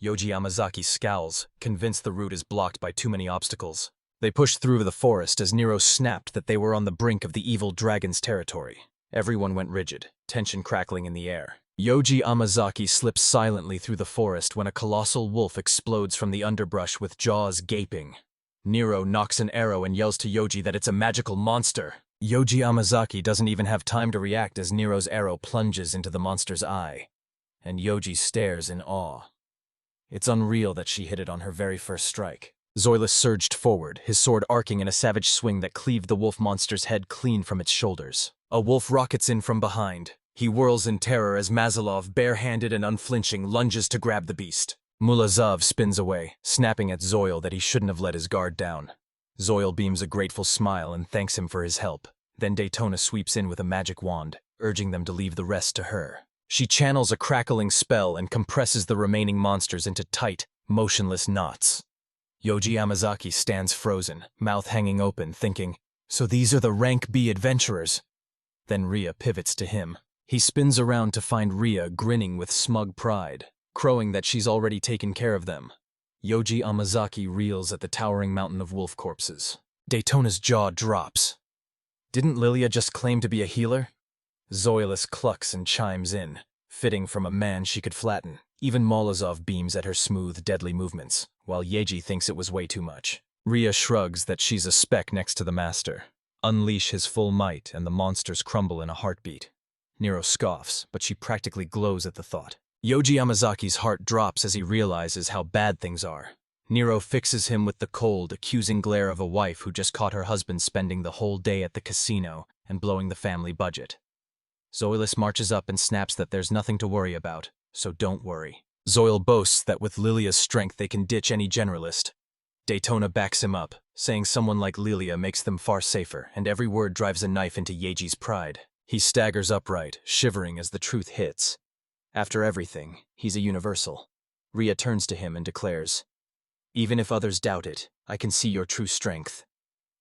Yoji Amazaki scowls, convinced the route is blocked by too many obstacles. They push through the forest as Nero snapped that they were on the brink of the evil dragon's territory. Everyone went rigid, tension crackling in the air. Yoji Amazaki slips silently through the forest when a colossal wolf explodes from the underbrush with jaws gaping. Nero knocks an arrow and yells to Yoji that it's a magical monster. Yoji Amazaki doesn't even have time to react as Nero's arrow plunges into the monster's eye. And Yoji stares in awe. It's unreal that she hit it on her very first strike. Zoilus surged forward, his sword arcing in a savage swing that cleaved the wolf monster's head clean from its shoulders. A wolf rockets in from behind. He whirls in terror as Mazalov, barehanded and unflinching, lunges to grab the beast. Mulazov spins away, snapping at Zoil that he shouldn't have let his guard down. Zoil beams a grateful smile and thanks him for his help. Then Daytona sweeps in with a magic wand, urging them to leave the rest to her. She channels a crackling spell and compresses the remaining monsters into tight, motionless knots. Yoji Yamazaki stands frozen, mouth hanging open, thinking, "So these are the rank B adventurers?" Then Ria pivots to him. He spins around to find Ria grinning with smug pride, crowing that she's already taken care of them. Yoji Yamazaki reels at the towering mountain of wolf corpses. Daytona's jaw drops. Didn't Lilia just claim to be a healer? Zoilus clucks and chimes in, fitting from a man she could flatten. Even Molozov beams at her smooth, deadly movements, while Yeji thinks it was way too much. Ria shrugs that she's a speck next to the master. Unleash his full might and the monsters crumble in a heartbeat. Nero scoffs, but she practically glows at the thought. Yoji Yamazaki's heart drops as he realizes how bad things are. Nero fixes him with the cold, accusing glare of a wife who just caught her husband spending the whole day at the casino and blowing the family budget. Zoilus marches up and snaps that there's nothing to worry about, so don't worry. Zoil boasts that with Lilia's strength they can ditch any generalist. Daytona backs him up, saying someone like Lilia makes them far safer, and every word drives a knife into Yeji's pride. He staggers upright, shivering as the truth hits. After everything, he's a universal. Ria turns to him and declares, "Even if others doubt it, I can see your true strength."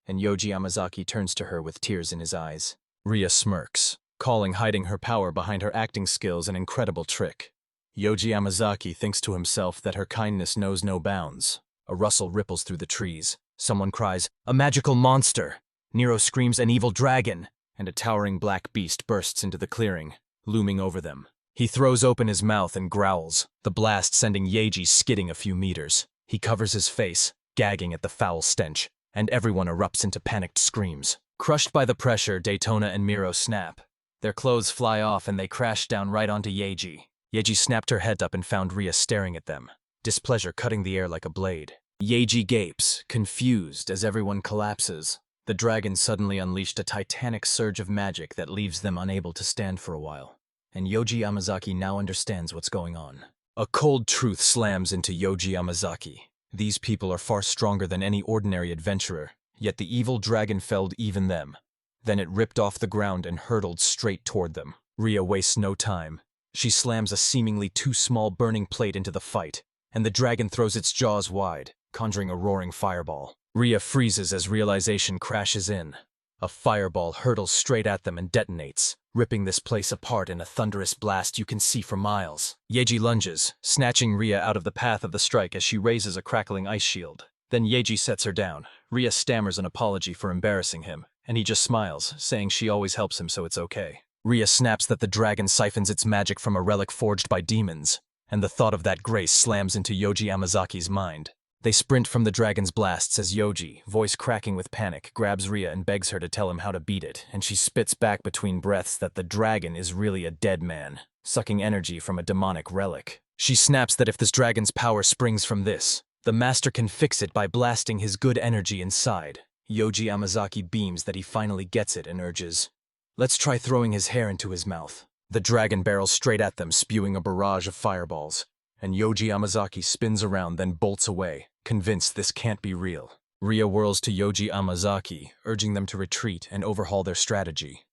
And Yoji Yamazaki turns to her with tears in his eyes. Ria smirks, calling hiding her power behind her acting skills an incredible trick. Yoji Yamazaki thinks to himself that her kindness knows no bounds. A rustle ripples through the trees. Someone cries, "A magical monster!" Nero screams, "An evil dragon!" And a towering black beast bursts into the clearing, looming over them. He throws open his mouth and growls, the blast sending Yeji skidding a few meters. He covers his face, gagging at the foul stench, and everyone erupts into panicked screams. Crushed by the pressure, Daytona and Miro snap. Their clothes fly off and they crash down right onto Yeji. Yeji snapped her head up and found Ria staring at them, displeasure cutting the air like a blade. Yeji gapes, confused as everyone collapses. The dragon suddenly unleashed a titanic surge of magic that leaves them unable to stand for a while. And Yoji Yamazaki now understands what's going on. A cold truth slams into Yoji Yamazaki. These people are far stronger than any ordinary adventurer, yet the evil dragon felled even them. Then it ripped off the ground and hurtled straight toward them. Ria wastes no time. She slams a seemingly too small burning plate into the fight, and the dragon throws its jaws wide, conjuring a roaring fireball. Ria freezes as realization crashes in. A fireball hurtles straight at them and detonates, ripping this place apart in a thunderous blast you can see for miles. Yeji lunges, snatching Ria out of the path of the strike as she raises a crackling ice shield. Then Yeji sets her down. Ria stammers an apology for embarrassing him, and he just smiles, saying she always helps him so it's okay. Ria snaps that the dragon siphons its magic from a relic forged by demons, and the thought of that grace slams into Yoji Yamazaki's mind. They sprint from the dragon's blasts as Yoji, voice cracking with panic, grabs Ria and begs her to tell him how to beat it, and she spits back between breaths that the dragon is really a dead man, sucking energy from a demonic relic. She snaps that if this dragon's power springs from this, the master can fix it by blasting his good energy inside. Yoji Yamazaki beams that he finally gets it and urges, "Let's try throwing his hair into his mouth." The dragon barrels straight at them, spewing a barrage of fireballs, and Yoji Yamazaki spins around, then bolts away, convinced this can't be real. Ria whirls to Yoji Yamazaki, urging them to retreat and overhaul their strategy.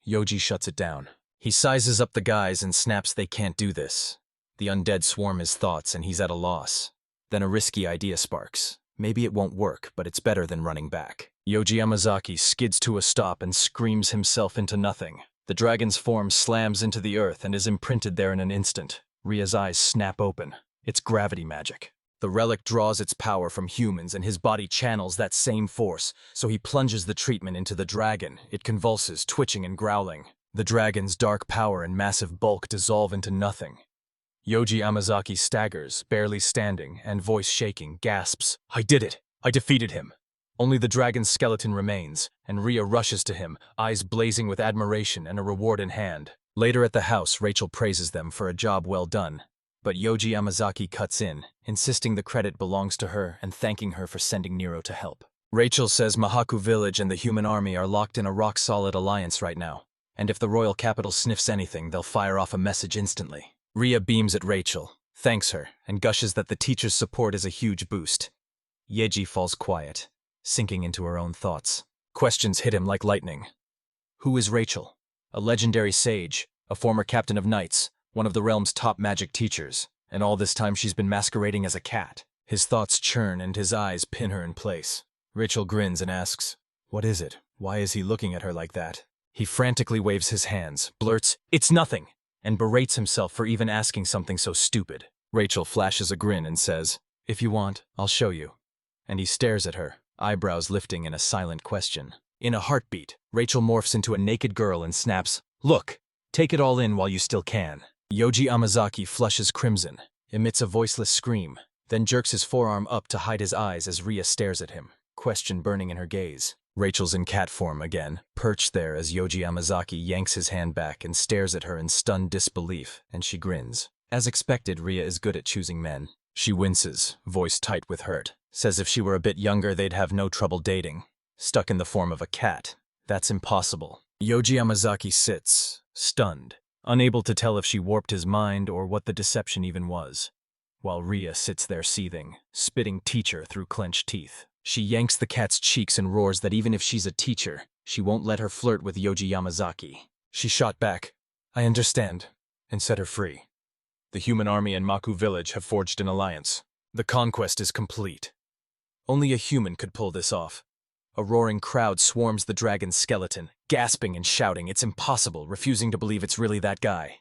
Yoji shuts it down. He sizes up the guys and snaps they can't do this. The undead swarm his thoughts and he's at a loss. Then a risky idea sparks. Maybe it won't work, but it's better than running back. Yoji Yamazaki skids to a stop and screams himself into nothing. The dragon's form slams into the earth and is imprinted there in an instant. Ria's eyes snap open. It's gravity magic. The relic draws its power from humans and his body channels that same force, so he plunges the treatment into the dragon. It convulses, twitching and growling. The dragon's dark power and massive bulk dissolve into nothing. Yoji Yamazaki staggers, barely standing, and voice shaking, gasps, "I did it! I defeated him!" Only the dragon's skeleton remains, and Ria rushes to him, eyes blazing with admiration and a reward in hand. Later at the house, Rachel praises them for a job well done, But Yoji Yamazaki cuts in, insisting the credit belongs to her and thanking her for sending Nero to help. Rachel says Mahaku Village and the human army are locked in a rock-solid alliance right now, and if the royal capital sniffs anything, they'll fire off a message instantly. Ria beams at Rachel, thanks her, and gushes that the teacher's support is a huge boost. Yeji falls quiet, sinking into her own thoughts. Questions hit him like lightning. Who is Rachel? A legendary sage, a former captain of knights, one of the realm's top magic teachers, and all this time she's been masquerading as a cat. His thoughts churn and his eyes pin her in place. Rachel grins and asks, "What is it? Why is he looking at her like that?" He frantically waves his hands, blurts, "It's nothing," and berates himself for even asking something so stupid. Rachel flashes a grin and says, "If you want, I'll show you." And he stares at her, eyebrows lifting in a silent question. In a heartbeat, Rachel morphs into a naked girl and snaps, "Look, take it all in while you still can." Yoji Amazaki flushes crimson, emits a voiceless scream, then jerks his forearm up to hide his eyes as Ria stares at him, question burning in her gaze. Rachel's in cat form again, perched there as Yoji Amazaki yanks his hand back and stares at her in stunned disbelief, and she grins. As expected, Ria is good at choosing men. She winces, voice tight with hurt, says if she were a bit younger they'd have no trouble dating. Stuck in the form of a cat. That's impossible. Yoji Amazaki sits, stunned, unable to tell if she warped his mind or what the deception even was, while Ria sits there seething, spitting teacher through clenched teeth. She yanks the cat's cheeks and roars that even if she's a teacher, she won't let her flirt with Yoji Yamazaki. She shot back, "I understand," and set her free. The human army and Maku village have forged an alliance. The conquest is complete. Only a human could pull this off. A roaring crowd swarms the dragon's skeleton, gasping and shouting it's impossible, refusing to believe it's really that guy.